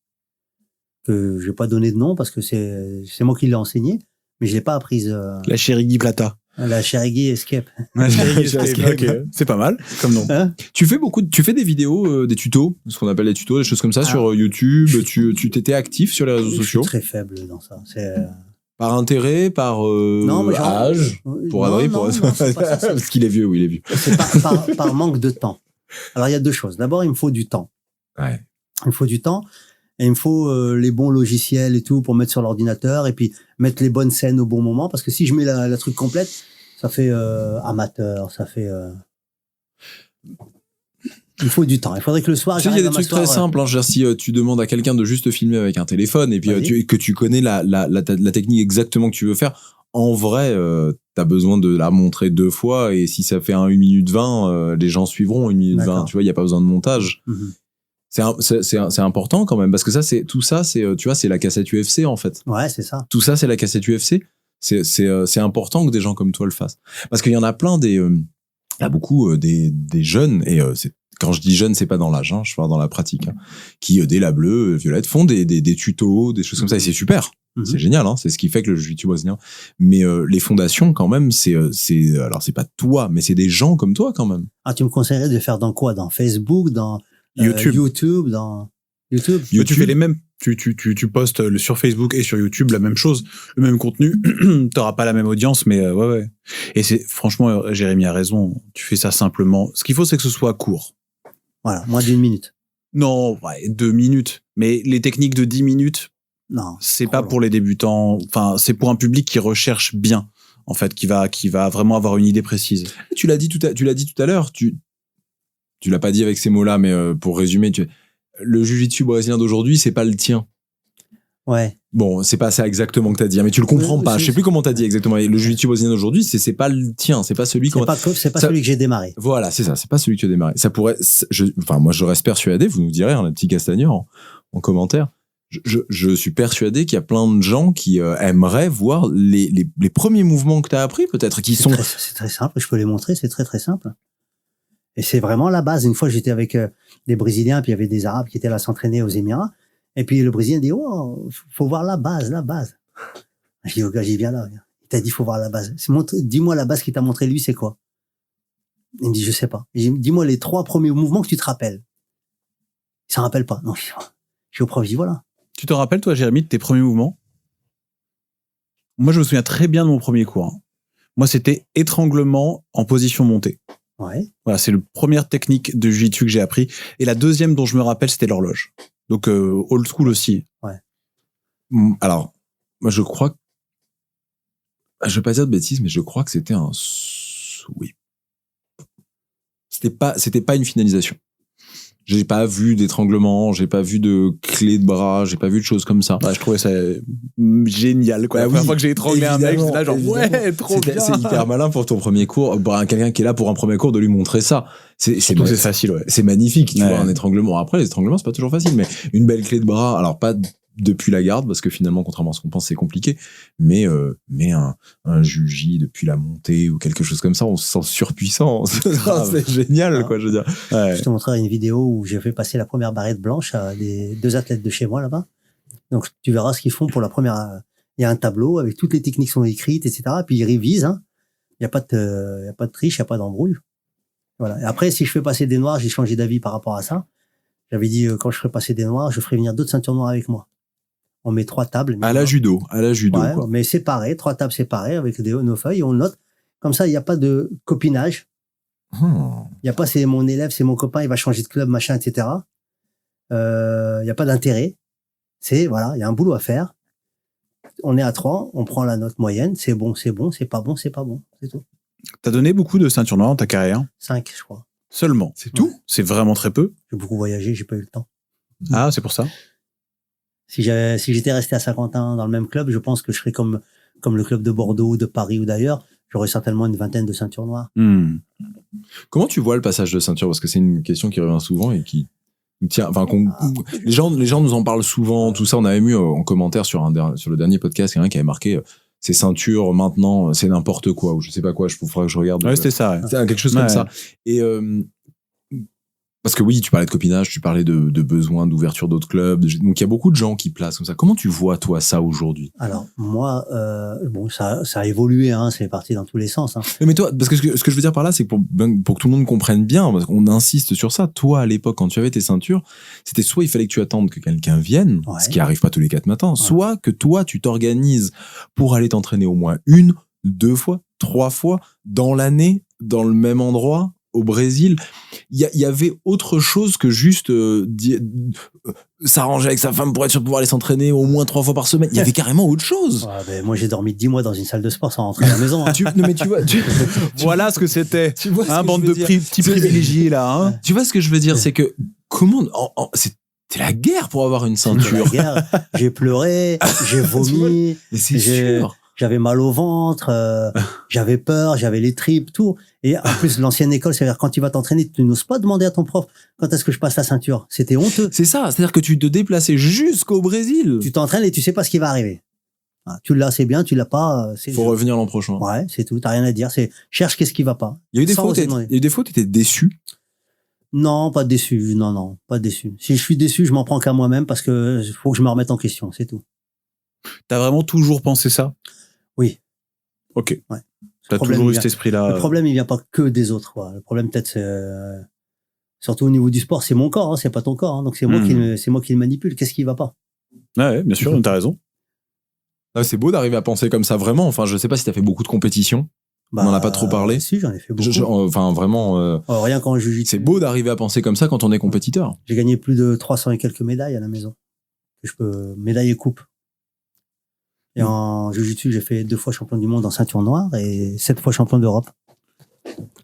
que je vais pas donner de nom parce que c'est moi qui l'ai enseigné, mais je l'ai pas apprise. La Cherigui Plata. La Cherigui Escape. Okay. C'est pas mal comme nom. Hein? Tu fais des vidéos, des tutos, ce qu'on appelle des tutos, des choses comme ça sur YouTube. Tu t'étais actif sur les réseaux sociaux? Je suis très faible dans ça. Par intérêt, par âge, pour Adrien, parce qu'il est vieux, oui, il est vieux. C'est par manque de temps. Alors il y a deux choses. D'abord, il me faut du temps. Ouais. Il me faut du temps. Et il me faut les bons logiciels et tout pour mettre sur l'ordinateur et puis mettre les bonnes scènes au bon moment. Parce que si je mets la truc complète, ça fait amateur, ça fait... Il faut du temps. Il faudrait que le soir... Tu sais, il y a des trucs très simples. Hein. Je veux dire, si tu demandes à quelqu'un de juste filmer avec un téléphone et puis que tu connais la technique exactement que tu veux faire, en vrai, t'as besoin de la montrer 2 fois et si ça fait un 1 minute 20, les gens suivront 1 minute 20. Tu vois, il n'y a pas besoin de montage. Mm-hmm. C'est important quand même parce que tout ça c'est tu vois c'est la cassette UFC en fait. Ouais, c'est ça. Tout ça c'est la cassette UFC. C'est important que des gens comme toi le fassent parce qu'il y en a plein il y a beaucoup des jeunes et quand je dis jeunes c'est pas dans l'âge hein, je parle dans la pratique hein, qui dès la bleue violette font des tutos des choses comme ça et c'est super. C'est génial hein, c'est ce qui fait que le jiu-jitsu brésilien mais les fondations quand même c'est alors c'est pas toi mais c'est des gens comme toi quand même. Ah, tu me conseillerais de faire dans quoi? Dans Facebook, dans YouTube, dans YouTube. Tu fais les mêmes. Tu postes sur Facebook et sur YouTube la même chose, le même contenu. T'auras pas la même audience, mais ouais. Et c'est franchement, Jérémy a raison. Tu fais ça simplement. Ce qu'il faut, c'est que ce soit court. Voilà, moins d'1 minute. Non, ouais, 2 minutes. Mais les techniques de 10 minutes, non, c'est pas pour les débutants. Enfin, c'est pour un public qui recherche bien, en fait, qui va vraiment avoir une idée précise. Tu l'as dit tout à l'heure. Tu l'as pas dit avec ces mots-là, mais pour résumer, le jiu-jitsu brésilien d'aujourd'hui, c'est pas le tien. Ouais. Bon, c'est pas ça exactement que t'as dit, mais tu le comprends pas. Je sais plus comment t'as dit exactement. Le jiu-jitsu brésilien d'aujourd'hui, c'est pas le tien, c'est pas celui c'est pas celui que j'ai démarré. Voilà, c'est ça, c'est pas celui que tu as démarré. Ça pourrait, moi, je reste persuadé, vous nous direz, les petits castagneurs en commentaire. Je suis persuadé qu'il y a plein de gens qui aimeraient voir les premiers mouvements que t'as appris, peut-être, c'est très simple, je peux les montrer, c'est très très simple. Et c'est vraiment la base. Une fois, j'étais avec des Brésiliens, puis il y avait des Arabes qui étaient là s'entraîner aux Émirats. Et puis le Brésilien dit, oh, faut voir la base. Je dis au gars, j'y viens là. Il t'a dit, faut voir la base. Dis-moi la base qu'il t'a montré lui, c'est quoi? Il me dit, je sais pas. Dis-moi les 3 premiers mouvements que tu te rappelles. Il s'en rappelle pas. Non, je suis au prof, je dis, voilà. Tu te rappelles, toi, Jérémy, de tes premiers mouvements? Moi, je me souviens très bien de mon premier cours. Hein. Moi, c'était étranglement en position montée. Ouais. Voilà, c'est la première technique de jiu-jitsu que j'ai appris. Et la deuxième dont je me rappelle, c'était l'horloge. Donc, old school aussi. Ouais. Alors, moi, je crois que... Je vais pas dire de bêtises, mais je crois que c'était un sweep. C'était pas une finalisation. J'ai pas vu d'étranglement, j'ai pas vu de clé de bras, j'ai pas vu de choses comme ça. Ouais, je trouvais ça génial, quoi. La première fois que j'ai étranglé un mec, c'est là genre, ouais, trop bien. C'est hyper malin pour ton premier cours, pour quelqu'un qui est là pour un premier cours, de lui montrer ça. C'est facile, ouais. C'est magnifique, tu vois, un étranglement. Après, les étranglements, c'est pas toujours facile, mais une belle clé de bras, alors pas depuis la garde, parce que finalement, contrairement à ce qu'on pense, c'est compliqué, mais un juji depuis la montée ou quelque chose comme ça, on se sent surpuissant. C'est génial, quoi, je veux dire. Ouais. Je te montrerai une vidéo où j'ai fait passer la première barrette blanche à des 2 athlètes de chez moi, là-bas. Donc, tu verras ce qu'ils font pour la première. Il y a un tableau avec toutes les techniques sont écrites, etc. Puis ils révisent, hein. Il y a pas de triche, il y a pas d'embrouille. Voilà. Et après, si je fais passer des noirs, j'ai changé d'avis par rapport à ça. J'avais dit, quand je ferai passer des noirs, je ferai venir d'autres ceintures noires avec moi. On met 3 tables. À la judo, ouais, quoi. Mais séparées, 3 tables séparées avec nos feuilles, on note. Comme ça, il n'y a pas de copinage. Il n'y a pas, c'est mon élève, c'est mon copain, il va changer de club, machin, etc. Il n'y a pas d'intérêt. Voilà, il y a un boulot à faire. On est à 3, on prend la note moyenne, c'est bon, c'est pas bon, c'est tout. T'as donné beaucoup de ceintures noires dans ta carrière? 5, je crois. Seulement. C'est tout? C'est vraiment très peu? J'ai beaucoup voyagé, j'ai pas eu le temps. Ah, c'est pour ça? Si j'étais resté à Saint-Quentin dans le même club, je pense que je serais comme le club de Bordeaux, de Paris ou d'ailleurs. J'aurais certainement une 20aine de ceintures noires. Comment tu vois le passage de ceinture? Parce que c'est une question qui revient souvent et qui tient, enfin, les gens nous en parlent souvent, tout ça. On avait mis en commentaire sur le dernier podcast, quelqu'un qui avait marqué ces ceintures maintenant, c'est n'importe quoi, ou je sais pas quoi, faudra que je regarde. Ouais, c'était ça, ouais. C'est quelque chose comme ça. Et, parce que oui, tu parlais de copinage, tu parlais de besoin d'ouverture d'autres clubs. Donc il y a beaucoup de gens qui placent comme ça. Comment tu vois toi ça aujourd'hui? Alors moi, bon, ça a évolué, hein, c'est parti dans tous les sens. Hein. Mais toi, parce que ce que je veux dire par là, c'est que pour que tout le monde comprenne bien, parce qu'on insiste sur ça. Toi, à l'époque, quand tu avais tes ceintures, c'était soit il fallait que tu attendes que quelqu'un vienne, ce qui arrive pas tous les 4 matins, soit que toi tu t'organises pour aller t'entraîner au moins 1, 2 fois, 3 fois dans l'année, dans le même endroit. Au Brésil, il y avait autre chose que juste s'arranger avec sa femme pour être sûr de pouvoir aller s'entraîner au moins 3 fois par semaine. Il y avait carrément autre chose. Ouais, ben moi, j'ai dormi 10 mois dans une salle de sport sans rentrer à la maison. Hein. Mais tu vois, voilà ce que c'était. Tu vois un bande de petits privilégiés là. Hein. Tu vois ce que je veux dire, c'est que comment c'était la guerre pour avoir une ceinture. La guerre. J'ai pleuré, j'ai vomi. C'est sûr. J'avais mal au ventre, j'avais peur, j'avais les tripes, tout. Et en plus, l'ancienne école, c'est-à-dire quand tu vas t'entraîner, tu n'oses pas demander à ton prof quand est-ce que je passe la ceinture. C'était honteux. C'est ça, c'est-à-dire que tu te déplaçais jusqu'au Brésil. Tu t'entraînes et tu sais pas ce qui va arriver. Tu l'as, c'est bien, tu l'as pas. Faut revenir l'an prochain. Ouais, c'est tout. T'as rien à dire. Cherche qu'est-ce qui va pas. Il y a eu des fois, t'étais déçu. Non, pas déçu. Non, pas déçu. Si je suis déçu, je m'en prends qu'à moi-même parce que faut que je me remette en question, c'est tout. T'as vraiment toujours pensé ça? Oui. Ok. Ouais. T'as toujours eu cet esprit-là. Le problème, il vient pas que des autres, quoi. Le problème, peut-être, c'est, surtout au niveau du sport, c'est mon corps, hein, c'est pas ton corps, hein, donc c'est moi qui le manipule. Qu'est-ce qui va pas? Ouais, bien sûr, t'as raison. Ah, c'est beau d'arriver à penser comme ça, vraiment. Enfin, je sais pas si t'as fait beaucoup de compétitions. On en a pas trop parlé. Si, j'en ai fait beaucoup. Enfin, vraiment. Rien qu'en jiu-jitsu. C'est beau d'arriver à penser comme ça quand on est compétiteur. J'ai gagné plus de 300 et quelques médailles à la maison. Médailles et coupes. Et en jiu-jitsu, j'ai fait 2 fois champion du monde en ceinture noire et 7 fois champion d'Europe.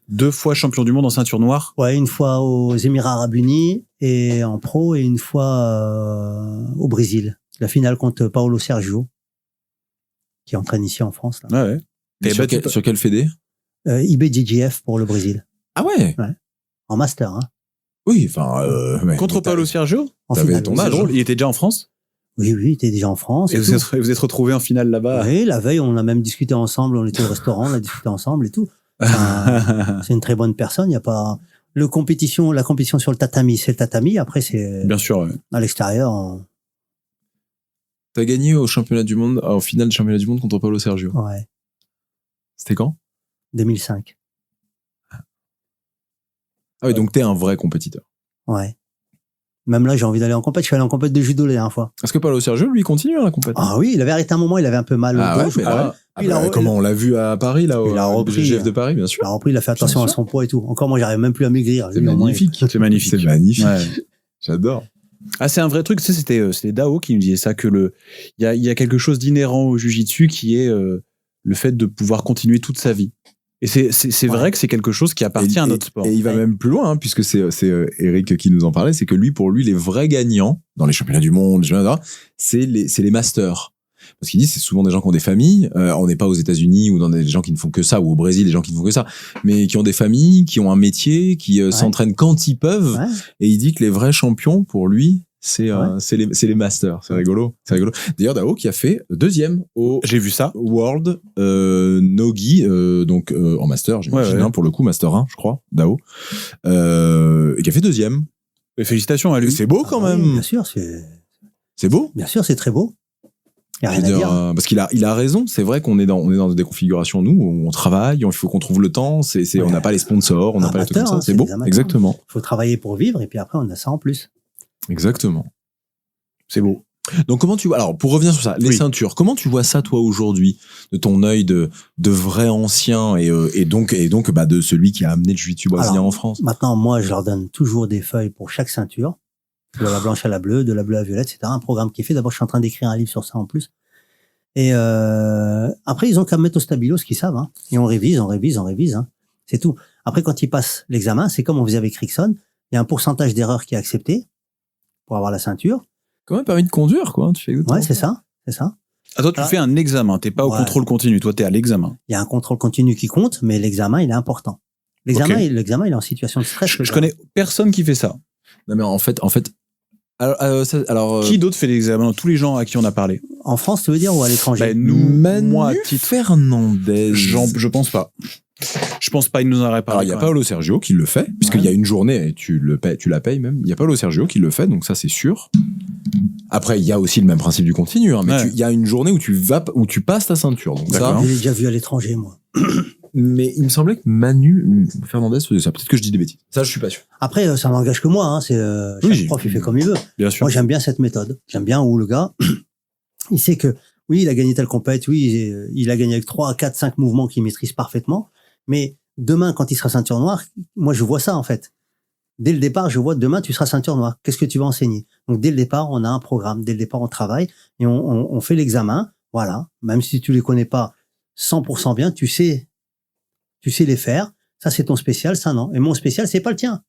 2 fois champion du monde en ceinture noire? Ouais, une fois aux Émirats Arabes Unis et en pro et une fois au Brésil. La finale contre Paulo Sergio, qui entraîne ici en France. Là. Ouais. Sur quel fédé? IBJJF pour le Brésil. Ah ouais? En master, hein. Oui, enfin... Contre Paulo Sergio? T'avais ton âge. Drôle. Il était déjà en France? Oui, il était déjà en France. Et vous êtes retrouvés en finale là-bas? Oui, la veille, on a même discuté ensemble, on était au restaurant, on a discuté ensemble et tout. Enfin, c'est une très bonne personne, il y a pas... la compétition sur le tatami, c'est le tatami, après c'est... Bien sûr, ouais. À l'extérieur... T'as gagné au championnat du monde, au final du championnat du monde contre Paulo Sergio. Ouais. C'était quand? 2005. Ah oui, donc t'es un vrai compétiteur. Ouais. Même là, j'ai envie d'aller en compète. Je suis allé en compète de judo la dernière fois. Est-ce que Paulo Sergio, lui, continue à la compète? Ah oui, il avait arrêté un moment, il avait un peu mal au dos, je crois. Comment on l'a vu à Paris, là, au GF de Paris, bien sûr. Il a repris, il a fait attention à son poids et tout. Encore, moi, j'arrive même plus à maigrir. C'est magnifique. C'est magnifique. C'est magnifique. Ouais. J'adore. Ah, c'est un vrai truc. Tu sais, c'était Dao qui nous disait ça, que il y a quelque chose d'inhérent au jiu-jitsu qui est le fait de pouvoir continuer toute sa vie. Et c'est vrai que c'est quelque chose qui appartient à notre sport. Et il va même plus loin, hein, puisque c'est Eric qui nous en parlait, c'est que pour lui, les vrais gagnants dans les championnats du monde, c'est les masters. Parce qu'il dit, c'est souvent des gens qui ont des familles. On n'est pas aux États-Unis ou dans des gens qui ne font que ça, ou au Brésil, des gens qui ne font que ça, mais qui ont des familles, qui ont un métier, qui s'entraînent quand ils peuvent. Ouais. Et il dit que les vrais champions, pour lui, c'est les masters. C'est rigolo. D'ailleurs, Dao qui a fait 2e au J'ai vu ça. World Nogi, donc en master, j'imagine, pour le coup, master 1, je crois, Dao, et qui a fait 2e. Et félicitations à lui. C'est beau quand même. Oui, bien sûr, c'est beau. Bien sûr, c'est très beau. Il y a rien à dire. Parce qu'il a raison. C'est vrai qu'on est dans des configurations, nous, où on travaille, il faut qu'on trouve le temps. On n'a pas les sponsors, on n'a pas les trucs comme ça. C'est beau. Exactement. Il faut travailler pour vivre et puis après, on a ça en plus. Exactement. C'est beau. Donc comment tu vois, alors pour revenir sur ça, les ceintures, comment tu vois ça toi aujourd'hui, de ton œil de vrai ancien et donc de celui qui a amené le jiu-jitsu brésilien en France? Maintenant, moi, je leur donne toujours des feuilles pour chaque ceinture, de la blanche à la bleue, de la bleue à la violette, etc. Un programme qui est fait. D'abord, je suis en train d'écrire un livre sur ça en plus. Et après, ils ont qu'à me mettre au stabilo, ce qu'ils savent, hein. Et on révise, hein. C'est tout. Après, quand ils passent l'examen, c'est comme on faisait avec Rickson, il y a un pourcentage d'erreur qui est accepté pour avoir la ceinture. Quand même permis de conduire, quoi. Tu fais ouais, c'est ça. Ah, toi, tu fais un examen. T'es pas au contrôle continu. Toi, t'es à l'examen. Il y a un contrôle continu qui compte, mais l'examen, il est important. L'examen, il est en situation de stress. Je connais personne qui fait ça. Non, mais en fait. Alors, qui d'autre fait l'examen? Tous les gens à qui on a parlé. En France, tu veux dire, ou à l'étranger? Moi, Fernandez. Je pense pas. Je pense pas, il nous en aurait parlé. Alors, il y a Paolo Sergio qui le fait, puisqu'il y a une journée, et tu la payes même. Il y a Paolo Sergio qui le fait, donc ça, c'est sûr. Après, il y a aussi le même principe du continu, hein, mais il y a une journée où tu passes ta ceinture. Donc ça, je l'ai déjà vu à l'étranger, moi. Mais il me semblait que Manu Fernandez faisait ça. Peut-être que je dis des bêtises. Ça, je suis pas sûr. Après, ça n'engage que moi, hein. Chaque prof, il fait comme il veut. Bien sûr. Moi, j'aime bien cette méthode. J'aime bien où le gars, il sait que, oui, il a gagné telle compète, oui, il a gagné avec 3, 4, 5 mouvements qu'il maîtrise parfaitement. Mais demain, quand il sera ceinture noire, moi, je vois ça, en fait. Dès le départ, je vois demain, tu seras ceinture noire. Qu'est-ce que tu vas enseigner? Donc, dès le départ, on a un programme. Dès le départ, on travaille et on fait l'examen. Voilà. Même si tu les connais pas 100% bien, tu sais les faire. Ça, c'est ton spécial, ça, non. Et mon spécial, c'est pas le tien.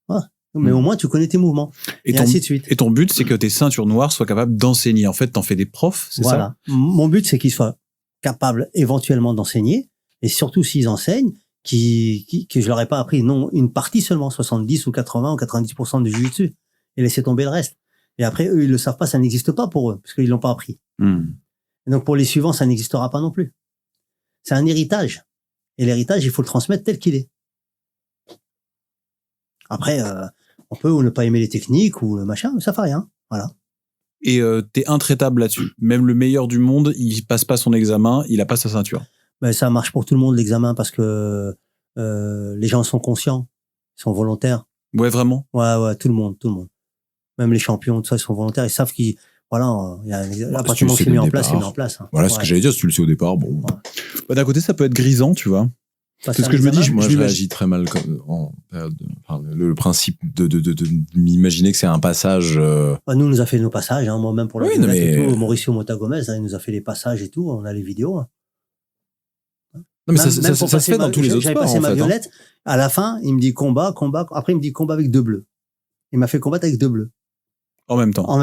Voilà. Mais au moins, tu connais tes mouvements. Et ainsi de suite. Et ton but, c'est que tes ceintures noires soient capables d'enseigner. En fait, t'en fais des profs, c'est ça? Voilà. Mon but, c'est qu'ils soient capables éventuellement d'enseigner. Et surtout, s'ils enseignent, que je leur ai pas appris, non, une partie seulement, 70 ou 80 ou 90% du jiu-jitsu. Et laisser tomber le reste. Et après, eux, ils le savent pas, ça n'existe pas pour eux, parce qu'ils l'ont pas appris. Et donc, pour les suivants, ça n'existera pas non plus. C'est un héritage. Et l'héritage, il faut le transmettre tel qu'il est. Après, on peut ou ne pas aimer les techniques ou le machin, mais ça fait rien. Voilà. Et t'es intraitable là-dessus. Même le meilleur du monde, il passe pas son examen, il a pas sa ceinture. Ben, ça marche pour tout le monde, l'examen, parce que les gens sont conscients, ils sont volontaires. Ouais, vraiment? Ouais, tout le monde. Même les champions, tout ça, ils sont volontaires, ils savent qu'ils... Voilà, à partir du moment où c'est mis en place, c'est mis en place. Hein. Voilà ce que j'allais dire, si tu le sais au départ, bon. Ouais. Bah, d'un côté, ça peut être grisant, tu vois. C'est ce que je me dis. Moi, je réagis très mal en période. Le principe de m'imaginer que c'est un passage. Bah, nous a fait nos passages, hein, moi-même pour la violette et tout. Mauricio Mota Gomez, hein, il nous a fait les passages et tout. On a les vidéos. Hein. Non, mais ça se fait dans tous les autres sports. J'avais passé ma violette. À la fin, il me dit combat. Après, il me dit combat avec 2 bleus. Il m'a fait combattre avec 2 bleus. En même temps. En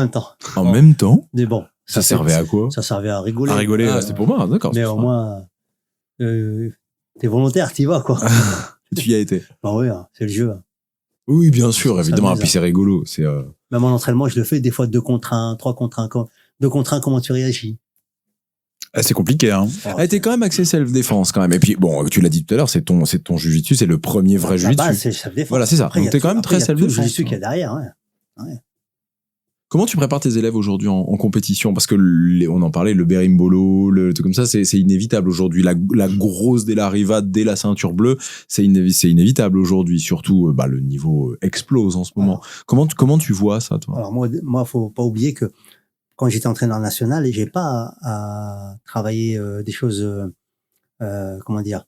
même temps. Mais bon. Ça servait à quoi? Ça servait à rigoler. À rigoler. C'était pour moi, d'accord. Mais au moins, t'es volontaire, t'y vas, quoi. Tu y as été. Bah oui, hein, c'est le jeu. Oui, bien sûr, évidemment. Et puis c'est rigolo. Même en entraînement, je le fais des fois 2 contre 1, 3 contre 1. 2 contre 1, comment tu réagis? C'est compliqué, hein. T'es quand même axé self-défense, quand même. Et puis, bon, tu l'as dit tout à l'heure, c'est ton jiu-jitsu, c'est le premier vrai jiu-jitsu. Bah, c'est self-défense. Voilà, c'est ça. Donc t'es quand même très self-défense. C'est le jiu-jitsu qu'il y a derrière, ouais. Comment tu prépares tes élèves aujourd'hui en compétition? Parce que on en parlait, le berimbolo, le truc comme ça, c'est inévitable aujourd'hui. La grosse dès l'arrivée, dès la ceinture bleue, c'est inévitable aujourd'hui. Surtout, le niveau explose en ce moment. Voilà. Comment tu vois ça, toi? Alors moi, faut pas oublier que quand j'étais entraîneur national, j'ai pas à travailler des choses, comment dire,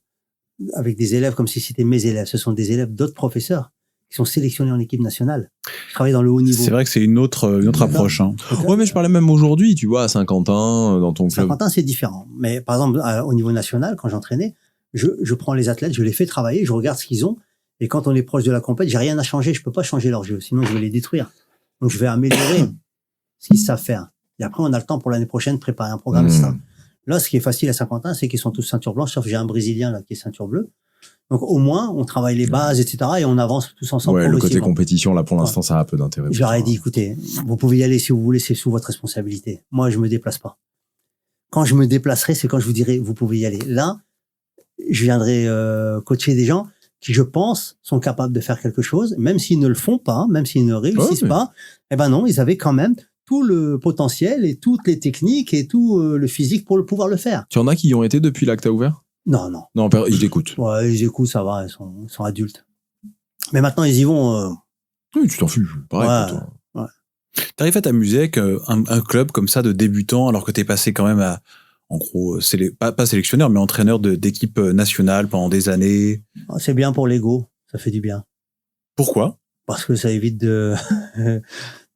avec des élèves comme si c'était mes élèves. Ce sont des élèves d'autres professeurs qui sont sélectionnés en équipe nationale. Je travaille dans le haut niveau. C'est vrai que c'est une autre approche. Hein. Ouais, mais je parlais même aujourd'hui, tu vois, à Saint-Quentin, dans ton club. Saint-Quentin, c'est différent. Mais par exemple, au niveau national, quand j'entraînais, je prends les athlètes, je les fais travailler, je regarde ce qu'ils ont. Et quand on est proche de la compète, j'ai rien à changer. Je peux pas changer leur jeu, sinon je vais les détruire. Donc je vais améliorer ce qu'ils savent faire. Et après, on a le temps pour l'année prochaine de préparer un programme. Ça. Là, ce qui est facile à Saint-Quentin, c'est qu'ils sont tous ceinture blanche, sauf j'ai un Brésilien là qui est ceinture bleue. Donc au moins, on travaille les bases, etc. et on avance tous ensemble. Ouais, le côté compétition, là, pour l'instant, ça a un peu d'intérêt. Je leur ai dit, écoutez, vous pouvez y aller si vous voulez, c'est sous votre responsabilité. Moi, je me déplace pas. Quand je me déplacerai, c'est quand je vous dirai, vous pouvez y aller. Là, je viendrai coacher des gens qui, je pense, sont capables de faire quelque chose, même s'ils ne le font pas, même s'ils ne réussissent pas. Eh ben non, ils avaient quand même tout le potentiel et toutes les techniques et tout le physique pour pouvoir le faire. Tu en as qui y ont été depuis là que t'as ouvert? Non. Non, ils écoutent. Ouais, ils écoutent, ça va, ils sont adultes. Mais maintenant, ils y vont. Oui, tu t'en fous. Pareil pour toi. Ouais. T'arrives à t'amuser avec un club comme ça de débutants, alors que t'es passé quand même à, en gros, pas sélectionneur, mais entraîneur d'équipe nationale pendant des années. C'est bien pour l'ego, ça fait du bien. Pourquoi? Parce que ça évite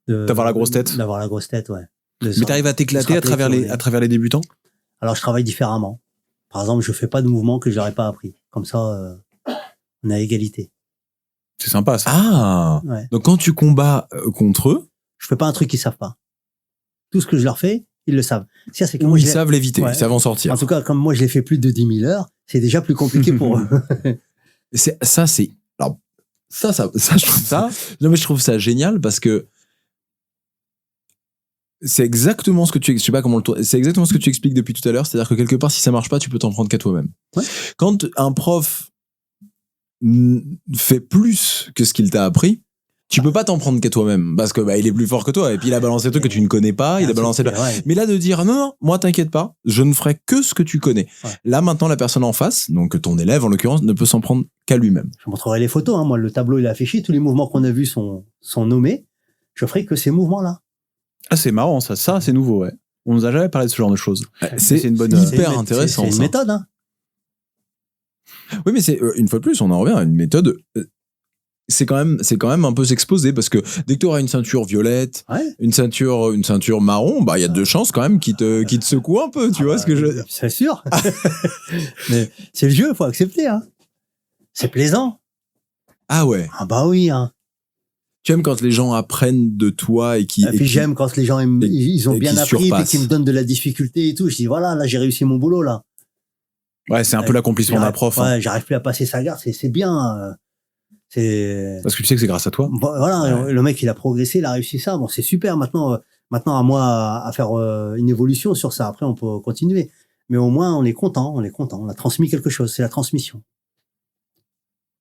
d'avoir la grosse tête. D'avoir la grosse tête, ouais. Mais t'arrives à t'éclater à travers les débutants? Alors, je travaille différemment. Par exemple, je fais pas de mouvements que je n'aurais pas appris. Comme ça, on est à égalité. C'est sympa, ça. Ah! Ouais. Donc, quand tu combats contre eux, je fais pas un truc qu'ils savent pas. Tout ce que je leur fais, ils le savent. C'est que moi, ils savent l'éviter, ils savent en sortir. En tout cas, comme moi, je l'ai fait plus de 10 000 heures, c'est déjà plus compliqué pour eux. Alors, ça, je trouve ça. Non, mais je trouve ça génial parce que c'est exactement ce que je sais pas comment c'est exactement ce que tu expliques depuis tout à l'heure. C'est-à-dire que quelque part, si ça marche pas, tu peux t'en prendre qu'à toi-même. Ouais. Quand un prof fait plus que ce qu'il t'a appris, tu peux pas t'en prendre qu'à toi-même parce que il est plus fort que toi et puis il a balancé des trucs que tu ne connais pas, il a balancé mais là de dire non, moi t'inquiète pas, je ne ferai que ce que tu connais. Ouais. Là maintenant la personne en face, donc ton élève en l'occurrence, ne peut s'en prendre qu'à lui-même. Je montrerai les photos, hein. Moi le tableau il est affiché, tous les mouvements qu'on a vus sont nommés. Je ferai que ces mouvements-là. Ah c'est marrant ça c'est nouveau, ouais. On nous a jamais parlé de ce genre de choses. C'est une bonne hyper intéressant. C'est une méthode, hein. Oui, mais c'est une fois de plus, on en revient à une méthode. C'est quand même un peu s'exposer parce que dès que tu auras une ceinture violette, une ceinture marron, il y a de chances quand même qui te secouent un peu, tu vois ce que je. C'est sûr. Mais c'est le jeu, faut accepter, hein. C'est plaisant. Ah ouais. Ah bah oui, hein. Tu aimes quand les gens apprennent de toi et puis j'aime quand les gens ils ont bien appris et qu'ils me donnent de la difficulté et tout. Je dis voilà, là j'ai réussi mon boulot là. Ouais, c'est un peu l'accomplissement d'un prof. Ouais, j'arrive plus à passer sa garde, c'est bien. Parce que tu sais que c'est grâce à toi. Voilà, le mec il a progressé, il a réussi ça. Bon, c'est super. Maintenant à moi à faire une évolution sur ça. Après on peut continuer. Mais au moins on est content. On a transmis quelque chose. C'est la transmission.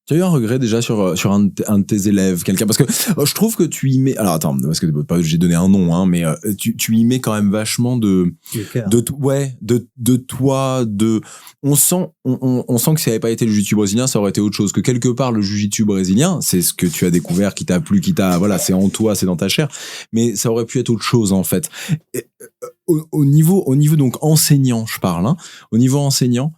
Tu as eu un regret déjà sur un de tes élèves, quelqu'un, parce que je trouve que tu y mets, alors attends, parce que j'ai donné un nom, hein, mais tu y mets quand même vachement de toi, on sent que si ça n'avait pas été le jiu-jitsu brésilien, ça aurait été autre chose, que quelque part le jiu-jitsu brésilien, c'est ce que tu as découvert, qui t'a plu, voilà, c'est en toi, c'est dans ta chair, mais ça aurait pu être autre chose en fait. Et, au niveau donc enseignant, je parle, hein, au niveau enseignant.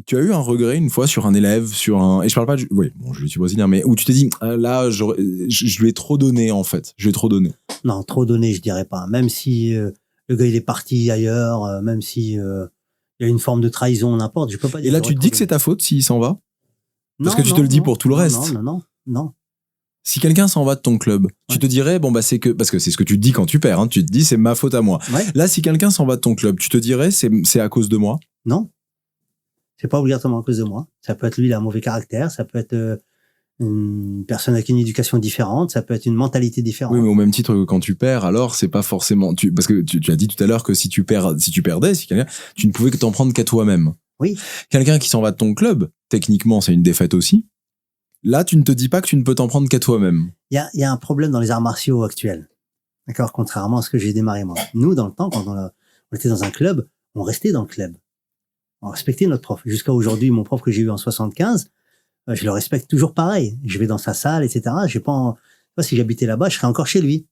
Tu as eu un regret une fois sur un élève, et je parle pas je suis brésilien, mais où tu t'es dit, là, je lui ai trop donné, en fait. Je lui ai trop donné. Non, trop donné, je dirais pas. Même si le gars, il est parti ailleurs, même si il y a une forme de trahison, n'importe, je peux pas dire. Et là, tu te dis que c'est ta faute s'il s'en va? Parce que tu te le dis pour tout le reste. Non. Si quelqu'un s'en va de ton club, tu te dirais, parce que c'est ce que tu te dis quand tu perds, hein, tu te dis, c'est ma faute à moi. Ouais. Là, si quelqu'un s'en va de ton club, tu te dirais, c'est à cause de moi? Non. C'est pas obligatoirement à cause de moi. Ça peut être lui, il a un mauvais caractère. Ça peut être une personne avec une éducation différente. Ça peut être une mentalité différente. Oui, mais au même titre que quand tu perds, alors c'est pas forcément. Parce que tu as dit tout à l'heure que si tu perdais, tu ne pouvais que t'en prendre qu'à toi-même. Oui. Quelqu'un qui s'en va de ton club, techniquement, c'est une défaite aussi. Là, tu ne te dis pas que tu ne peux t'en prendre qu'à toi-même. Il y a un problème dans les arts martiaux actuels. D'accord, contrairement à ce que j'ai démarré moi. Nous, dans le temps, quand on était dans un club, on restait dans le club. On respectait notre prof. Jusqu'à aujourd'hui, mon prof que j'ai eu en 75, je le respecte toujours pareil. Je vais dans sa salle, etc. Je sais pas si j'habitais là-bas, je serais encore chez lui.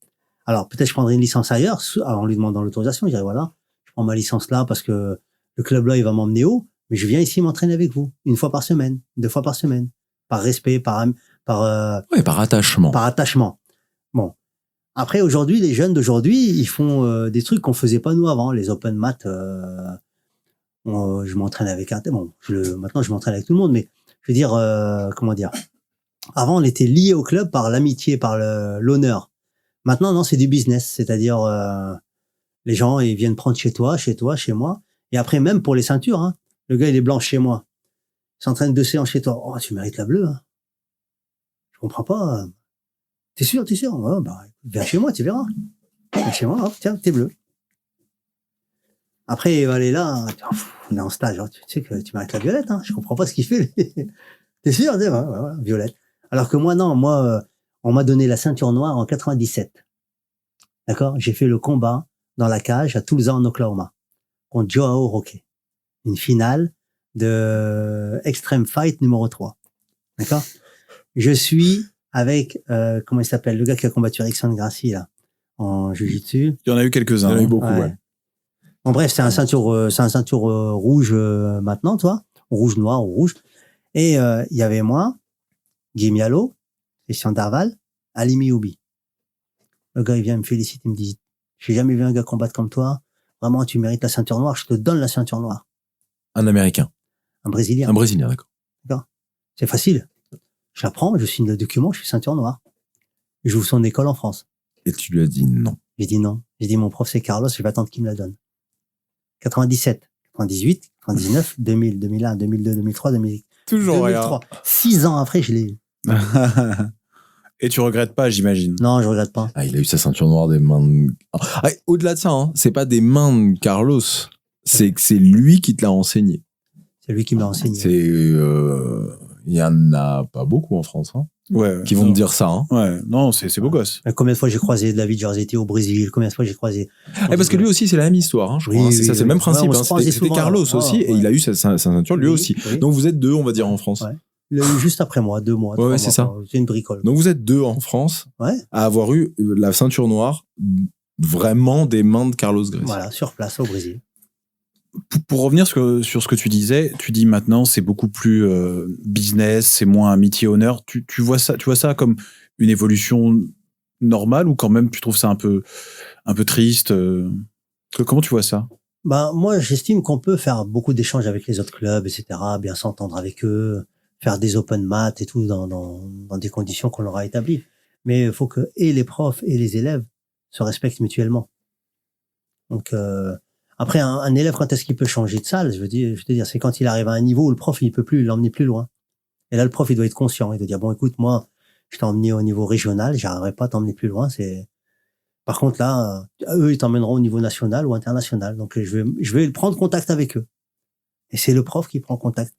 Alors, peut-être je prendrais une licence ailleurs, en lui demandant l'autorisation. Je dirais, voilà, je prends ma licence là parce que le club là, il va m'emmener haut, mais je viens ici m'entraîner avec vous. 1 fois par semaine, 2 fois par semaine. Par respect, par attachement. Par attachement. Bon. Après, aujourd'hui, les jeunes d'aujourd'hui, ils font des trucs qu'on faisait pas nous avant. Les open mat, je m'entraîne avec maintenant je m'entraîne avec tout le monde, mais je veux dire, comment dire, avant on était lié au club par l'amitié, par l'honneur. Maintenant non, c'est du business, c'est-à-dire les gens ils viennent prendre chez toi, chez moi, et après même pour les ceintures, hein, le gars il est blanc chez moi, il s'entraîne 2 séances chez toi, oh tu mérites la bleue, hein. Je comprends pas. T'es sûr? Ouais, bah viens chez moi, tu verras. Viens chez moi, hop, tiens, t'es bleu. Après, il va aller là, on est en stage, hein, tu sais que tu mérites la violette, hein, je comprends pas ce qu'il fait. T'es sûr? Ouais, violette. Alors que moi, non, on m'a donné la ceinture noire en 97. D'accord? J'ai fait le combat dans la cage à Tulsa, en Oklahoma, contre Joao Roque. Une finale de Extreme Fight numéro 3. D'accord? Je suis avec, comment il s'appelle? Le gars qui a combattu Rickson Gracie, là, en jiu-jitsu. Il y en a eu quelques-uns. Il y en a eu beaucoup, ouais. Bon, bref, c'est un ceinture rouge maintenant, toi, rouge noir ou rouge. Et il y avait moi, Guy Mialo, Christian Darval, Ali Mioubi. Le gars, il vient me féliciter, il me dit, j'ai jamais vu un gars combattre comme toi. Vraiment, tu mérites la ceinture noire. Je te donne la ceinture noire. Un Américain. Un Brésilien. Un Brésilien, d'accord. C'est facile. Je la prends, je signe le document, je suis ceinture noire. J'ouvre son école en France. Et tu lui as dit non. J'ai dit non. J'ai dit, mon prof, c'est Carlos, je vais attendre qu'il me la donne. 97, 98, 99, 2000, 2001, 2002, 2003, 2004. Toujours 2003. 6 ans après, je l'ai eu. Et tu regrettes pas, j'imagine. Non, je regrette pas. Ah, il a eu sa ceinture noire des mains de... Ah, au-delà de ça, hein, c'est pas des mains de Carlos, c'est que c'est lui qui te l'a enseigné. C'est lui qui me l'a enseigné. Il y en a pas beaucoup en France, hein, Ouais. qui vont me dire ça. Hein. Ouais, non, c'est beau gosse. Combien de fois j'ai croisé David Jarzetti au Brésil? Combien de fois j'ai croisé... Parce que lui aussi, c'est la même histoire. Hein, je crois. Oui, C'est oui, le même principe. ouais, on hein. se croisait C'était souvent, Carlos là. aussi, Ouais. et il a eu sa ceinture lui Oui, aussi. oui. Donc vous êtes 2, on va dire, en France. Ouais. Il l'a eu juste après moi, 2 mois. 3 Ouais, mois, c'est ça. quoi. C'est une bricole. Donc vous êtes 2 en France Ouais. à avoir eu la ceinture noire vraiment des mains de Carlos Gracie. Voilà, sur place au Brésil. Pour revenir sur ce que tu disais, tu dis maintenant c'est beaucoup plus business, c'est moins amitié-honneur. Tu vois ça comme une évolution normale ou quand même tu trouves ça un peu triste Comment tu vois ça? Ben, moi, j'estime qu'on peut faire beaucoup d'échanges avec les autres clubs, etc., bien s'entendre avec eux, faire des open mat et tout dans des conditions qu'on leur a établies. Mais il faut que et les profs et les élèves se respectent mutuellement. Donc, après, un élève, quand est-ce qu'il peut changer de salle? Je veux te dire, c'est quand il arrive à un niveau où le prof, il peut plus l'emmener plus loin. Et là, le prof, il doit être conscient. Il doit dire, bon, écoute, moi, je t'ai emmené au niveau régional, j'arriverai pas à t'emmener plus loin. Par contre, là, eux, ils t'emmèneront au niveau national ou international. Donc, je vais prendre contact avec eux. Et c'est le prof qui prend contact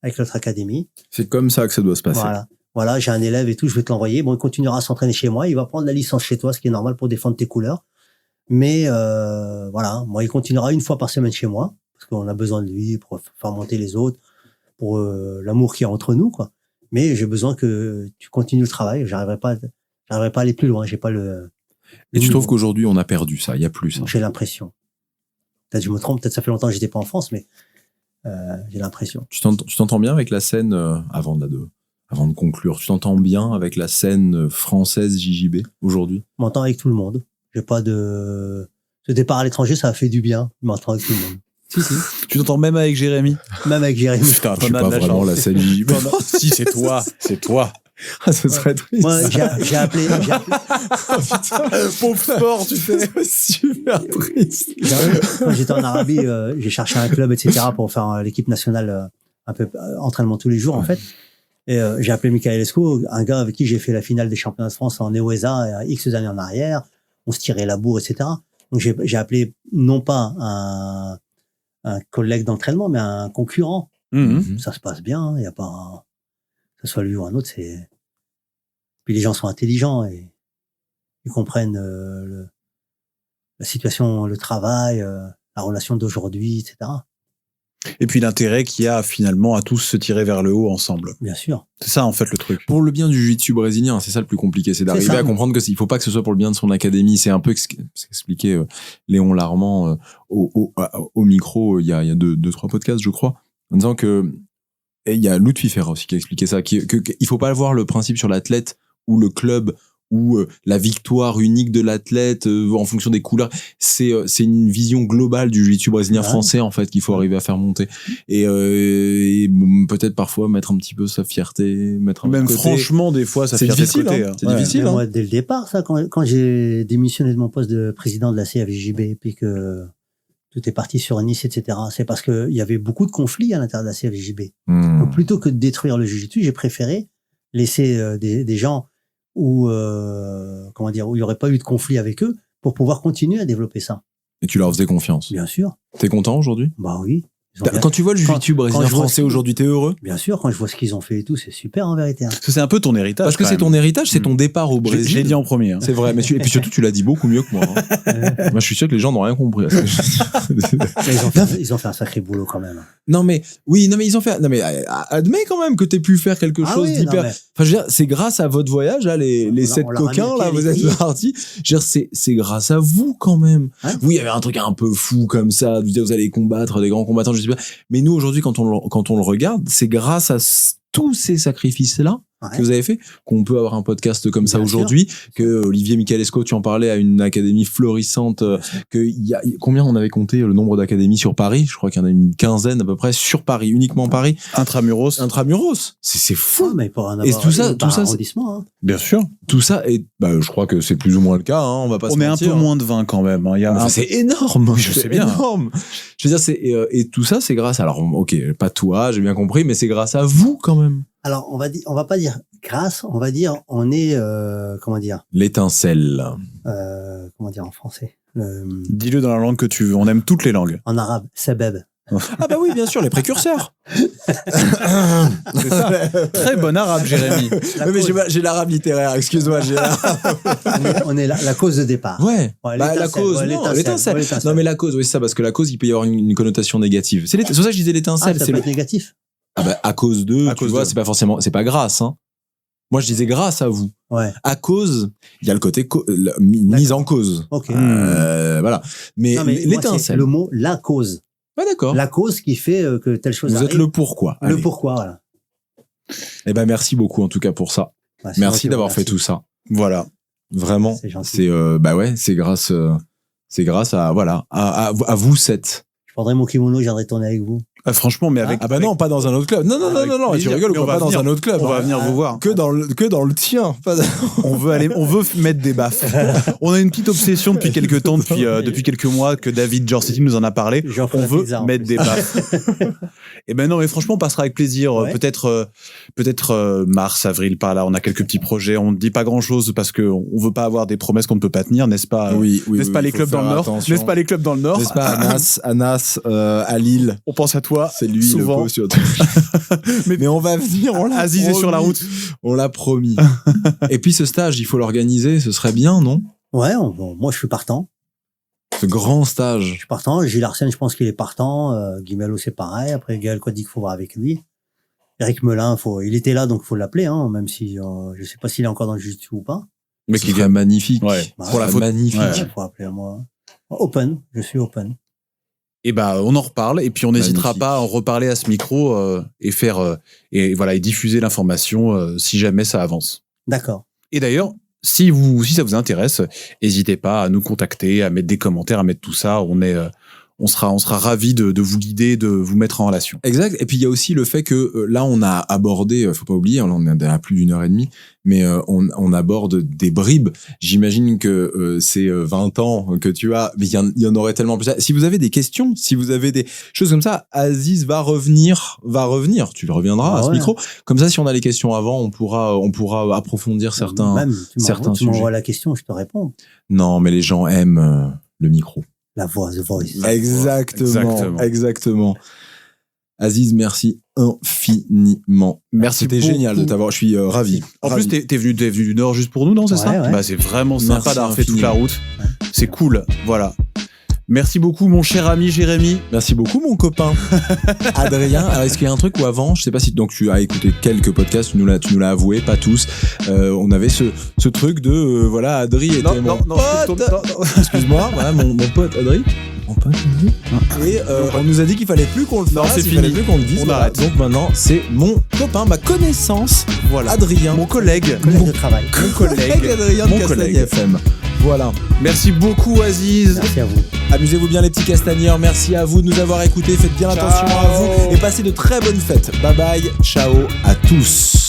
avec notre académie. C'est comme ça que ça doit se passer. Voilà, j'ai un élève et tout, je vais te l'envoyer. Bon, il continuera à s'entraîner chez moi. Il va prendre la licence chez toi, ce qui est normal pour défendre tes couleurs. Mais voilà, moi, il continuera 1 fois par semaine chez moi parce qu'on a besoin de lui pour faire monter les autres, pour l'amour qu'il y a entre nous, quoi. Mais j'ai besoin que tu continues le travail. J'arriverai pas à aller plus loin. J'ai pas le. Et tu trouves qu'aujourd'hui, on a perdu ça? Il y a plus ça? J'ai l'impression. Peut-être que je me trompe. Peut-être ça fait longtemps que j'étais pas en France, mais j'ai l'impression. Tu t'entends bien avec la scène avant de conclure? Tu t'entends bien avec la scène française JJB aujourd'hui? Je m'entends avec tout le monde. J'ai pas de. Ce départ à l'étranger, ça a fait du bien. Je m'entends avec tout le monde. Si. Tu t'entends même avec Jérémy? Même avec Jérémy. Putain, Je suis pas vraiment la scène JJB. Si, c'est toi. Ah, ce serait triste. Moi, j'ai appelé. Pauvre sport, tu fais. Super triste. Quand j'étais en Arabie, j'ai cherché un club, etc., pour faire l'équipe nationale, un peu entraînement tous les jours, en fait. Et j'ai appelé Michael Esco, un gars avec qui j'ai fait la finale des championnats de France en EOESA X années en arrière. On se tirait la bourre, etc. Donc j'ai appelé non pas un collègue d'entraînement, mais un concurrent. Mmh. Ça se passe bien, il y a pas que ce soit lui ou un autre, puis les gens sont intelligents et ils comprennent la situation, le travail, la relation d'aujourd'hui, etc. Et puis l'intérêt qu'il y a finalement à tous se tirer vers le haut ensemble. Bien sûr. C'est ça en fait le truc. Pour le bien du jiu-jitsu brésilien, c'est ça le plus compliqué, c'est d'arriver à comprendre que il faut pas que ce soit pour le bien de son académie. C'est un peu ce qu'expliquait Léon Larmand au micro il y a 2-3 podcasts, je crois, en disant que, et il y a Lutfi Ferra aussi qui a expliqué ça, qu'il faut pas avoir le principe sur l'athlète ou le club ou la victoire unique de l'athlète en fonction des couleurs. C'est une vision globale du jiu-jitsu brésilien français en fait qu'il faut arriver à faire monter et peut-être parfois mettre un petit peu sa fierté, mettre un même côté. Franchement des fois ça C'est fait difficile, côté, hein. hein. C'est difficile. Moi, dès le départ, ça, quand j'ai démissionné de mon poste de président de la CFJB et puis que tout est parti sur Nice, etc., c'est parce qu'il y avait beaucoup de conflits à l'intérieur de la CFJB. Donc, plutôt que de détruire le jiu-jitsu, j'ai préféré laisser des gens où il n'y aurait pas eu de conflit avec eux pour pouvoir continuer à développer ça. Et tu leur faisais confiance. Bien sûr. T'es content aujourd'hui? Bah oui. Quand tu vois le jiu-jitsu brésilien français aujourd'hui, t'es heureux? Bien sûr, quand je vois ce qu'ils ont fait et tout, c'est super en vérité. Hein. Parce que c'est un peu ton héritage. Parce que c'est ton héritage, c'est ton départ au Brésil. Je l'ai dit en premier. Hein. C'est vrai, mais et puis surtout, tu l'as dit beaucoup mieux que moi. Hein. Moi, je suis sûr que les gens n'ont rien compris. Ils ont fait un sacré boulot quand même. Non mais ils ont fait. Non mais admets quand même que t'aies pu faire quelque chose d'hyper. Mais... Enfin, je veux dire, c'est grâce à votre voyage là, les 7 coquins là, vous êtes partis. Je veux dire, c'est grâce à vous quand même. Hein, vous, il y avait un truc un peu fou comme ça. Vous allez combattre des grands combattants, je sais pas. Mais nous aujourd'hui, quand on le regarde, c'est grâce à tous ces sacrifices là que vous avez fait qu'on peut avoir un podcast comme ça aujourd'hui, que Olivier Michalesco, tu en parlais, à une académie florissante, que il y a combien on avait compté le nombre d'académies sur Paris, je crois qu'il y en a une quinzaine à peu près sur Paris, uniquement Paris, intramuros, c'est fou. Mais pour en et tout ça hein. Bien sûr, tout ça, et je crois que c'est plus ou moins le cas, hein, on va pas se mentir. On est un peu moins de 20 quand même, hein. C'est énorme. Oui, je sais bien. Énorme. Je veux dire, et tout ça, c'est grâce, alors ok, pas toi, j'ai bien compris, mais c'est grâce à vous quand même. Alors, on va pas dire grâce, on va dire, on est, l'étincelle. Comment dire en français? Dis-le dans la langue que tu veux, on aime toutes les langues. En arabe, sabab. Ah bah oui, bien sûr, les précurseurs. C'est ça. Très bon arabe, Jérémy. Mais j'ai l'arabe littéraire, excuse-moi. On est la cause de départ. Ouais. La cause, l'étincelle. Non, mais la cause, oui, c'est ça, parce que la cause, il peut y avoir une connotation négative. C'est pour ça que je disais l'étincelle. Ça peut être négatif. Ah bah, à cause de, tu vois, c'est pas forcément, c'est pas grâce, hein. Moi, je disais grâce à vous. Ouais. À cause, il y a le côté mise en cause. Ok. Voilà. Mais l'étincelle. C'est le mot la cause. Ouais, d'accord. La cause qui fait que telle chose Vous arrive. êtes le pourquoi. Le pourquoi, voilà. Eh ben, merci beaucoup, en tout cas, pour ça. Merci d'avoir fait tout ça. Voilà. Vraiment. C'est gentil. C'est c'est grâce à, voilà, à vous 7. Je prendrai mon kimono, je viendrai tourner avec vous. Franchement, mais avec. Ah bah non, pas dans un autre club. Non, tu rigoles ou pas dans un autre club. On va venir vous voir. Que dans le tien. On veut mettre des baffes. On a une petite obsession depuis quelques temps, depuis quelques mois, que David Giorsetti nous en a parlé. On veut mettre des baffes. Et ben non, mais franchement, on passera avec plaisir. Ouais. Peut-être mars, avril, par là. On a quelques petits projets. On ne dit pas grand-chose parce que on veut pas avoir des promesses qu'on ne peut pas tenir, n'est-ce pas? Oui. N'est-ce pas les clubs dans le Nord? N'est-ce pas les clubs dans le Nord? N'est-ce pas Anas, à Lille? On pense à toi. C'est lui souvent. Le pot surtout. mais on va venir, on l'a Aziz est sur la route. On l'a promis. Et puis ce stage, il faut l'organiser, ce serait bien, non? Ouais, moi je suis partant. Ce grand stage. Je suis partant. Gilles Arsène, je pense qu'il est partant. Guimelo, c'est pareil. Après, Gaël Quaddi, qu'il faut voir avec lui. Eric Melin, il était là, donc il faut l'appeler, hein, même si je sais pas s'il est encore dans le jiu-jitsu ou pas. Mais qui est magnifique. Ouais. Pour la faute. Magnifique. Il faut appeler à moi. Open. Je suis open. Et on en reparle et puis on n'hésitera pas à en reparler à ce micro et diffuser l'information si jamais ça avance. D'accord. Et d'ailleurs, si ça vous intéresse, n'hésitez pas à nous contacter, à mettre des commentaires, à mettre tout ça. On sera ravis de vous guider, de vous mettre en relation. Exact. Et puis il y a aussi le fait que là on a abordé, faut pas oublier, on est à plus d'1h30, mais on aborde des bribes. J'imagine que c'est 20 ans que tu as, mais il y en aurait tellement plus. Si vous avez des questions, si vous avez des choses comme ça, Aziz va revenir. Tu reviendras à ce micro. Comme ça, si on a les questions avant, on pourra approfondir certains tu m'envoies la question, je te réponds. Non, mais les gens aiment le micro. La voix, the voice. Exactement. Aziz, merci infiniment. Merci. C'était génial de t'avoir. Je suis ravi. En plus, t'es venu du Nord juste pour nous, non? C'est ça? Ouais. C'est vraiment sympa d'avoir fait toute la route. Ouais. C'est cool. Voilà. Merci beaucoup, mon cher ami Jérémy. Merci beaucoup, mon copain Adrien. Alors, est-ce qu'il y a un truc où avant, je sais pas si donc tu as écouté quelques podcasts, tu nous l'as avoué, pas tous. On avait ce truc de Adri était mon pote. Excuse-moi, voilà mon pote Adri. Et on nous a dit qu'il fallait plus qu'on le fasse, c'est il fallait fini. plus qu'on le dise. On voilà. arrête. Donc maintenant, c'est mon copain, ma connaissance, Voilà. Adrien. Mon collègue. Collègue de travail. Mon collègue. Adrien de Mon Castagne collègue. FM. Voilà. Merci beaucoup, Aziz. Merci à vous. Amusez-vous bien les petits castagneurs. Merci à vous de nous avoir écoutés. Faites bien attention à vous et passez de très bonnes fêtes. Bye bye. Ciao à tous.